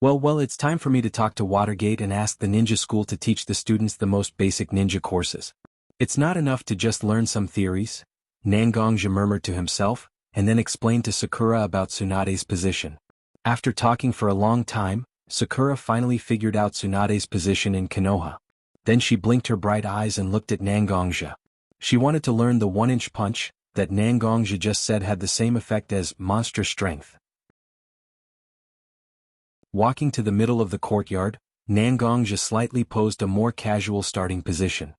Well, it's time for me to talk to Watergate and ask the ninja school to teach the students the most basic ninja courses. It's not enough to just learn some theories, Nangongji murmured to himself, and then explained to Sakura about Tsunade's position. After talking for a long time, Sakura finally figured out Tsunade's position in Konoha. Then she blinked her bright eyes and looked at Nangongji. She wanted to learn the one-inch punch that Nangongji just said had the same effect as monstrous strength. Walking to the middle of the courtyard, Nangongji slightly posed a more casual starting position.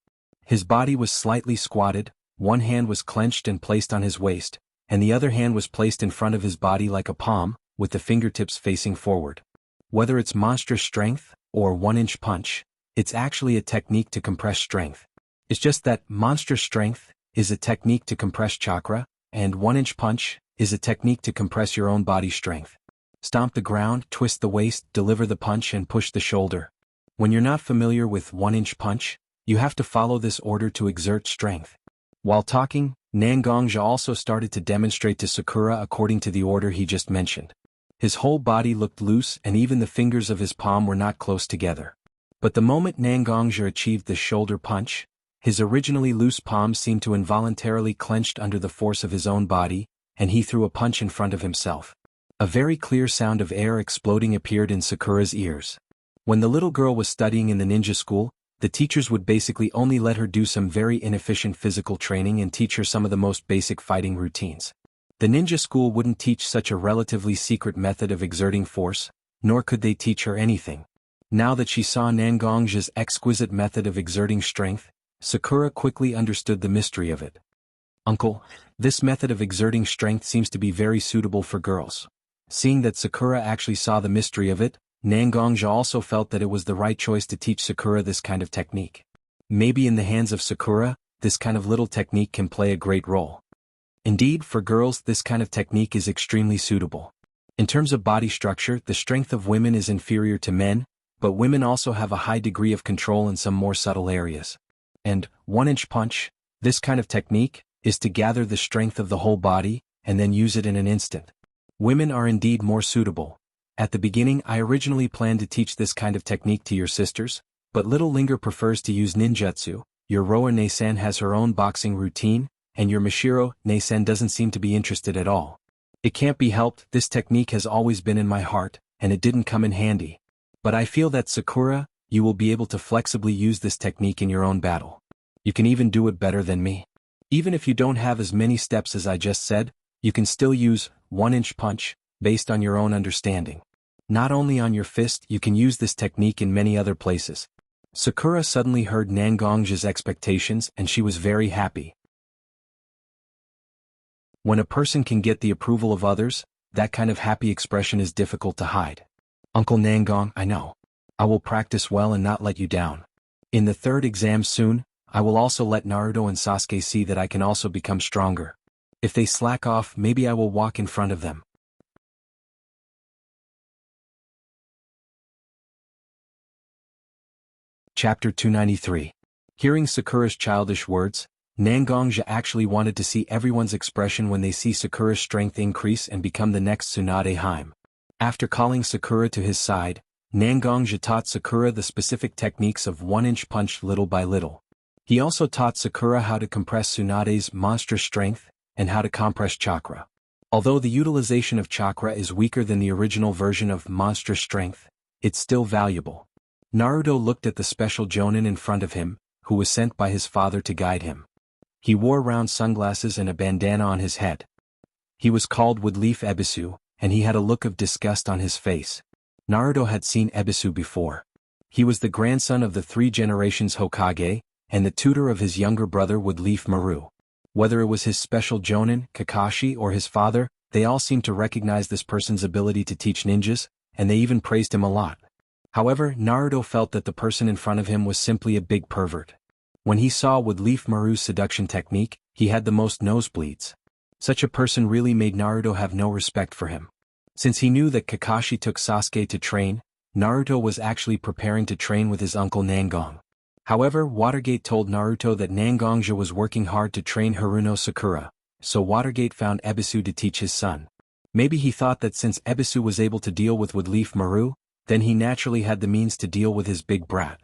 His body was slightly squatted, One hand was clenched and placed on his waist, and the other hand was placed in front of his body like a palm, with the fingertips facing forward. Whether it's monstrous strength, or one-inch punch, it's actually a technique to compress strength. It's just that monstrous strength is a technique to compress chakra, and one-inch punch is a technique to compress your own body strength. Stomp the ground, twist the waist, deliver the punch and push the shoulder. When you're not familiar with one-inch punch, you have to follow this order to exert strength. While talking, Nangongja also started to demonstrate to Sakura according to the order he just mentioned. His whole body looked loose and even the fingers of his palm were not close together. But the moment Nangongja achieved the shoulder punch, his originally loose palm seemed to involuntarily clenched under the force of his own body, and he threw a punch in front of himself. A very clear sound of air exploding appeared in Sakura's ears. When the little girl was studying in the ninja school, the teachers would basically only let her do some very inefficient physical training and teach her some of the most basic fighting routines. The ninja school wouldn't teach such a relatively secret method of exerting force, nor could they teach her anything. Now that she saw Nangongja's exquisite method of exerting strength, Sakura quickly understood the mystery of it. "Uncle, this method of exerting strength seems to be very suitable for girls." Seeing that Sakura actually saw the mystery of it, Nangongja also felt that it was the right choice to teach Sakura this kind of technique. Maybe in the hands of Sakura, this kind of little technique can play a great role. Indeed, for girls this kind of technique is extremely suitable. In terms of body structure, the strength of women is inferior to men, but women also have a high degree of control in some more subtle areas. And one-inch punch, this kind of technique, is to gather the strength of the whole body, and then use it in an instant. Women are indeed more suitable. At the beginning I originally planned to teach this kind of technique to your sisters, but little Linger prefers to use ninjutsu, your Roa Nasen has her own boxing routine, and your Mashiro Nasen doesn't seem to be interested at all. It can't be helped, this technique has always been in my heart, and it didn't come in handy. But I feel that Sakura, you will be able to flexibly use this technique in your own battle. You can even do it better than me. Even if you don't have as many steps as I just said, you can still use one-inch punch, based on your own understanding. Not only on your fist, you can use this technique in many other places. Sakura suddenly heard Nangongja's expectations and she was very happy. When a person can get the approval of others, that kind of happy expression is difficult to hide. "Uncle Nangong, I know. I will practice well and not let you down. In the third exam soon, I will also let Naruto and Sasuke see that I can also become stronger. If they slack off, maybe I will walk in front of them." Chapter 293. Hearing Sakura's childish words, Nangongja actually wanted to see everyone's expression when they see Sakura's strength increase and become the next Tsunade Hime. After calling Sakura to his side, Nangongja taught Sakura the specific techniques of one-inch punch little by little. He also taught Sakura how to compress Tsunade's monstrous strength, and how to compress chakra. Although the utilization of chakra is weaker than the original version of monstrous strength, it's still valuable. Naruto looked at the special jonin in front of him, who was sent by his father to guide him. He wore round sunglasses and a bandana on his head. He was called Woodleaf Ebisu, and he had a look of disgust on his face. Naruto had seen Ebisu before. He was the grandson of the 3 generations Hokage, and the tutor of his younger brother Woodleaf Maru. Whether it was his special jonin, Kakashi, or his father, they all seemed to recognize this person's ability to teach ninjas, and they even praised him a lot. However, Naruto felt that the person in front of him was simply a big pervert. When he saw Woodleaf Maru's seduction technique, he had the most nosebleeds. Such a person really made Naruto have no respect for him. Since he knew that Kakashi took Sasuke to train, Naruto was actually preparing to train with his uncle Nangong. However, Watergate told Naruto that Nangongja was working hard to train Haruno Sakura, so Watergate found Ebisu to teach his son. Maybe he thought that since Ebisu was able to deal with Woodleaf Maru, then he naturally had the means to deal with his big brat.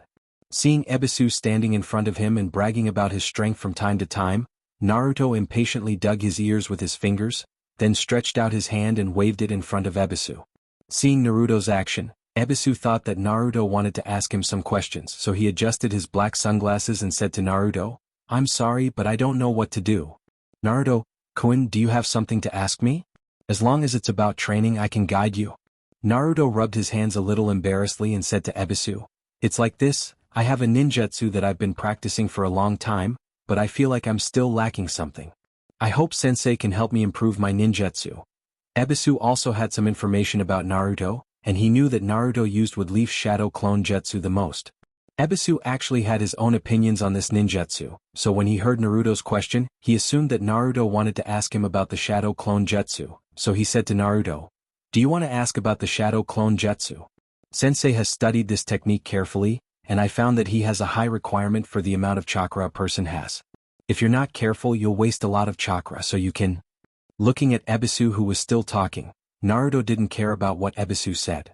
Seeing Ebisu standing in front of him and bragging about his strength from time to time, Naruto impatiently dug his ears with his fingers, then stretched out his hand and waved it in front of Ebisu. Seeing Naruto's action, Ebisu thought that Naruto wanted to ask him some questions, so he adjusted his black sunglasses and said to Naruto, "I'm sorry, but I don't know what to do." "Naruto-kun, do you have something to ask me? As long as it's about training, I can guide you." Naruto rubbed his hands a little embarrassedly and said to Ebisu, "It's like this, I have a ninjutsu that I've been practicing for a long time, but I feel like I'm still lacking something. I hope Sensei can help me improve my ninjutsu. Ebisu also had some information about Naruto, and he knew that Naruto used Woodleaf's Shadow Clone Jutsu the most. Ebisu actually had his own opinions on this ninjutsu, so when he heard Naruto's question, he assumed that Naruto wanted to ask him about the Shadow Clone Jutsu, so he said to Naruto, "Do you want to ask about the Shadow Clone Jutsu? Sensei has studied this technique carefully, and I found that he has a high requirement for the amount of chakra a person has. If you're not careful, you'll waste a lot of chakra so you can..." Looking at Ebisu, who was still talking, Naruto didn't care about what Ebisu said.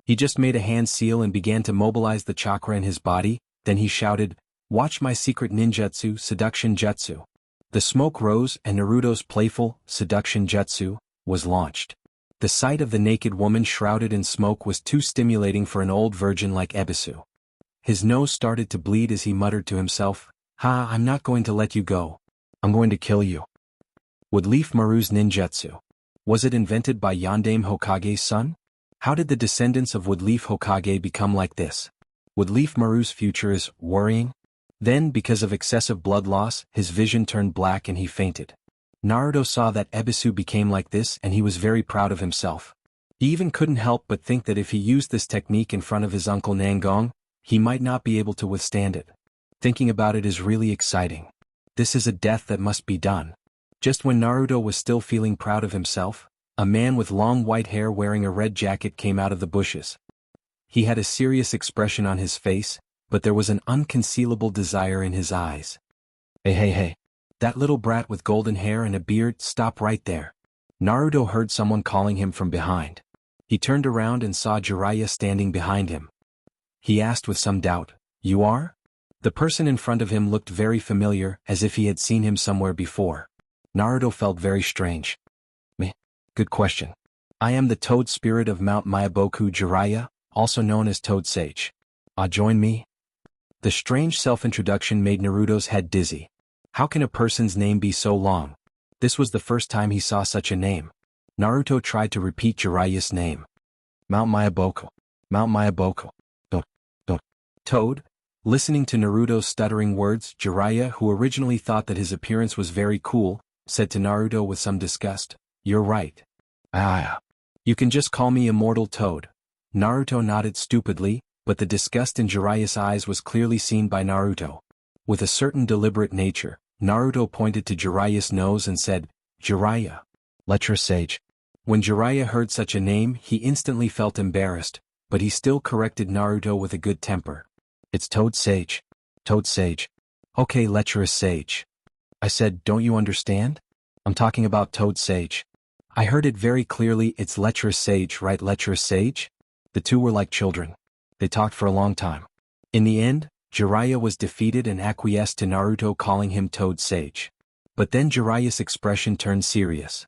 He just made a hand seal and began to mobilize the chakra in his body, then he shouted, "Watch my secret ninjutsu, Seduction Jutsu." The smoke rose and Naruto's playful, Seduction Jutsu, was launched. The sight of the naked woman shrouded in smoke was too stimulating for an old virgin like Ebisu. His nose started to bleed as he muttered to himself, "Ha, I'm not going to let you go. I'm going to kill you." Woodleaf Maru's ninjutsu. Was it invented by Yondaime Hokage's son? How did the descendants of Woodleaf Hokage become like this? Woodleaf Maru's future is worrying. Then, because of excessive blood loss, his vision turned black and he fainted. Naruto saw that Ebisu became like this and he was very proud of himself. He even couldn't help but think that if he used this technique in front of his uncle Nangong, he might not be able to withstand it. Thinking about it is really exciting. This is a death that must be done. Just when Naruto was still feeling proud of himself, a man with long white hair wearing a red jacket came out of the bushes. He had a serious expression on his face, but there was an unconcealable desire in his eyes. Hey. That little brat with golden hair and a beard, stop right there." Naruto heard someone calling him from behind. He turned around and saw Jiraiya standing behind him. He asked with some doubt, "You are?" The person in front of him looked very familiar, as if he had seen him somewhere before. Naruto felt very strange. "Me? Good question. I am the Toad Spirit of Mount Myaboku, Jiraiya, also known as Toad Sage. Join me?" The strange self-introduction made Naruto's head dizzy. How can a person's name be so long? This was the first time he saw such a name. Naruto tried to repeat Jiraiya's name. Mount Myaboku. Mount Myaboku. Toad? Listening to Naruto's stuttering words, Jiraiya, who originally thought that his appearance was very cool, said to Naruto with some disgust, "You're right. You can just call me Immortal Toad." Naruto nodded stupidly, but the disgust in Jiraiya's eyes was clearly seen by Naruto. With a certain deliberate nature, Naruto pointed to Jiraiya's nose and said, "Jiraiya. Lecherous Sage." When Jiraiya heard such a name, he instantly felt embarrassed, but he still corrected Naruto with a good temper. "It's Toad Sage. Toad Sage. Okay, Lecherous Sage. I said, don't you understand? I'm talking about Toad Sage. I heard it very clearly, it's Lecherous Sage, right, Lecherous Sage?" The two were like children. They talked for a long time. In the end, Jiraiya was defeated and acquiesced to Naruto calling him Toad Sage. But then Jiraiya's expression turned serious.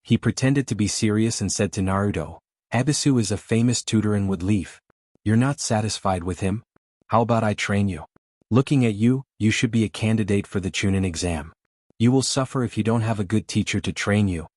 He pretended to be serious and said to Naruto, "Ebisu is a famous tutor in Woodleaf. You're not satisfied with him? How about I train you? Looking at you, you should be a candidate for the Chunin exam. You will suffer if you don't have a good teacher to train you."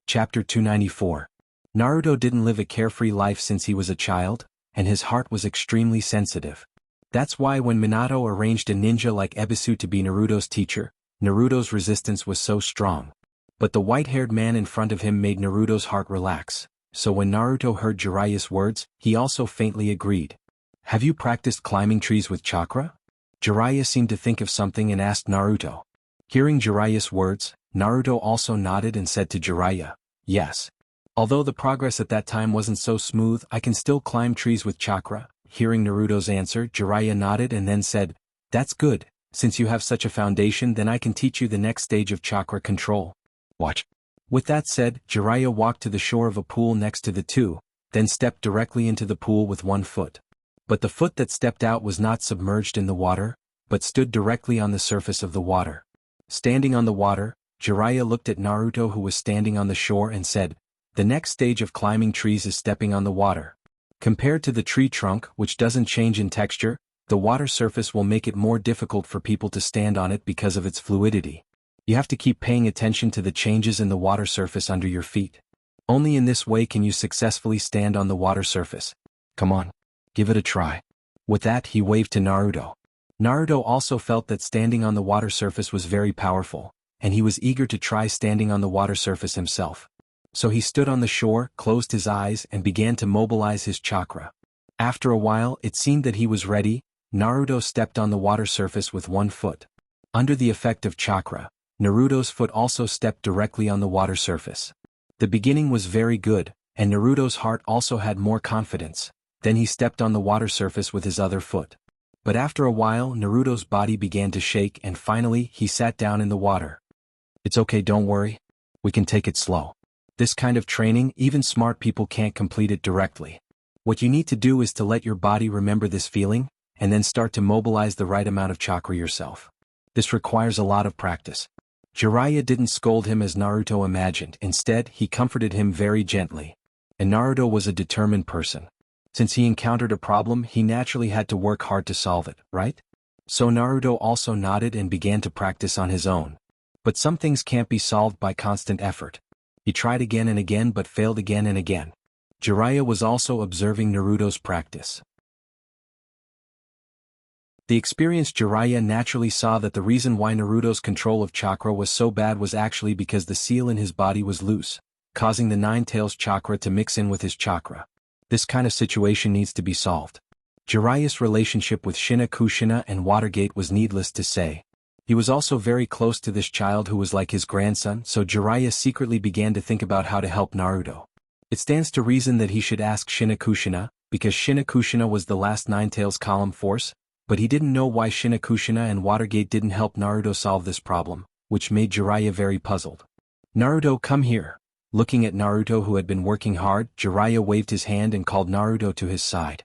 Chapter 294. Naruto didn't live a carefree life since he was a child, and his heart was extremely sensitive. That's why when Minato arranged a ninja like Ebisu to be Naruto's teacher, Naruto's resistance was so strong. But the white-haired man in front of him made Naruto's heart relax, so when Naruto heard Jiraiya's words, he also faintly agreed. "Have you practiced climbing trees with chakra?" Jiraiya seemed to think of something and asked Naruto. Hearing Jiraiya's words, Naruto also nodded and said to Jiraiya, "Yes. Although the progress at that time wasn't so smooth, I can still climb trees with chakra." Hearing Naruto's answer, Jiraiya nodded and then said, "That's good. Since you have such a foundation, then I can teach you the next stage of chakra control. Watch." With that said, Jiraiya walked to the shore of a pool next to the two, then stepped directly into the pool with one foot. But the foot that stepped out was not submerged in the water, but stood directly on the surface of the water. Standing on the water, Jiraiya looked at Naruto, who was standing on the shore, and said, "The next stage of climbing trees is stepping on the water. Compared to the tree trunk, which doesn't change in texture, the water surface will make it more difficult for people to stand on it because of its fluidity. You have to keep paying attention to the changes in the water surface under your feet. Only in this way can you successfully stand on the water surface. Come on, give it a try. With that, he waved to Naruto. Naruto also felt that standing on the water surface was very powerful, and he was eager to try standing on the water surface himself. So he stood on the shore, closed his eyes, and began to mobilize his chakra. After a while, it seemed that he was ready. Naruto stepped on the water surface with one foot. Under the effect of chakra, Naruto's foot also stepped directly on the water surface. The beginning was very good, and Naruto's heart also had more confidence. Then he stepped on the water surface with his other foot. But after a while, Naruto's body began to shake, and finally, he sat down in the water. It's okay, don't worry. We can take it slow. This kind of training, even smart people can't complete it directly. What you need to do is to let your body remember this feeling, and then start to mobilize the right amount of chakra yourself. This requires a lot of practice. Jiraiya didn't scold him as Naruto imagined. Instead, he comforted him very gently. And Naruto was a determined person. Since he encountered a problem, he naturally had to work hard to solve it, right? So Naruto also nodded and began to practice on his own. But some things can't be solved by constant effort. He tried again and again but failed again and again. Jiraiya was also observing Naruto's practice. The experienced Jiraiya naturally saw that the reason why Naruto's control of chakra was so bad was actually because the seal in his body was loose, causing the Nine Tails chakra to mix in with his chakra. This kind of situation needs to be solved. Jiraiya's relationship with Shina Kushina and Watergate was needless to say. He was also very close to this child who was like his grandson, so Jiraiya secretly began to think about how to help Naruto. It stands to reason that he should ask Shina Kushina, because Shina Kushina was the last Nine Tails column force, but he didn't know why Shina Kushina and Watergate didn't help Naruto solve this problem, which made Jiraiya very puzzled. Naruto, come here. Looking at Naruto who had been working hard, Jiraiya waved his hand and called Naruto to his side.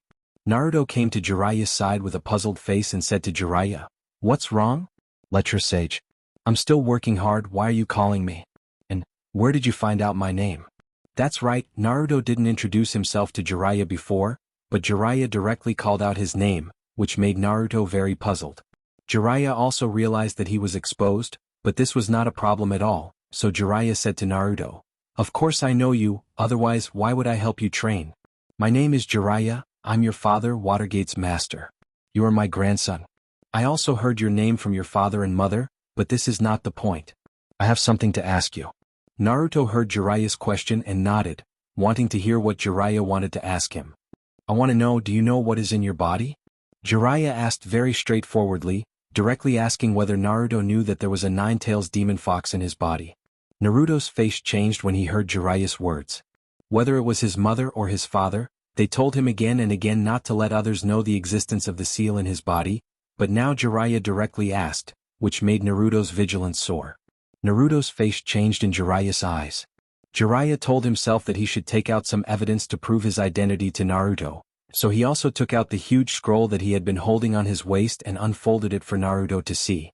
Naruto came to Jiraiya's side with a puzzled face and said to Jiraiya, "What's wrong?" "Lecture Sage. I'm still working hard, why are you calling me? And, where did you find out my name?" That's right, Naruto didn't introduce himself to Jiraiya before, but Jiraiya directly called out his name, which made Naruto very puzzled. Jiraiya also realized that he was exposed, but this was not a problem at all, so Jiraiya said to Naruto, "Of course I know you, otherwise why would I help you train? My name is Jiraiya, I'm your father, Watergate's master. You are my grandson. I also heard your name from your father and mother, but this is not the point. I have something to ask you." Naruto heard Jiraiya's question and nodded, wanting to hear what Jiraiya wanted to ask him. "I want to know, do you know what is in your body?" Jiraiya asked very straightforwardly, directly asking whether Naruto knew that there was a Nine-Tails demon fox in his body. Naruto's face changed when he heard Jiraiya's words. Whether it was his mother or his father, they told him again and again not to let others know the existence of the seal in his body, but now Jiraiya directly asked, which made Naruto's vigilance soar. Naruto's face changed in Jiraiya's eyes. Jiraiya told himself that he should take out some evidence to prove his identity to Naruto, so he also took out the huge scroll that he had been holding on his waist and unfolded it for Naruto to see.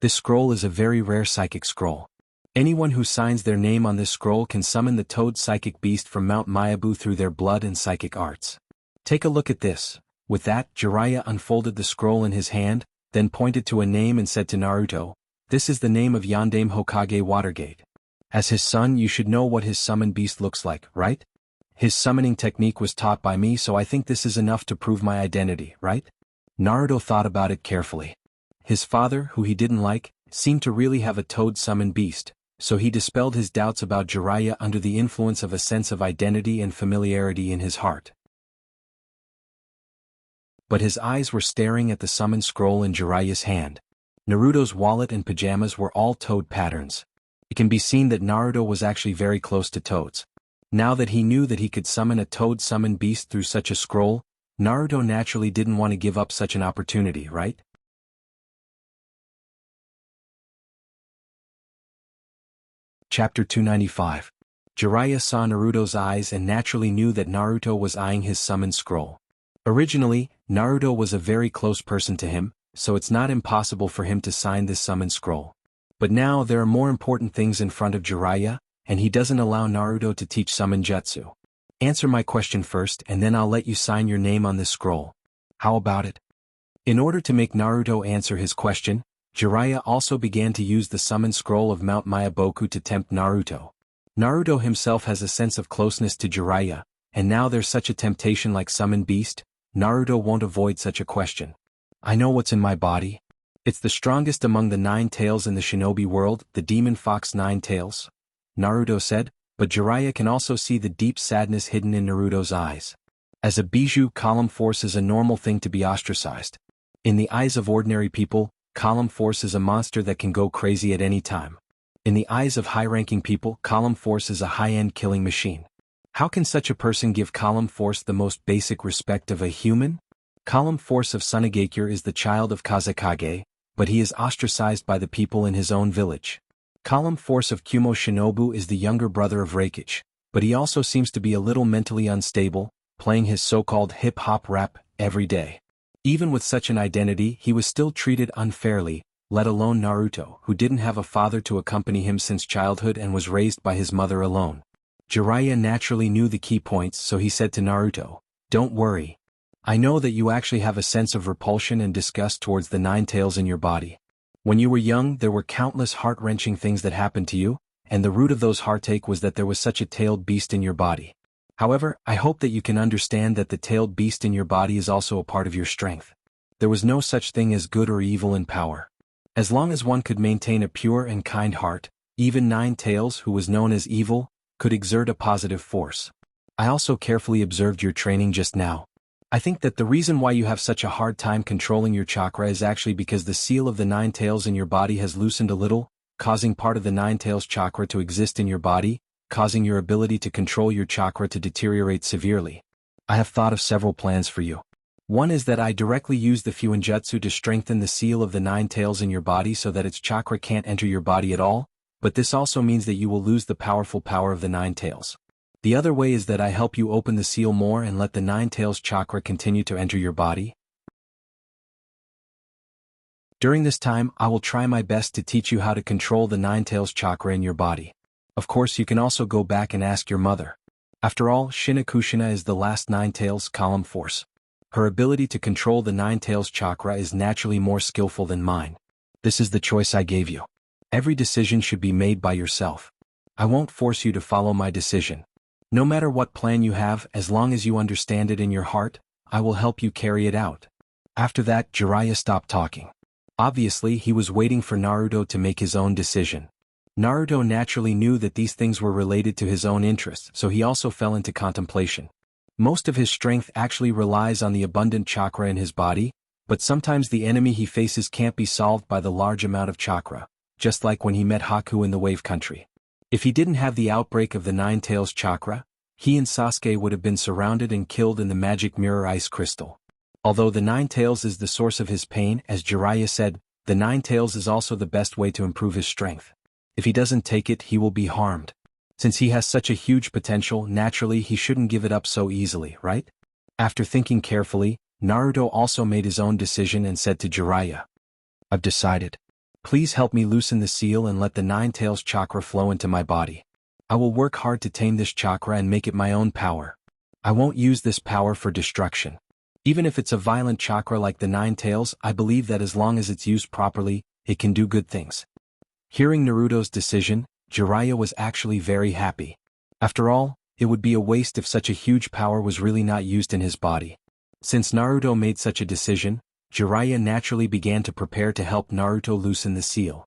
This scroll is a very rare psychic scroll. Anyone who signs their name on this scroll can summon the toad psychic beast from Mount Mayabu through their blood and psychic arts. Take a look at this. With that, Jiraiya unfolded the scroll in his hand, then pointed to a name and said to Naruto, "This is the name of Yondaime Hokage Watergate. As his son, you should know what his summoned beast looks like, right? His summoning technique was taught by me, so I think this is enough to prove my identity, right?" Naruto thought about it carefully. His father, who he didn't like, seemed to really have a toad summoned beast, so he dispelled his doubts about Jiraiya under the influence of a sense of identity and familiarity in his heart. But his eyes were staring at the summoned scroll in Jiraiya's hand. Naruto's wallet and pajamas were all toad patterns. It can be seen that Naruto was actually very close to toads. Now that he knew that he could summon a toad-summoned beast through such a scroll, Naruto naturally didn't want to give up such an opportunity, right? Chapter 295. Jiraiya saw Naruto's eyes and naturally knew that Naruto was eyeing his summoned scroll. Originally, Naruto was a very close person to him, so it's not impossible for him to sign this summoned scroll. But now there are more important things in front of Jiraiya, and he doesn't allow Naruto to teach summon jutsu. Answer my question first and then I'll let you sign your name on this scroll. How about it? In order to make Naruto answer his question, Jiraiya also began to use the summon scroll of Mount Mayaboku to tempt Naruto. Naruto himself has a sense of closeness to Jiraiya, and now there's such a temptation like summon beast, Naruto won't avoid such a question. I know what's in my body. It's the strongest among the 9 tails in the shinobi world, the demon fox 9 tails, Naruto said, but Jiraiya can also see the deep sadness hidden in Naruto's eyes. As a Bijou, column force is a normal thing to be ostracized. In the eyes of ordinary people, column force is a monster that can go crazy at any time. In the eyes of high-ranking people, column force is a high-end killing machine. How can such a person give column force the most basic respect of a human? Column force of Tsunegakure is the child of Kazekage, but he is ostracized by the people in his own village. Column force of Kumo Shinobu is the younger brother of Reikage, but he also seems to be a little mentally unstable, playing his so-called hip-hop rap every day. Even with such an identity, he was still treated unfairly, let alone Naruto, who didn't have a father to accompany him since childhood and was raised by his mother alone. Jiraiya naturally knew the key points, so he said to Naruto, "Don't worry. I know that you actually have a sense of repulsion and disgust towards the 9 tails in your body. When you were young, there were countless heart-wrenching things that happened to you, and the root of those heartache was that there was such a tailed beast in your body. However, I hope that you can understand that the tailed beast in your body is also a part of your strength. There was no such thing as good or evil in power. As long as one could maintain a pure and kind heart, even 9 tails, who was known as evil, could exert a positive force. I also carefully observed your training just now. I think that the reason why you have such a hard time controlling your chakra is actually because the seal of the 9 tails in your body has loosened a little, causing part of the 9 tails chakra to exist in your body, causing your ability to control your chakra to deteriorate severely. I have thought of several plans for you. One is that I directly use the Fuinjutsu to strengthen the seal of the 9 tails in your body so that its chakra can't enter your body at all, but this also means that you will lose the powerful power of the 9 tails. The other way is that I help you open the seal more and let the 9 tails chakra continue to enter your body. During this time, I will try my best to teach you how to control the 9 tails chakra in your body. Of course, you can also go back and ask your mother. After all, Shinakushina is the last 9 tails column force. Her ability to control the 9 tails chakra is naturally more skillful than mine. This is the choice I gave you. Every decision should be made by yourself. I won't force you to follow my decision. No matter what plan you have, as long as you understand it in your heart, I will help you carry it out. After that, Jiraiya stopped talking. Obviously, he was waiting for Naruto to make his own decision. Naruto naturally knew that these things were related to his own interests, so he also fell into contemplation. Most of his strength actually relies on the abundant chakra in his body, but sometimes the enemy he faces can't be solved by the large amount of chakra, just like when he met Haku in the Wave Country. If he didn't have the outbreak of the 9 tails chakra, he and Sasuke would have been surrounded and killed in the magic mirror ice crystal. Although the 9 tails is the source of his pain, as Jiraiya said, the 9 tails is also the best way to improve his strength. If he doesn't take it, he will be harmed. Since he has such a huge potential, naturally he shouldn't give it up so easily, right? After thinking carefully, Naruto also made his own decision and said to Jiraiya, "I've decided. Please help me loosen the seal and let the 9 tails chakra flow into my body. I will work hard to tame this chakra and make it my own power. I won't use this power for destruction. Even if it's a violent chakra like the 9 tails, I believe that as long as it's used properly, it can do good things." Hearing Naruto's decision, Jiraiya was actually very happy. After all, it would be a waste if such a huge power was really not used in his body. Since Naruto made such a decision, Jiraiya naturally began to prepare to help Naruto loosen the seal.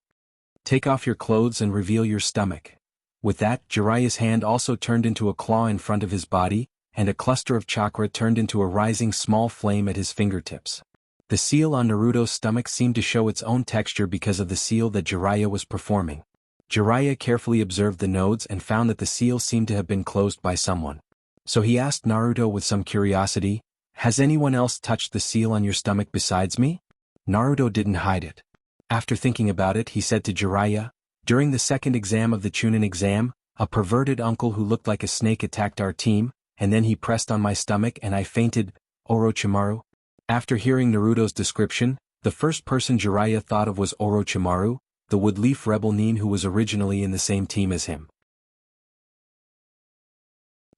"Take off your clothes and reveal your stomach." With that, Jiraiya's hand also turned into a claw in front of his body, and a cluster of chakra turned into a rising small flame at his fingertips. The seal on Naruto's stomach seemed to show its own texture because of the seal that Jiraiya was performing. Jiraiya carefully observed the nodes and found that the seal seemed to have been closed by someone. So he asked Naruto with some curiosity, "Has anyone else touched the seal on your stomach besides me?" Naruto didn't hide it. After thinking about it, he said to Jiraiya, "During the second exam of the Chunin exam, a perverted uncle who looked like a snake attacked our team, and then he pressed on my stomach and I fainted, Orochimaru." After hearing Naruto's description, the first person Jiraiya thought of was Orochimaru, the Woodleaf rebel Nin who was originally in the same team as him.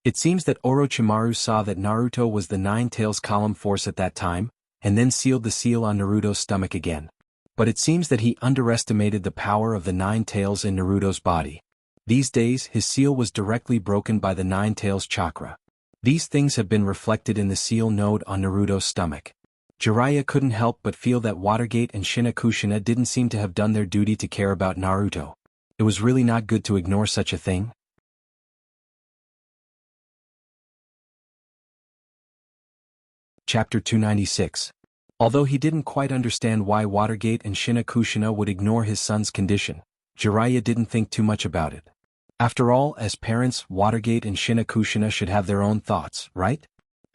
It seems that Orochimaru saw that Naruto was the 9 tails column force at that time, and then sealed the seal on Naruto's stomach again. But it seems that he underestimated the power of the 9 tails in Naruto's body. These days his seal was directly broken by the Nine Tails chakra. These things have been reflected in the seal node on Naruto's stomach. Jiraiya couldn't help but feel that Watergate and Shinakushina didn't seem to have done their duty to care about Naruto. It was really not good to ignore such a thing. Chapter 296. Although he didn't quite understand why Watergate and Shinakushina would ignore his son's condition, Jiraiya didn't think too much about it. After all, as parents, Watergate and Shinakushina should have their own thoughts, right?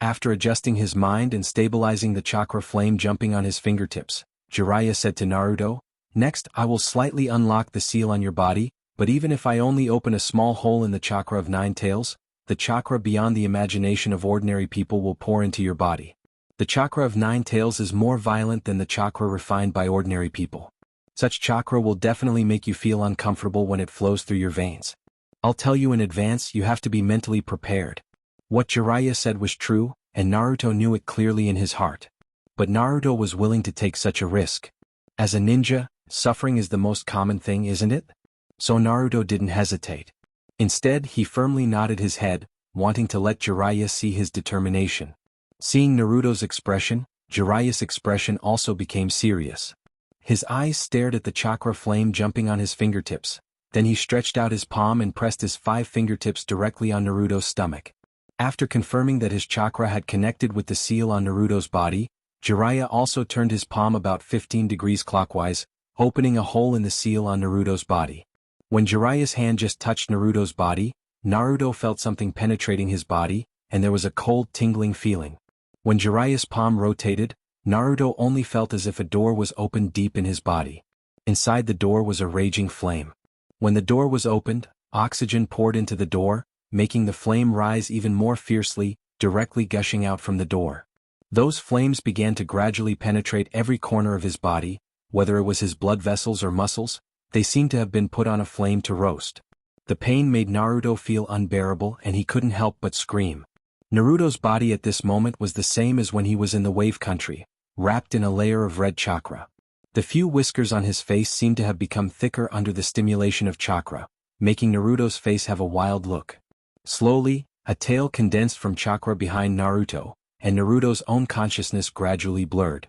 After adjusting his mind and stabilizing the chakra flame jumping on his fingertips, Jiraiya said to Naruto, "Next, I will slightly unlock the seal on your body, but even if I only open a small hole in the chakra of Nine Tails, the chakra beyond the imagination of ordinary people will pour into your body. The chakra of Nine Tails is more violent than the chakra refined by ordinary people. Such chakra will definitely make you feel uncomfortable when it flows through your veins. I'll tell you in advance, you have to be mentally prepared." What Jiraiya said was true, and Naruto knew it clearly in his heart. But Naruto was willing to take such a risk. As a ninja, suffering is the most common thing, isn't it? So Naruto didn't hesitate. Instead, he firmly nodded his head, wanting to let Jiraiya see his determination. Seeing Naruto's expression, Jiraiya's expression also became serious. His eyes stared at the chakra flame jumping on his fingertips. Then he stretched out his palm and pressed his 5 fingertips directly on Naruto's stomach. After confirming that his chakra had connected with the seal on Naruto's body, Jiraiya also turned his palm about 15 degrees clockwise, opening a hole in the seal on Naruto's body. When Jiraiya's hand just touched Naruto's body, Naruto felt something penetrating his body, and there was a cold tingling feeling. When Jiraiya's palm rotated, Naruto only felt as if a door was opened deep in his body. Inside the door was a raging flame. When the door was opened, oxygen poured into the door, making the flame rise even more fiercely, directly gushing out from the door. Those flames began to gradually penetrate every corner of his body, whether it was his blood vessels or muscles, they seemed to have been put on a flame to roast. The pain made Naruto feel unbearable and he couldn't help but scream. Naruto's body at this moment was the same as when he was in the Wave Country, wrapped in a layer of red chakra. The few whiskers on his face seemed to have become thicker under the stimulation of chakra, making Naruto's face have a wild look. Slowly, a tail condensed from chakra behind Naruto, and Naruto's own consciousness gradually blurred.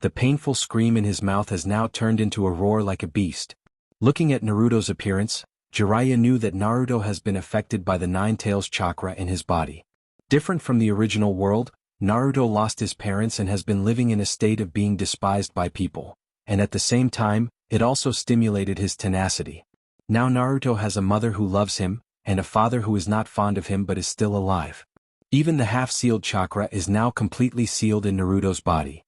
The painful scream in his mouth has now turned into a roar like a beast. Looking at Naruto's appearance, Jiraiya knew that Naruto has been affected by the Nine Tails chakra in his body. Different from the original world, Naruto lost his parents and has been living in a state of being despised by people, and at the same time, it also stimulated his tenacity. Now Naruto has a mother who loves him, and a father who is not fond of him but is still alive. Even the half-sealed chakra is now completely sealed in Naruto's body.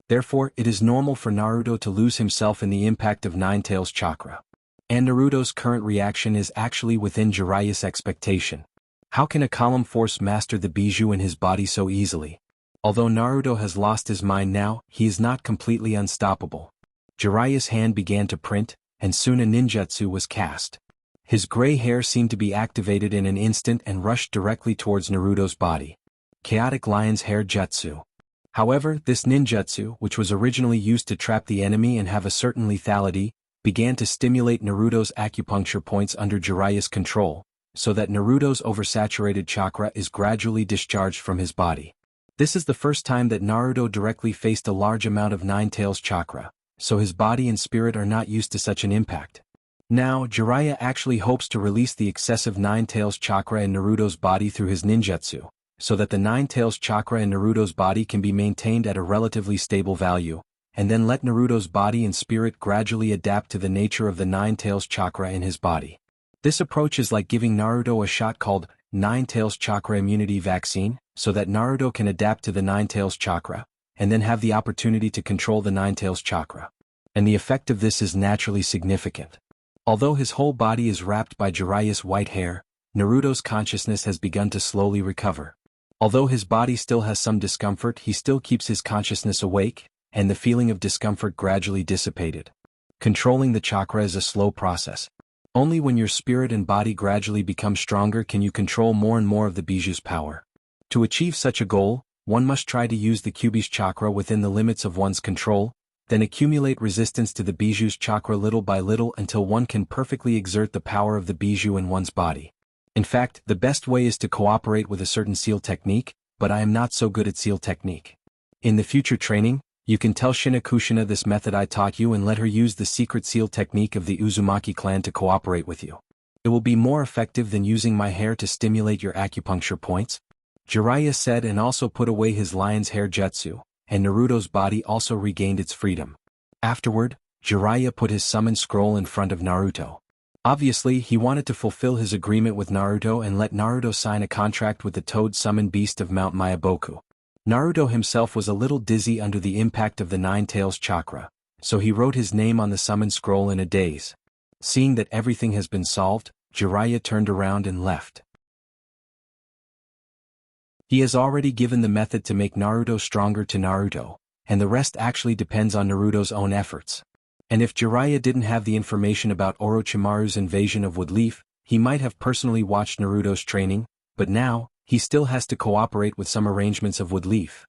Therefore, it is normal for Naruto to lose himself in the impact of Nine Tails chakra. And Naruto's current reaction is actually within Jiraiya's expectation. How can a column force master the bijou in his body so easily? Although Naruto has lost his mind now, he is not completely unstoppable. Jiraiya's hand began to print, and soon a ninjutsu was cast. His gray hair seemed to be activated in an instant and rushed directly towards Naruto's body. Chaotic Lion's Hair Jutsu. However, this ninjutsu, which was originally used to trap the enemy and have a certain lethality, began to stimulate Naruto's acupuncture points under Jiraiya's control, so that Naruto's oversaturated chakra is gradually discharged from his body. This is the first time that Naruto directly faced a large amount of Nine Tails chakra, so his body and spirit are not used to such an impact. Now, Jiraiya actually hopes to release the excessive Nine Tails chakra in Naruto's body through his ninjutsu, so that the Nine Tails chakra in Naruto's body can be maintained at a relatively stable value, and then let Naruto's body and spirit gradually adapt to the nature of the Nine Tails chakra in his body. This approach is like giving Naruto a shot called Nine Tails Chakra Immunity Vaccine, so that Naruto can adapt to the Nine Tails chakra, and then have the opportunity to control the Nine Tails chakra. And the effect of this is naturally significant. Although his whole body is wrapped by Jiraiya's white hair, Naruto's consciousness has begun to slowly recover. Although his body still has some discomfort, he still keeps his consciousness awake, and the feeling of discomfort gradually dissipated. Controlling the chakra is a slow process. Only when your spirit and body gradually become stronger can you control more and more of the bijou's power. To achieve such a goal, one must try to use the Kyubi's chakra within the limits of one's control, then accumulate resistance to the biju's chakra little by little until one can perfectly exert the power of the biju in one's body. In fact, the best way is to cooperate with a certain seal technique, but I am not so good at seal technique. In the future training, you can tell Shinakushina this method I taught you and let her use the secret seal technique of the Uzumaki clan to cooperate with you. It will be more effective than using my hair to stimulate your acupuncture points, Jiraiya said, and also put away his lion's hair jutsu, and Naruto's body also regained its freedom. Afterward, Jiraiya put his summon scroll in front of Naruto. Obviously, he wanted to fulfill his agreement with Naruto and let Naruto sign a contract with the toad summon beast of Mount Mayaboku. Naruto himself was a little dizzy under the impact of the Nine Tails chakra, so he wrote his name on the summon scroll in a daze. Seeing that everything has been solved, Jiraiya turned around and left. He has already given the method to make Naruto stronger to Naruto, and the rest actually depends on Naruto's own efforts. And if Jiraiya didn't have the information about Orochimaru's invasion of Woodleaf, he might have personally watched Naruto's training, but now, he still has to cooperate with some arrangements of Woodleaf.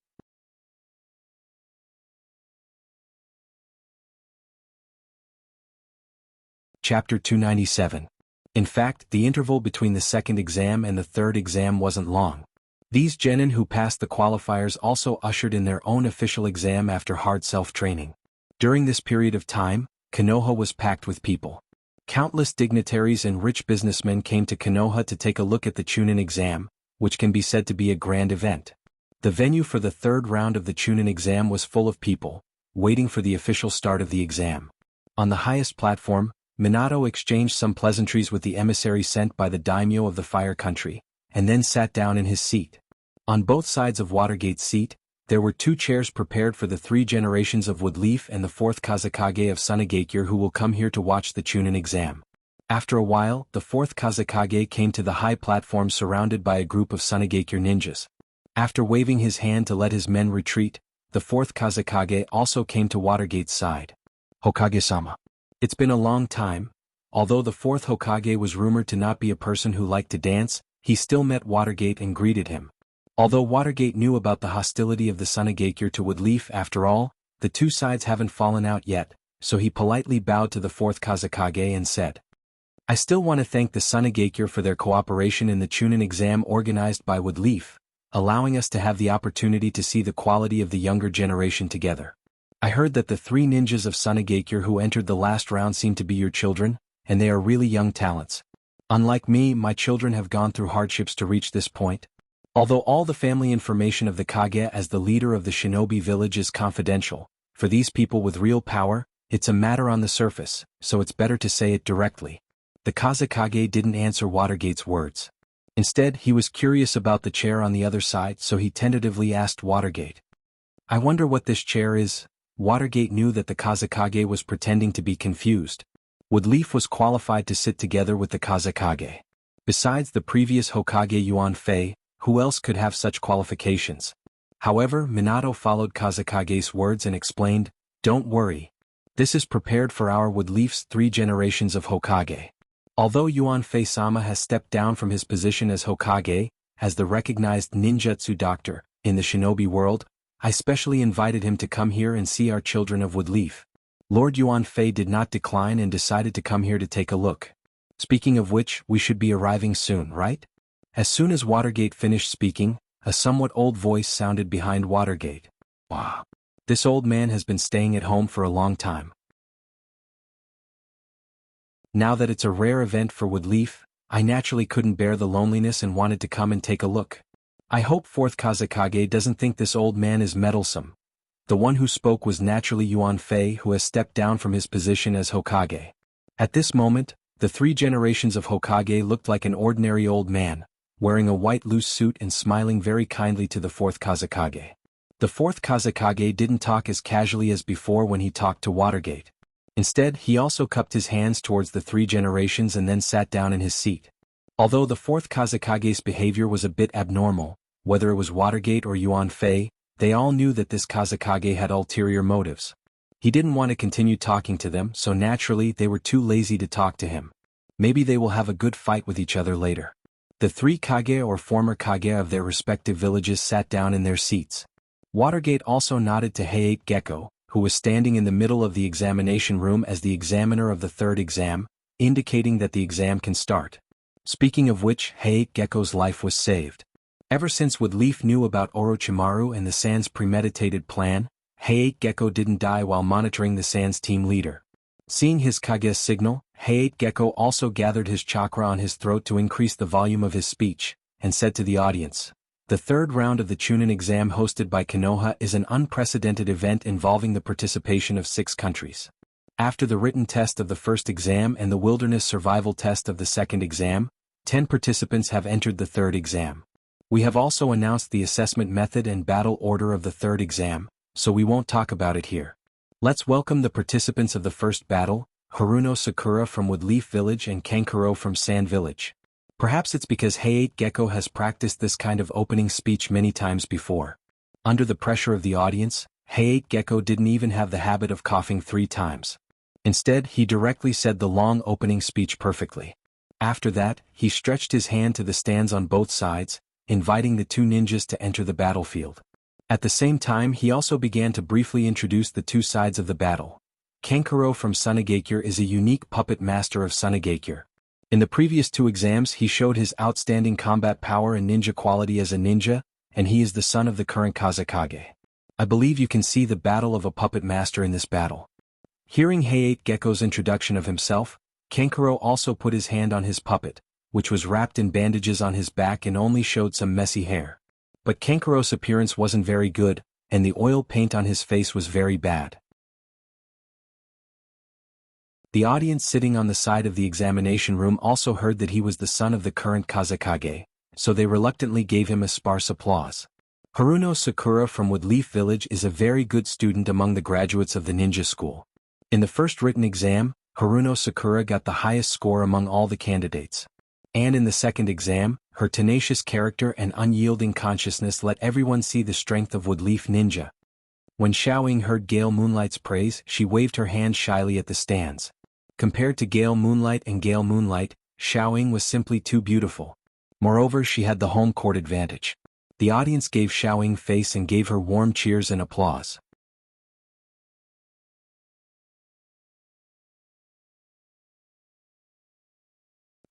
Chapter 297. In fact, the interval between the second exam and the third exam wasn't long. These genin who passed the qualifiers also ushered in their own official exam after hard self-training. During this period of time, Konoha was packed with people. Countless dignitaries and rich businessmen came to Konoha to take a look at the Chunin exam, which can be said to be a grand event. The venue for the third round of the Chunin exam was full of people, waiting for the official start of the exam. On the highest platform, Minato exchanged some pleasantries with the emissary sent by the daimyo of the Fire Country, and then sat down in his seat. On both sides of Watergate's seat, there were 2 chairs prepared for the 3 generations of Woodleaf and the 4th Kazekage of Sunagakure who will come here to watch the Chunin exam. After a while, the 4th Kazekage came to the high platform surrounded by a group of Sunagakure ninjas. After waving his hand to let his men retreat, the 4th Kazekage also came to Watergate's side. Hokage-sama. It's been a long time. Although the 4th Hokage was rumored to not be a person who liked to dance, he still met Watergate and greeted him. Although Watergate knew about the hostility of the Sunagakure to Woodleaf, after all, the 2 sides haven't fallen out yet, so he politely bowed to the 4th Kazekage and said, I still want to thank the Sunagakure for their cooperation in the Chunin exam organized by Woodleaf, allowing us to have the opportunity to see the quality of the younger generation together. I heard that the 3 ninjas of Sunagakure who entered the last round seem to be your children, and they are really young talents. Unlike me, my children have gone through hardships to reach this point. Although all the family information of the Kage as the leader of the shinobi village is confidential, for these people with real power, it's a matter on the surface, so it's better to say it directly. The Kazekage didn't answer Watergate's words. Instead, he was curious about the chair on the other side, so he tentatively asked Watergate. I wonder what this chair is. Watergate knew that the Kazekage was pretending to be confused. Woodleaf was qualified to sit together with the Kazekage. Besides the previous Hokage Yuan Fei, who else could have such qualifications? However, Minato followed Kazekage's words and explained, Don't worry. This is prepared for our Woodleaf's 3 generations of Hokage. Although Yuan Fei-sama has stepped down from his position as Hokage, as the recognized ninjutsu doctor, in the shinobi world, I specially invited him to come here and see our children of Woodleaf. Lord Yuan Fei did not decline and decided to come here to take a look. Speaking of which, we should be arriving soon, right? As soon as Watergate finished speaking, a somewhat old voice sounded behind Watergate. Wow. This old man has been staying at home for a long time. Now that it's a rare event for Woodleaf, I naturally couldn't bear the loneliness and wanted to come and take a look. I hope 4th Kazekage doesn't think this old man is meddlesome. The one who spoke was naturally Yuan Fei, who has stepped down from his position as Hokage. At this moment, the 3 generations of Hokage looked like an ordinary old man, wearing a white loose suit and smiling very kindly to the 4th Kazekage. The 4th Kazekage didn't talk as casually as before when he talked to Watergate. Instead, he also cupped his hands towards the 3 generations and then sat down in his seat. Although the 4th Kazekage's behavior was a bit abnormal, whether it was Watergate or Yuan Fei, they all knew that this Kazekage had ulterior motives. He didn't want to continue talking to them, so naturally they were too lazy to talk to him. Maybe they will have a good fight with each other later. The 3 Kage or former Kage of their respective villages sat down in their seats. Watergate also nodded to Hayate Gecko, who was standing in the middle of the examination room as the examiner of the third exam, indicating that the exam can start. Speaking of which, Hayate Gecko's life was saved. Ever since Woodleaf knew about Orochimaru and the Sand's premeditated plan, Hayate Gecko didn't die while monitoring the Sand's team leader. Seeing his Kage's signal, Hayate Gecko also gathered his chakra on his throat to increase the volume of his speech, and said to the audience, "The third round of the Chunin exam hosted by Konoha is an unprecedented event involving the participation of 6 countries. After the written test of the first exam and the wilderness survival test of the second exam, 10 participants have entered the third exam. We have also announced the assessment method and battle order of the third exam, so we won't talk about it here. Let's welcome the participants of the first battle, Haruno Sakura from Woodleaf Village and Kankuro from Sand Village." Perhaps it's because Hayate Gecko has practiced this kind of opening speech many times before. Under the pressure of the audience, Hayate Gecko didn't even have the habit of coughing 3 times. Instead, he directly said the long opening speech perfectly. After that, he stretched his hand to the stands on both sides, inviting the 2 ninjas to enter the battlefield. At the same time, he also began to briefly introduce the 2 sides of the battle. Kankuro from Sunagakure is a unique puppet master of Sunagakure. In the previous 2 exams he showed his outstanding combat power and ninja quality as a ninja, and he is the son of the current Kazekage. I believe you can see the battle of a puppet master in this battle. Hearing Hayate Gecko's introduction of himself, Kankuro also put his hand on his puppet, which was wrapped in bandages on his back and only showed some messy hair. But Kankuro's appearance wasn't very good, and the oil paint on his face was very bad. The audience sitting on the side of the examination room also heard that he was the son of the current Kazekage, so they reluctantly gave him a sparse applause. Haruno Sakura from Woodleaf Village is a very good student among the graduates of the ninja school. In the first written exam, Haruno Sakura got the highest score among all the candidates. And in the second exam, her tenacious character and unyielding consciousness let everyone see the strength of Woodleaf Ninja. When Xiaoying heard Gale Moonlight's praise, she waved her hand shyly at the stands. Compared to Gale Moonlight and Gale Moonlight, Xiaoying was simply too beautiful. Moreover, she had the home court advantage. The audience gave Xiaoying face and gave her warm cheers and applause.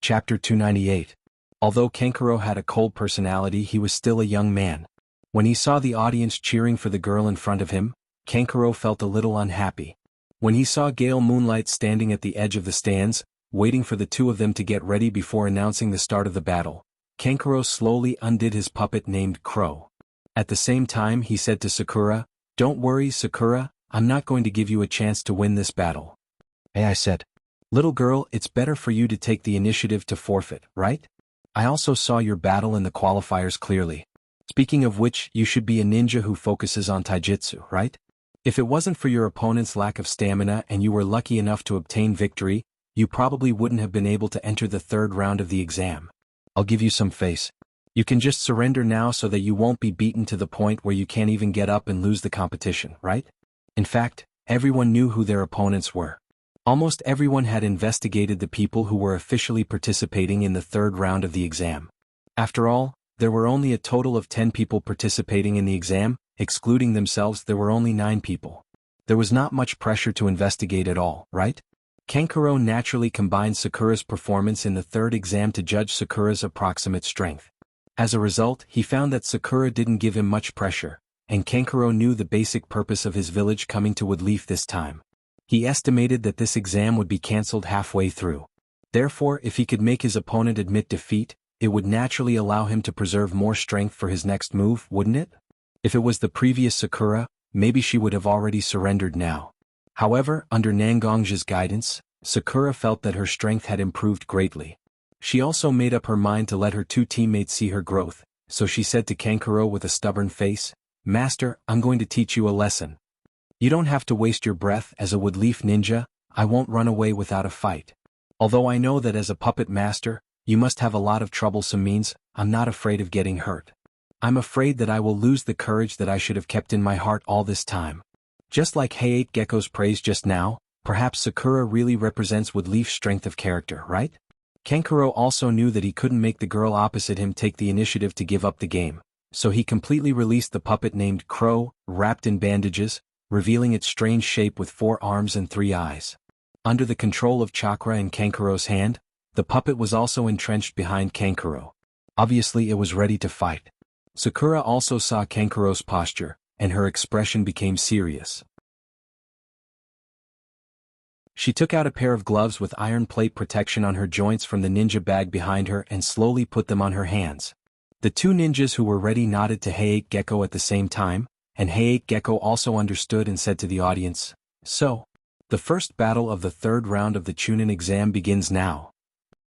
Chapter 298. Although Kankuro had a cold personality, he was still a young man. When he saw the audience cheering for the girl in front of him, Kankuro felt a little unhappy. When he saw Gale Moonlight standing at the edge of the stands, waiting for the 2 of them to get ready before announcing the start of the battle, Kankuro slowly undid his puppet named Crow. At the same time he said to Sakura, "Don't worry, Sakura, I'm not going to give you a chance to win this battle." I said, "Little girl, it's better for you to take the initiative to forfeit, right? I also saw your battle in the qualifiers clearly. Speaking of which, you should be a ninja who focuses on taijutsu, right? If it wasn't for your opponent's lack of stamina and you were lucky enough to obtain victory, you probably wouldn't have been able to enter the third round of the exam. I'll give you some face. You can just surrender now so that you won't be beaten to the point where you can't even get up and lose the competition, right?" In fact, everyone knew who their opponents were. Almost everyone had investigated the people who were officially participating in the third round of the exam. After all, there were only a total of 10 people participating in the exam. Excluding themselves, there were only 9 people. There was not much pressure to investigate at all, right? Kankuro naturally combined Sakura's performance in the third exam to judge Sakura's approximate strength. As a result, he found that Sakura didn't give him much pressure, and Kankuro knew the basic purpose of his village coming to Woodleaf this time. He estimated that this exam would be cancelled halfway through. Therefore, if he could make his opponent admit defeat, it would naturally allow him to preserve more strength for his next move, wouldn't it? If it was the previous Sakura, maybe she would have already surrendered now. However, under Nangong's guidance, Sakura felt that her strength had improved greatly. She also made up her mind to let her 2 teammates see her growth, so she said to Kankuro with a stubborn face, "Master, I'm going to teach you a lesson. You don't have to waste your breath. As a Woodleaf ninja, I won't run away without a fight. Although I know that as a puppet master, you must have a lot of troublesome means, I'm not afraid of getting hurt. I'm afraid that I will lose the courage that I should have kept in my heart all this time." Just like Hayate Gecko's praise just now, perhaps Sakura really represents Woodleaf's strength of character, right? Kankuro also knew that he couldn't make the girl opposite him take the initiative to give up the game, so he completely released the puppet named Crow, wrapped in bandages, revealing its strange shape with 4 arms and 3 eyes. Under the control of chakra in Kankuro's hand, the puppet was also entrenched behind Kankuro. Obviously it was ready to fight. Sakura also saw Kankuro's posture, and her expression became serious. She took out a pair of gloves with iron plate protection on her joints from the ninja bag behind her and slowly put them on her hands. The 2 ninjas who were ready nodded to Heiei Gecko at the same time, and Heiei Gecko also understood and said to the audience, "So, the first battle of the 3rd round of the Chunin exam begins now."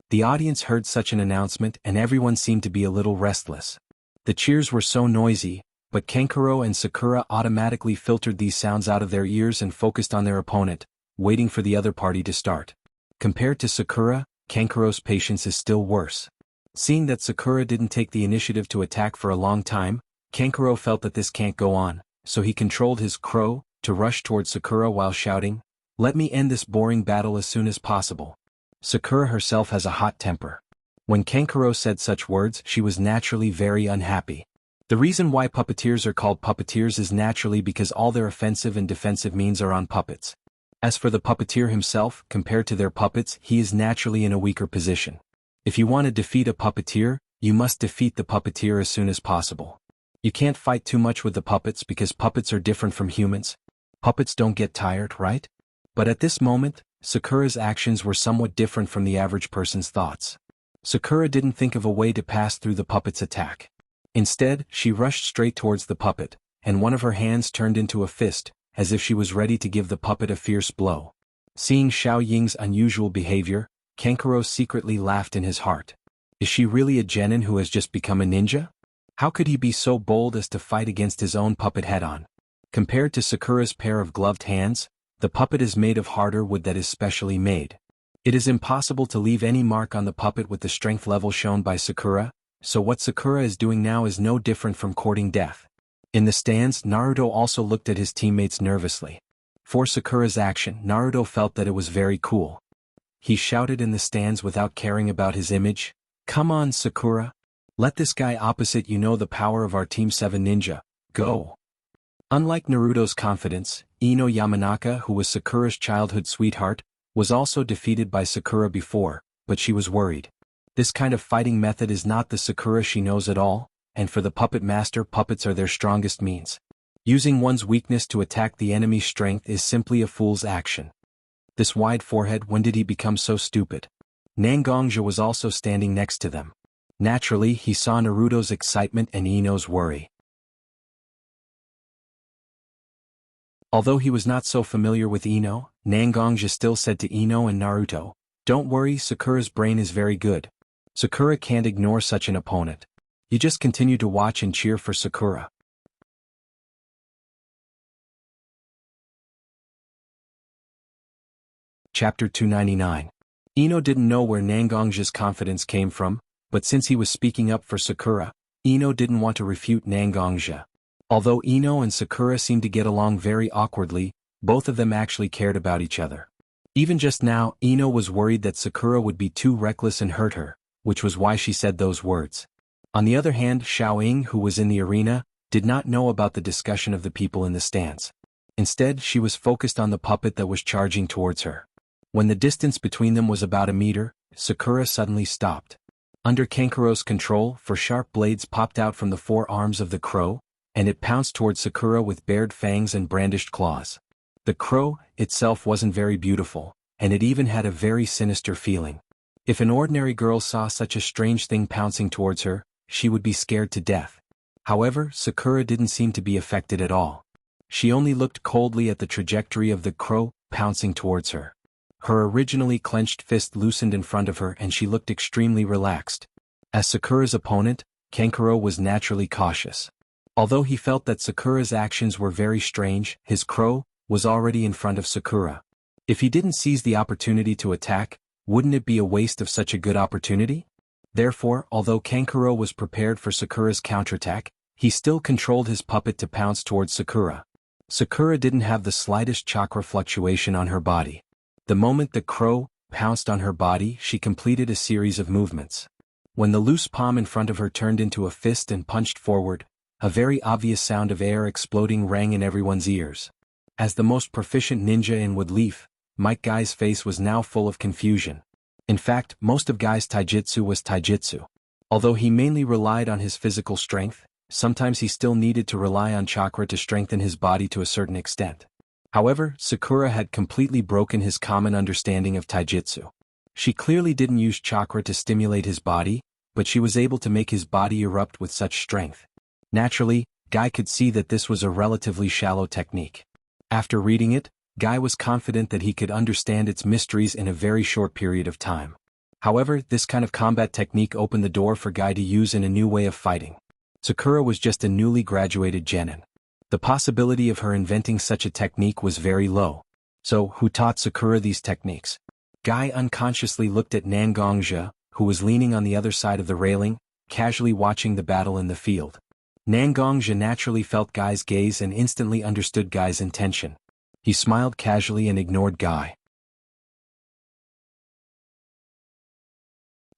The audience heard such an announcement and everyone seemed to be a little restless. The cheers were so noisy, but Kankuro and Sakura automatically filtered these sounds out of their ears and focused on their opponent, waiting for the other party to start. Compared to Sakura, Kankuro's patience is still worse. Seeing that Sakura didn't take the initiative to attack for a long time, Kankuro felt that this can't go on, so he controlled his crow to rush towards Sakura while shouting, "Let me end this boring battle as soon as possible." Sakura herself has a hot temper. When Kankuro said such words, she was naturally very unhappy. The reason why puppeteers are called puppeteers is naturally because all their offensive and defensive means are on puppets. As for the puppeteer himself, compared to their puppets, he is naturally in a weaker position. If you want to defeat a puppeteer, you must defeat the puppeteer as soon as possible. You can't fight too much with the puppets because puppets are different from humans. Puppets don't get tired, right? But at this moment, Sakura's actions were somewhat different from the average person's thoughts. Sakura didn't think of a way to pass through the puppet's attack. Instead, she rushed straight towards the puppet, and one of her hands turned into a fist, as if she was ready to give the puppet a fierce blow. Seeing Xiao Ying's unusual behavior, Kankuro secretly laughed in his heart. Is she really a genin who has just become a ninja? How could he be so bold as to fight against his own puppet head-on? Compared to Sakura's pair of gloved hands, the puppet is made of harder wood that is specially made. It is impossible to leave any mark on the puppet with the strength level shown by Sakura, so what Sakura is doing now is no different from courting death. In the stands, Naruto also looked at his teammates nervously. For Sakura's action, Naruto felt that it was very cool. He shouted in the stands without caring about his image, "Come on, Sakura. Let this guy opposite you know the power of our Team 7 ninja. Go." Unlike Naruto's confidence, Ino Yamanaka, who was Sakura's childhood sweetheart, was also defeated by Sakura before, but she was worried. This kind of fighting method is not the Sakura she knows at all, and for the puppet master, puppets are their strongest means. Using one's weakness to attack the enemy's strength is simply a fool's action. This wide forehead, when did he become so stupid? Nangongjia was also standing next to them. Naturally, he saw Naruto's excitement and Ino's worry. Although he was not so familiar with Ino, Nangongjia still said to Ino and Naruto, "Don't worry, Sakura's brain is very good. Sakura can't ignore such an opponent. You just continue to watch and cheer for Sakura." Chapter 299. Ino didn't know where Nangongjia's confidence came from, but since he was speaking up for Sakura, Ino didn't want to refute Nangongjia. Although Ino and Sakura seemed to get along very awkwardly, both of them actually cared about each other. Even just now, Ino was worried that Sakura would be too reckless and hurt her, which was why she said those words. On the other hand, Xiao Ying, who was in the arena, did not know about the discussion of the people in the stands. Instead, she was focused on the puppet that was charging towards her. When the distance between them was about a meter, Sakura suddenly stopped. Under Kankuro's control, 4 sharp blades popped out from the 4 arms of the crow, and it pounced towards Sakura with bared fangs and brandished claws. The crow itself wasn't very beautiful, and it even had a very sinister feeling. If an ordinary girl saw such a strange thing pouncing towards her, she would be scared to death. However, Sakura didn't seem to be affected at all. She only looked coldly at the trajectory of the crow pouncing towards her. Her originally clenched fist loosened in front of her and she looked extremely relaxed. As Sakura's opponent, Kankuro was naturally cautious. Although he felt that Sakura's actions were very strange, his crow was already in front of Sakura. If he didn't seize the opportunity to attack, wouldn't it be a waste of such a good opportunity? Therefore, although Kankuro was prepared for Sakura's counterattack, he still controlled his puppet to pounce towards Sakura. Sakura didn't have the slightest chakra fluctuation on her body. The moment the crow pounced on her body, she completed a series of movements. When the loose palm in front of her turned into a fist and punched forward, a very obvious sound of air exploding rang in everyone's ears. As the most proficient ninja in Wood Leaf, Mike Guy's face was now full of confusion. In fact, most of Guy's taijutsu was taijutsu. Although he mainly relied on his physical strength, sometimes he still needed to rely on chakra to strengthen his body to a certain extent. However, Sakura had completely broken his common understanding of taijutsu. She clearly didn't use chakra to stimulate his body, but she was able to make his body erupt with such strength. Naturally, Guy could see that this was a relatively shallow technique. After reading it, Guy was confident that he could understand its mysteries in a very short period of time. However, this kind of combat technique opened the door for Guy to use in a new way of fighting. Sakura was just a newly graduated genin. The possibility of her inventing such a technique was very low. So, who taught Sakura these techniques? Guy unconsciously looked at Nangongja, who was leaning on the other side of the railing, casually watching the battle in the field. Nangongja naturally felt Guy's gaze and instantly understood Guy's intention. He smiled casually and ignored Guy.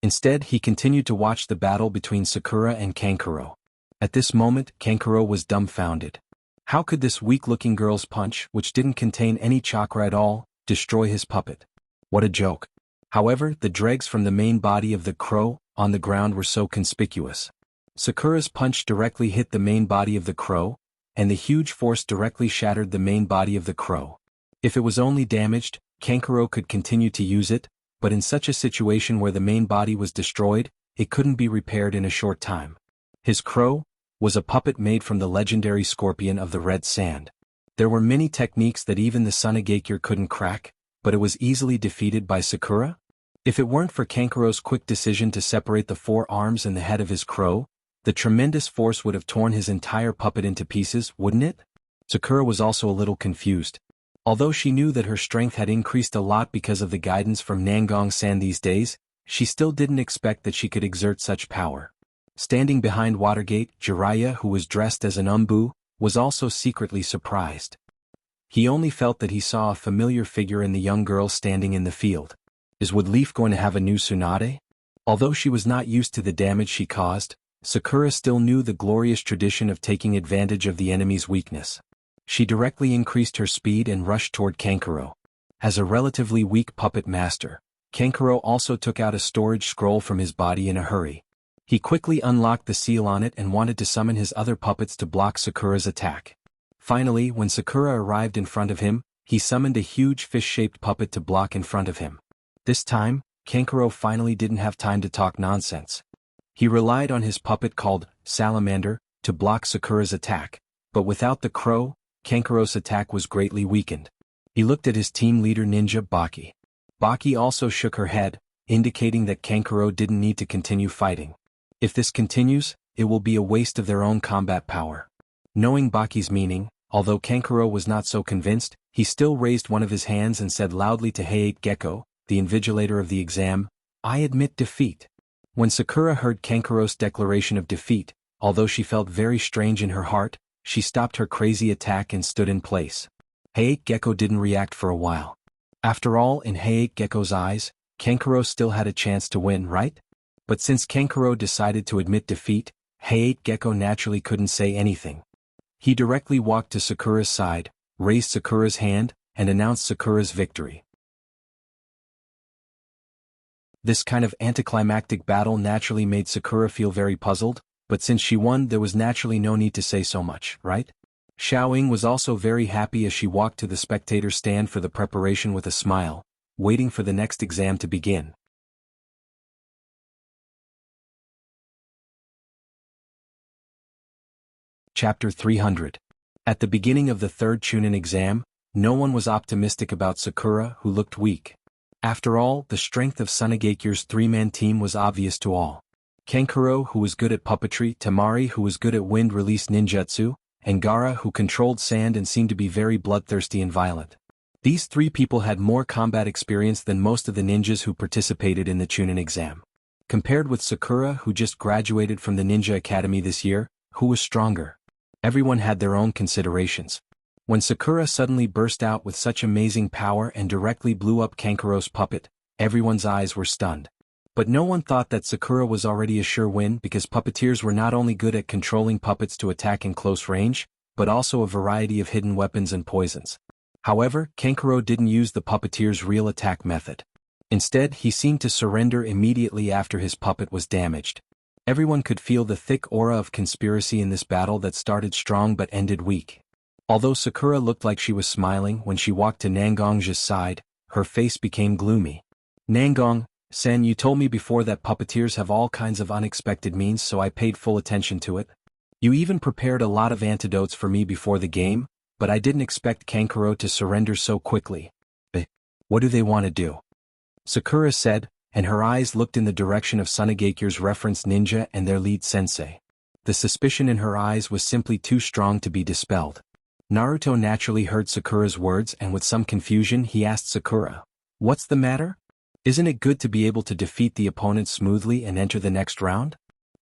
Instead, he continued to watch the battle between Sakura and Kankuro. At this moment, Kankuro was dumbfounded. How could this weak-looking girl's punch, which didn't contain any chakra at all, destroy his puppet? What a joke. However, the dregs from the main body of the crow on the ground were so conspicuous. Sakura's punch directly hit the main body of the crow, and the huge force directly shattered the main body of the crow. If it was only damaged, Kankuro could continue to use it, but in such a situation where the main body was destroyed, it couldn't be repaired in a short time. His crow was a puppet made from the legendary scorpion of the red sand. There were many techniques that even the Sunagakure couldn't crack, but it was easily defeated by Sakura. If it weren't for Kankuro's quick decision to separate the four arms and the head of his crow, the tremendous force would have torn his entire puppet into pieces, wouldn't it? Sakura was also a little confused. Although she knew that her strength had increased a lot because of the guidance from Nangong-san these days, she still didn't expect that she could exert such power. Standing behind Watergate, Jiraiya, who was dressed as an umbu, was also secretly surprised. He only felt that he saw a familiar figure in the young girl standing in the field. Is Wood Leaf going to have a new Tsunade? Although she was not used to the damage she caused, Sakura still knew the glorious tradition of taking advantage of the enemy's weakness. She directly increased her speed and rushed toward Kankuro. As a relatively weak puppet master, Kankuro also took out a storage scroll from his body in a hurry. He quickly unlocked the seal on it and wanted to summon his other puppets to block Sakura's attack. Finally, when Sakura arrived in front of him, he summoned a huge fish-shaped puppet to block in front of him. This time, Kankuro finally didn't have time to talk nonsense. He relied on his puppet called Salamander to block Sakura's attack, but without the crow, Kankuro's attack was greatly weakened. He looked at his team leader ninja Baki. Baki also shook her head, indicating that Kankuro didn't need to continue fighting. If this continues, it will be a waste of their own combat power. Knowing Baki's meaning, although Kankuro was not so convinced, he still raised one of his hands and said loudly to Heiate Gecko, the invigilator of the exam, "I admit defeat." When Sakura heard Kankuro's declaration of defeat, although she felt very strange in her heart, she stopped her crazy attack and stood in place. Heiate Gecko didn't react for a while. After all, in Heiate Gecko's eyes, Kankuro still had a chance to win, right? But since Kankuro decided to admit defeat, Heiate Gecko naturally couldn't say anything. He directly walked to Sakura's side, raised Sakura's hand, and announced Sakura's victory. This kind of anticlimactic battle naturally made Sakura feel very puzzled, but since she won there was naturally no need to say so much, right? Xiaoying was also very happy as she walked to the spectator stand for the preparation with a smile, waiting for the next exam to begin. Chapter 300. At the beginning of the third Chunin exam, no one was optimistic about Sakura, who looked weak. After all, the strength of Sunagakure's three-man team was obvious to all. Kankuro, who was good at puppetry, Tamari, who was good at wind-release ninjutsu, and Gaara, who controlled sand and seemed to be very bloodthirsty and violent. These three people had more combat experience than most of the ninjas who participated in the Chunin exam. Compared with Sakura, who just graduated from the Ninja Academy this year, who was stronger? Everyone had their own considerations. When Sakura suddenly burst out with such amazing power and directly blew up Kankuro's puppet, everyone's eyes were stunned. But no one thought that Sakura was already a sure win because puppeteers were not only good at controlling puppets to attack in close range, but also a variety of hidden weapons and poisons. However, Kankuro didn't use the puppeteer's real attack method. Instead, he seemed to surrender immediately after his puppet was damaged. Everyone could feel the thick aura of conspiracy in this battle that started strong but ended weak. Although Sakura looked like she was smiling when she walked to Nangong's side, her face became gloomy. Nangong-sen, you told me before that puppeteers have all kinds of unexpected means, so I paid full attention to it. You even prepared a lot of antidotes for me before the game, but I didn't expect Kankuro to surrender so quickly. What do they want to do? Sakura said, and her eyes looked in the direction of Tsunagekyu's reference ninja and their lead sensei. The suspicion in her eyes was simply too strong to be dispelled. Naruto naturally heard Sakura's words, and with some confusion he asked Sakura, "What's the matter? Isn't it good to be able to defeat the opponent smoothly and enter the next round?"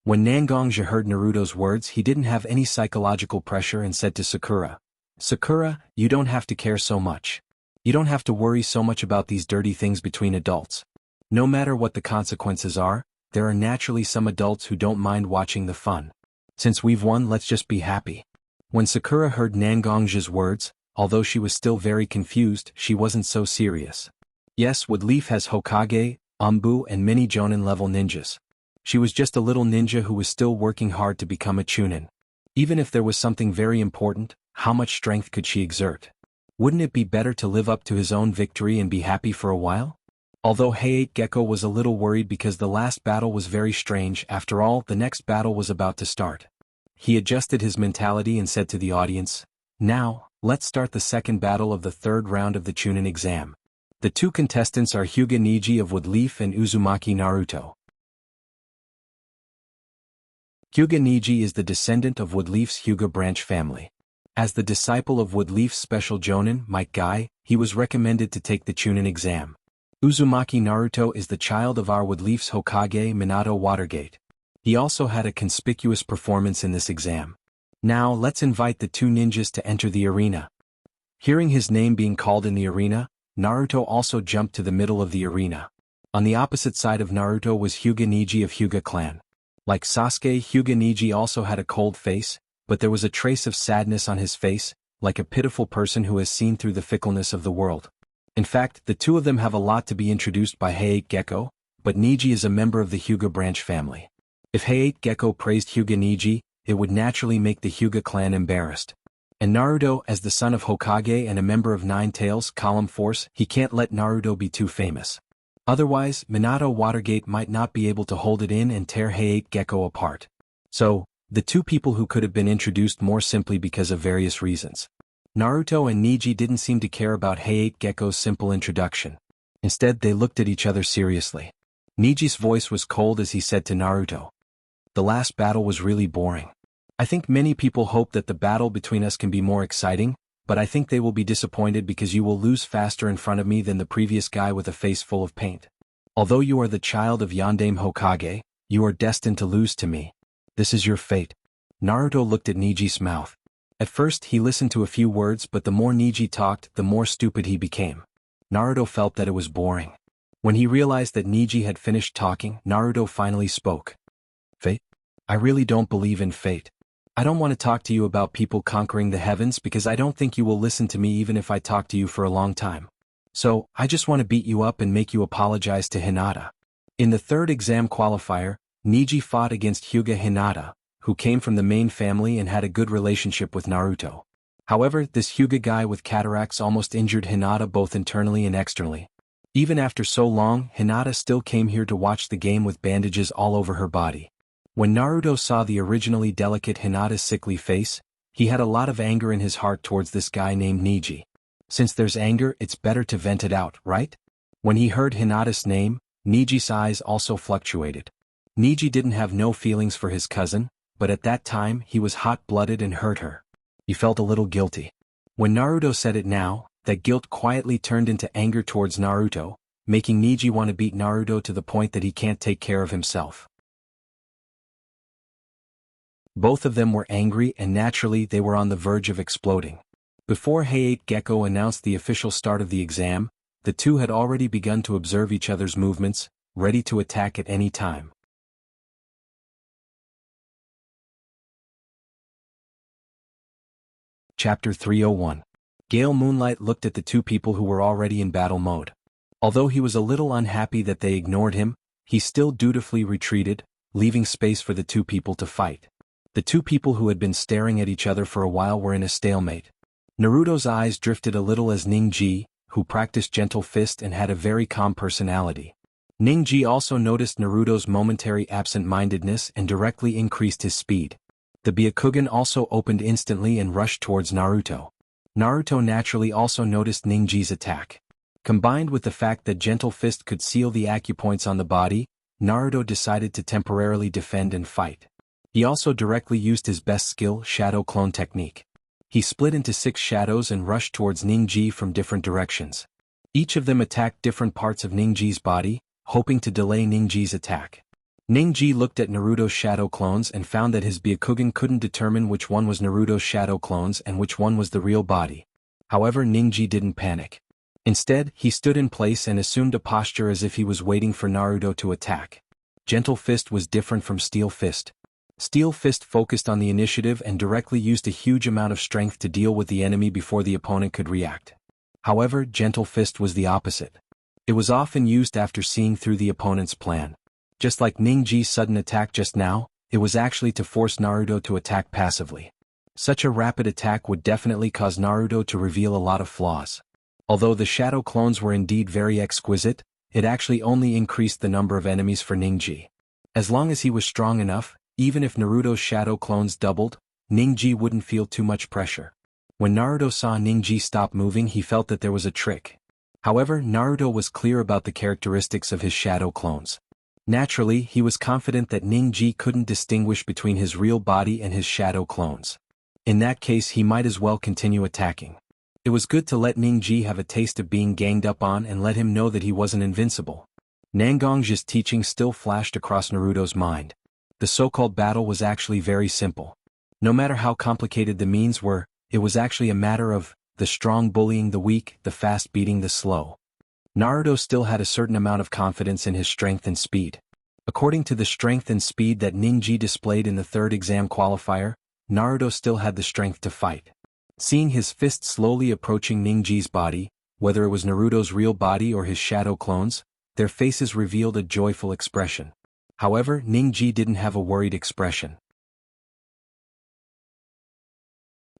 When Nangongja heard Naruto's words, he didn't have any psychological pressure and said to Sakura, "Sakura, you don't have to care so much. You don't have to worry so much about these dirty things between adults. No matter what the consequences are, there are naturally some adults who don't mind watching the fun. Since we've won, let's just be happy." When Sakura heard Nangongja's words, although she was still very confused, she wasn't so serious. Yes, Woodleaf has Hokage, Umbu, and many Jonin-level ninjas. She was just a little ninja who was still working hard to become a Chunin. Even if there was something very important, how much strength could she exert? Wouldn't it be better to live up to his own victory and be happy for a while? Although Hayate Gecko was a little worried because the last battle was very strange, after all, the next battle was about to start. He adjusted his mentality and said to the audience, "Now, let's start the second battle of the third round of the Chunin exam. The two contestants are Hyuga Niji of Woodleaf and Uzumaki Naruto." Hyuga Niji is the descendant of Woodleaf's Hyuga branch family. As the disciple of Woodleaf's special Jonin, Mike Guy, he was recommended to take the Chunin exam. Uzumaki Naruto is the child of our Woodleaf's Hokage Minato Watergate. He also had a conspicuous performance in this exam. Now let's invite the two ninjas to enter the arena. Hearing his name being called in the arena, Naruto also jumped to the middle of the arena. On the opposite side of Naruto was Hyuga Niji of Hyuga clan. Like Sasuke, Hyuga Niji also had a cold face, but there was a trace of sadness on his face, like a pitiful person who has seen through the fickleness of the world. In fact, the two of them have a lot to be introduced by Hayate Gecko, but Niji is a member of the Hyuga branch family. If Hayate Gecko praised Hyuga Niji, it would naturally make the Hyuga clan embarrassed. And Naruto, as the son of Hokage and a member of Nine Tails Column Force, he can't let Naruto be too famous. Otherwise, Minato Watergate might not be able to hold it in and tear Hayate Gecko apart. So, the two people who could have been introduced more simply because of various reasons. Naruto and Niji didn't seem to care about Hayate Gecko's simple introduction. Instead, they looked at each other seriously. Niji's voice was cold as he said to Naruto, "The last battle was really boring. I think many people hope that the battle between us can be more exciting, but I think they will be disappointed because you will lose faster in front of me than the previous guy with a face full of paint. Although you are the child of Yondaime Hokage, you are destined to lose to me. This is your fate." Naruto looked at Niji's mouth. At first he listened to a few words, but the more Niji talked, the more stupid he became. Naruto felt that it was boring. When he realized that Niji had finished talking, Naruto finally spoke. "Fate? I really don't believe in fate. I don't want to talk to you about people conquering the heavens because I don't think you will listen to me even if I talk to you for a long time. So, I just want to beat you up and make you apologize to Hinata." In the third exam qualifier, Niji fought against Hyuga Hinata, who came from the main family and had a good relationship with Naruto. However, this Hyuga guy with cataracts almost injured Hinata both internally and externally. Even after so long, Hinata still came here to watch the game with bandages all over her body. When Naruto saw the originally delicate Hinata's sickly face, he had a lot of anger in his heart towards this guy named Niji. Since there's anger, it's better to vent it out, right? When he heard Hinata's name, Niji's eyes also fluctuated. Niji didn't have no feelings for his cousin, but at that time he was hot-blooded and hurt her. He felt a little guilty. When Naruto said it now, that guilt quietly turned into anger towards Naruto, making Niji want to beat Naruto to the point that he can't take care of himself. Both of them were angry and naturally they were on the verge of exploding. Before Hayate Gecko announced the official start of the exam, the two had already begun to observe each other's movements, ready to attack at any time. Chapter 301. Gale Moonlight looked at the two people who were already in battle mode. Although he was a little unhappy that they ignored him, he still dutifully retreated, leaving space for the two people to fight. The two people who had been staring at each other for a while were in a stalemate. Naruto's eyes drifted a little as Ning-ji, who practiced Gentle Fist and had a very calm personality. Ning-ji also noticed Naruto's momentary absent-mindedness and directly increased his speed. The Byakugan also opened instantly and rushed towards Naruto. Naruto naturally also noticed Ning-ji's attack. Combined with the fact that Gentle Fist could seal the acupoints on the body, Naruto decided to temporarily defend and fight. He also directly used his best skill, Shadow Clone Technique. He split into 6 shadows and rushed towards Ning-ji from different directions. Each of them attacked different parts of Ning-ji's body, hoping to delay Ning-ji's attack. Ning-ji looked at Naruto's shadow clones and found that his Byakugan couldn't determine which one was Naruto's shadow clones and which one was the real body. However, Ning-ji didn't panic. Instead, he stood in place and assumed a posture as if he was waiting for Naruto to attack. Gentle Fist was different from Steel Fist. Steel Fist focused on the initiative and directly used a huge amount of strength to deal with the enemy before the opponent could react. However, Gentle Fist was the opposite. It was often used after seeing through the opponent's plan. Just like Ning-ji's sudden attack just now, it was actually to force Naruto to attack passively. Such a rapid attack would definitely cause Naruto to reveal a lot of flaws. Although the shadow clones were indeed very exquisite, it actually only increased the number of enemies for Ning-ji. As long as he was strong enough, even if Naruto's shadow clones doubled, Ning-ji wouldn't feel too much pressure. When Naruto saw Ning-ji stop moving, he felt that there was a trick. However, Naruto was clear about the characteristics of his shadow clones. Naturally, he was confident that Ning-ji couldn't distinguish between his real body and his shadow clones. In that case, he might as well continue attacking. It was good to let Ning-ji have a taste of being ganged up on and let him know that he wasn't invincible. Nangong's teaching still flashed across Naruto's mind. The so-called battle was actually very simple. No matter how complicated the means were, it was actually a matter of the strong bullying the weak, the fast beating the slow. Naruto still had a certain amount of confidence in his strength and speed. According to the strength and speed that Ning-ji displayed in the 3rd exam qualifier, Naruto still had the strength to fight. Seeing his fist slowly approaching Ning-ji's body, whether it was Naruto's real body or his shadow clones, their faces revealed a joyful expression. However, Ning-ji didn't have a worried expression.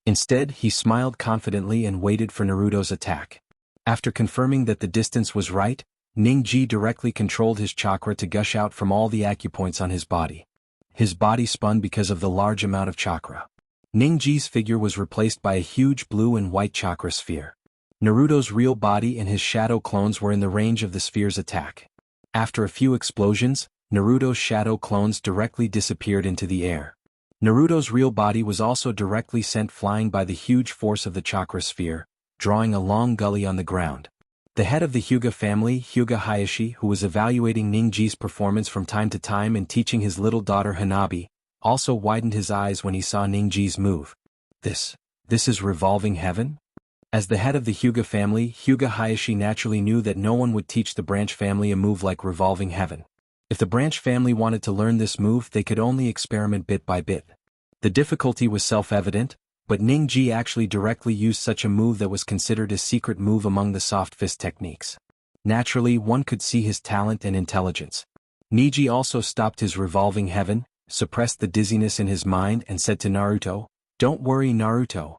Instead, he smiled confidently and waited for Naruto's attack. After confirming that the distance was right, Ning-ji directly controlled his chakra to gush out from all the acupoints on his body. His body spun because of the large amount of chakra. Ning-ji's figure was replaced by a huge blue and white chakra sphere. Naruto's real body and his shadow clones were in the range of the sphere's attack. After a few explosions, Naruto's shadow clones directly disappeared into the air. Naruto's real body was also directly sent flying by the huge force of the chakra sphere, drawing a long gully on the ground. The head of the Hyuga family, Hyuga Hayashi, who was evaluating Ning-ji's performance from time to time and teaching his little daughter Hanabi, also widened his eyes when he saw Ning-ji's move. This is revolving heaven? As the head of the Hyuga family, Hyuga Hayashi naturally knew that no one would teach the branch family a move like revolving heaven. If the branch family wanted to learn this move, they could only experiment bit by bit. The difficulty was self-evident, but Ning-ji actually directly used such a move that was considered a secret move among the soft fist techniques. Naturally, one could see his talent and intelligence. Ning-ji also stopped his revolving heaven, suppressed the dizziness in his mind and said to Naruto, "Don't worry, Naruto.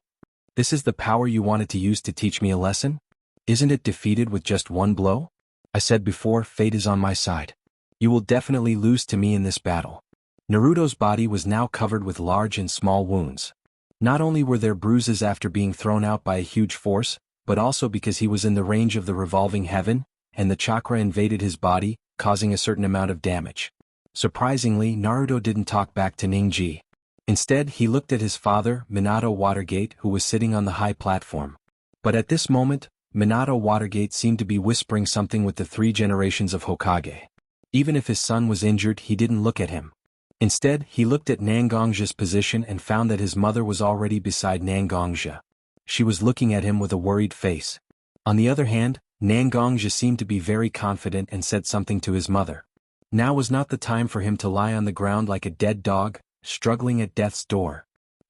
This is the power you wanted to use to teach me a lesson? Isn't it defeated with just one blow? I said before, fate is on my side. You will definitely lose to me in this battle." Naruto's body was now covered with large and small wounds. Not only were there bruises after being thrown out by a huge force, but also because he was in the range of the revolving heaven, and the chakra invaded his body, causing a certain amount of damage. Surprisingly, Naruto didn't talk back to Ning-ji. Instead, he looked at his father, Minato Watergate, who was sitting on the high platform. But at this moment, Minato Watergate seemed to be whispering something with the 3 generations of Hokage. Even if his son was injured, he didn't look at him. Instead, he looked at Nangong's position and found that his mother was already beside Nangong. She was looking at him with a worried face. On the other hand, Nangong seemed to be very confident and said something to his mother. Now was not the time for him to lie on the ground like a dead dog, struggling at death's door.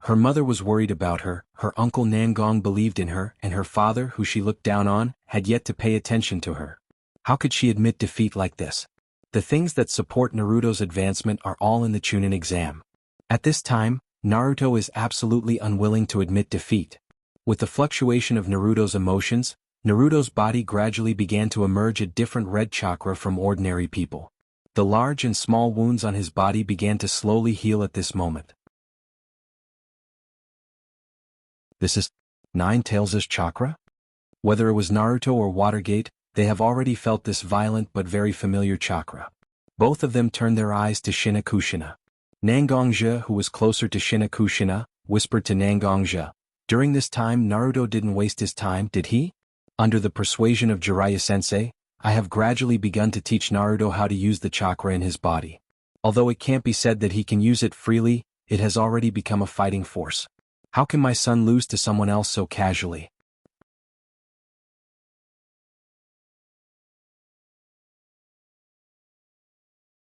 Her mother was worried about her, her uncle Nangong believed in her, and her father, who she looked down on, had yet to pay attention to her. How could she admit defeat like this? The things that support Naruto's advancement are all in the Chunin exam. At this time, Naruto is absolutely unwilling to admit defeat. With the fluctuation of Naruto's emotions, Naruto's body gradually began to emerge a different red chakra from ordinary people. The large and small wounds on his body began to slowly heal at this moment. This is Nine Tails' chakra? Whether it was Naruto or Watergate, they have already felt this violent but very familiar chakra. Both of them turned their eyes to Shinakushina. Nangongja, who was closer to Shinakushina, whispered to Nangongja, "During this time Naruto didn't waste his time, did he? Under the persuasion of Jiraiya-sensei, I have gradually begun to teach Naruto how to use the chakra in his body. Although it can't be said that he can use it freely, it has already become a fighting force. How can my son lose to someone else so casually?"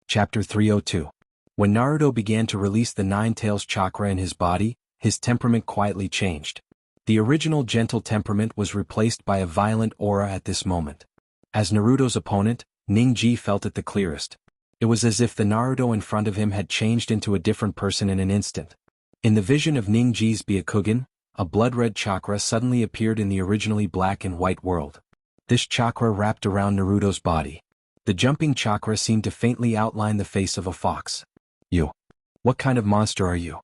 Chapter 302. When Naruto began to release the Nine Tails chakra in his body, his temperament quietly changed. The original gentle temperament was replaced by a violent aura at this moment. As Naruto's opponent, Ningji felt it the clearest. It was as if the Naruto in front of him had changed into a different person in an instant. In the vision of Ningji's Byakugan, a blood-red chakra suddenly appeared in the originally black and white world. This chakra wrapped around Naruto's body. The jumping chakra seemed to faintly outline the face of a fox. "You. What kind of monster are you?"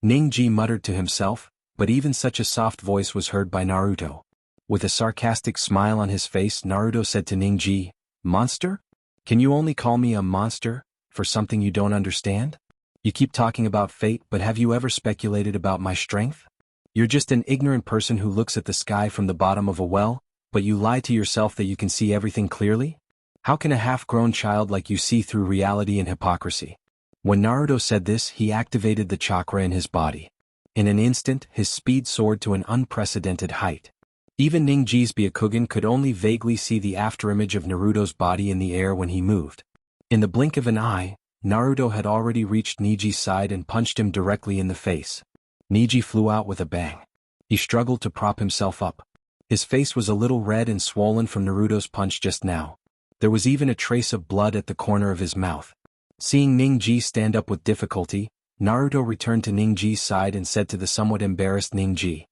Ningji muttered to himself, but even such a soft voice was heard by Naruto. With a sarcastic smile on his face, Naruto said to Ningji, "Monster? Can you only call me a monster for something you don't understand? You keep talking about fate, but have you ever speculated about my strength? You're just an ignorant person who looks at the sky from the bottom of a well, but you lie to yourself that you can see everything clearly? How can a half-grown child like you see through reality and hypocrisy?" When Naruto said this, he activated the chakra in his body. In an instant, his speed soared to an unprecedented height. Even Ningji's Byakugan could only vaguely see the afterimage of Naruto's body in the air when he moved. In the blink of an eye, Naruto had already reached Niji's side and punched him directly in the face. Niji flew out with a bang. He struggled to prop himself up. His face was a little red and swollen from Naruto's punch just now. There was even a trace of blood at the corner of his mouth. Seeing Ningji stand up with difficulty, Naruto returned to Ningji's side and said to the somewhat embarrassed Ningji,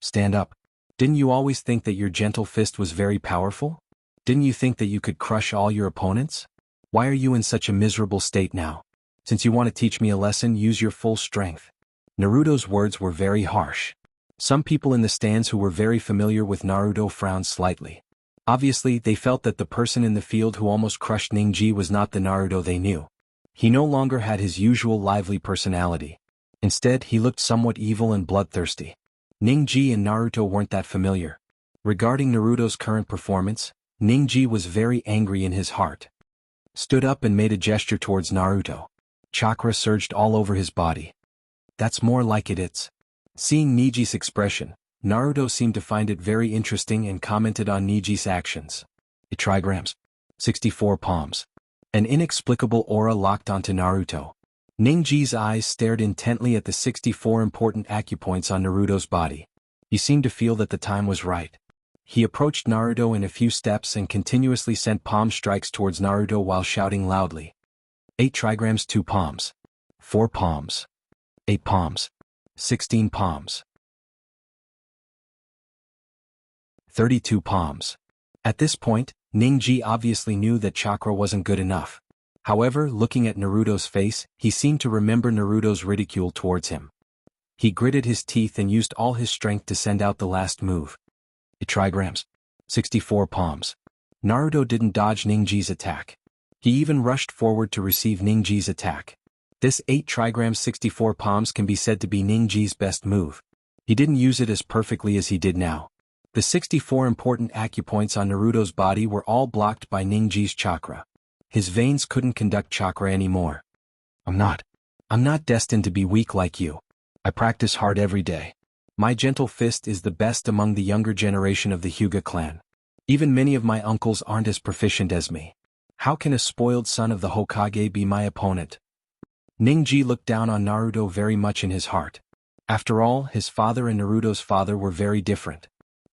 "Stand up. Didn't you always think that your gentle fist was very powerful? Didn't you think that you could crush all your opponents? Why are you in such a miserable state now? Since you want to teach me a lesson, use your full strength." Naruto's words were very harsh. Some people in the stands who were very familiar with Naruto frowned slightly. Obviously, they felt that the person in the field who almost crushed Ningji was not the Naruto they knew. He no longer had his usual lively personality. Instead, he looked somewhat evil and bloodthirsty. Ningji and Naruto weren't that familiar. Regarding Naruto's current performance, Ningji was very angry in his heart. Stood up and made a gesture towards Naruto. Chakra surged all over his body. "That's more like it's." Seeing Niji's expression, Naruto seemed to find it very interesting and commented on Niji's actions. "Trigrams. 64 palms." An inexplicable aura locked onto Naruto. Ningji's eyes stared intently at the 64 important acupoints on Naruto's body. He seemed to feel that the time was right. He approached Naruto in a few steps and continuously sent palm strikes towards Naruto while shouting loudly. 8 trigrams, 2 palms. 4 palms. 8 palms. 16 palms. 32 palms. At this point, Ningji obviously knew that chakra wasn't good enough. However, looking at Naruto's face, he seemed to remember Naruto's ridicule towards him. He gritted his teeth and used all his strength to send out the last move. Trigrams. 64 palms. Naruto didn't dodge Ningji's attack. He even rushed forward to receive Ningji's attack. This 8 trigrams 64 palms can be said to be Ningji's best move. He didn't use it as perfectly as he did now. The 64 important acupoints on Naruto's body were all blocked by Ningji's chakra. His veins couldn't conduct chakra anymore. I'm not destined to be weak like you. I practice hard every day. My gentle fist is the best among the younger generation of the Hyuga clan. Even many of my uncles aren't as proficient as me. How can a spoiled son of the Hokage be my opponent? Ningji looked down on Naruto very much in his heart. After all, his father and Naruto's father were very different.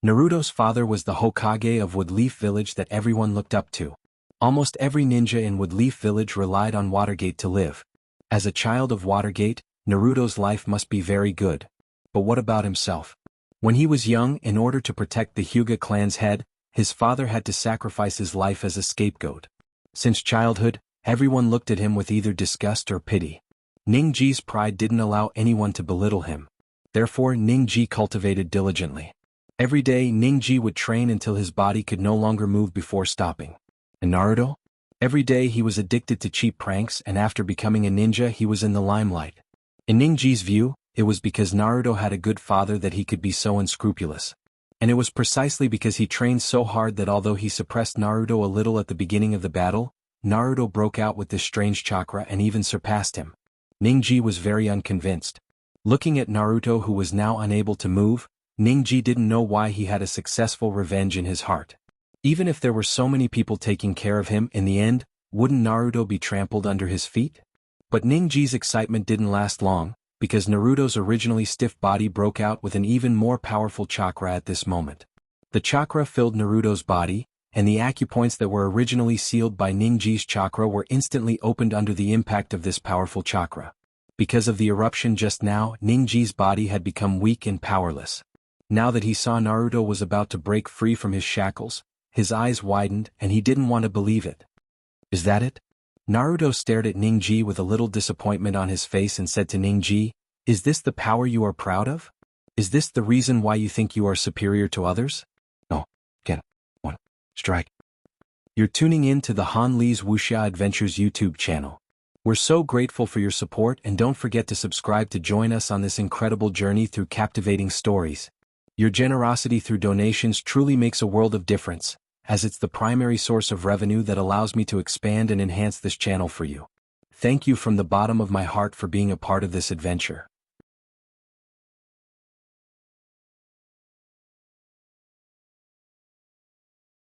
Naruto's father was the Hokage of Woodleaf Village that everyone looked up to. Almost every ninja in Woodleaf Village relied on Watergate to live. As a child of Watergate, Naruto's life must be very good. But what about himself? When he was young, in order to protect the Hyuga clan's head, his father had to sacrifice his life as a scapegoat. Since childhood, everyone looked at him with either disgust or pity. Ningji's pride didn't allow anyone to belittle him. Therefore, Ningji cultivated diligently. Every day, Ningji would train until his body could no longer move before stopping. And Naruto? Every day he was addicted to cheap pranks, and after becoming a ninja he was in the limelight. In Ningji's view, it was because Naruto had a good father that he could be so unscrupulous. And it was precisely because he trained so hard that although he suppressed Naruto a little at the beginning of the battle, Naruto broke out with this strange chakra and even surpassed him. Ningji was very unconvinced. Looking at Naruto, who was now unable to move, Ningji didn't know why he had a successful revenge in his heart. Even if there were so many people taking care of him, in the end, wouldn't Naruto be trampled under his feet? But Ningji's excitement didn't last long, because Naruto's originally stiff body broke out with an even more powerful chakra at this moment. The chakra filled Naruto's body, and the acupoints that were originally sealed by Ningji's chakra were instantly opened under the impact of this powerful chakra. Because of the eruption just now, Ningji's body had become weak and powerless. Now that he saw Naruto was about to break free from his shackles, his eyes widened and he didn't want to believe it. Is that it? Naruto stared at Ningji with a little disappointment on his face and said to Ningji, "Is this the power you are proud of? Is this the reason why you think you are superior to others?" No. Again. One. Strike. You're tuning in to the Han Lee's Wuxia Adventures YouTube channel. We're so grateful for your support, and don't forget to subscribe to join us on this incredible journey through captivating stories. Your generosity through donations truly makes a world of difference, as it's the primary source of revenue that allows me to expand and enhance this channel for you. Thank you from the bottom of my heart for being a part of this adventure.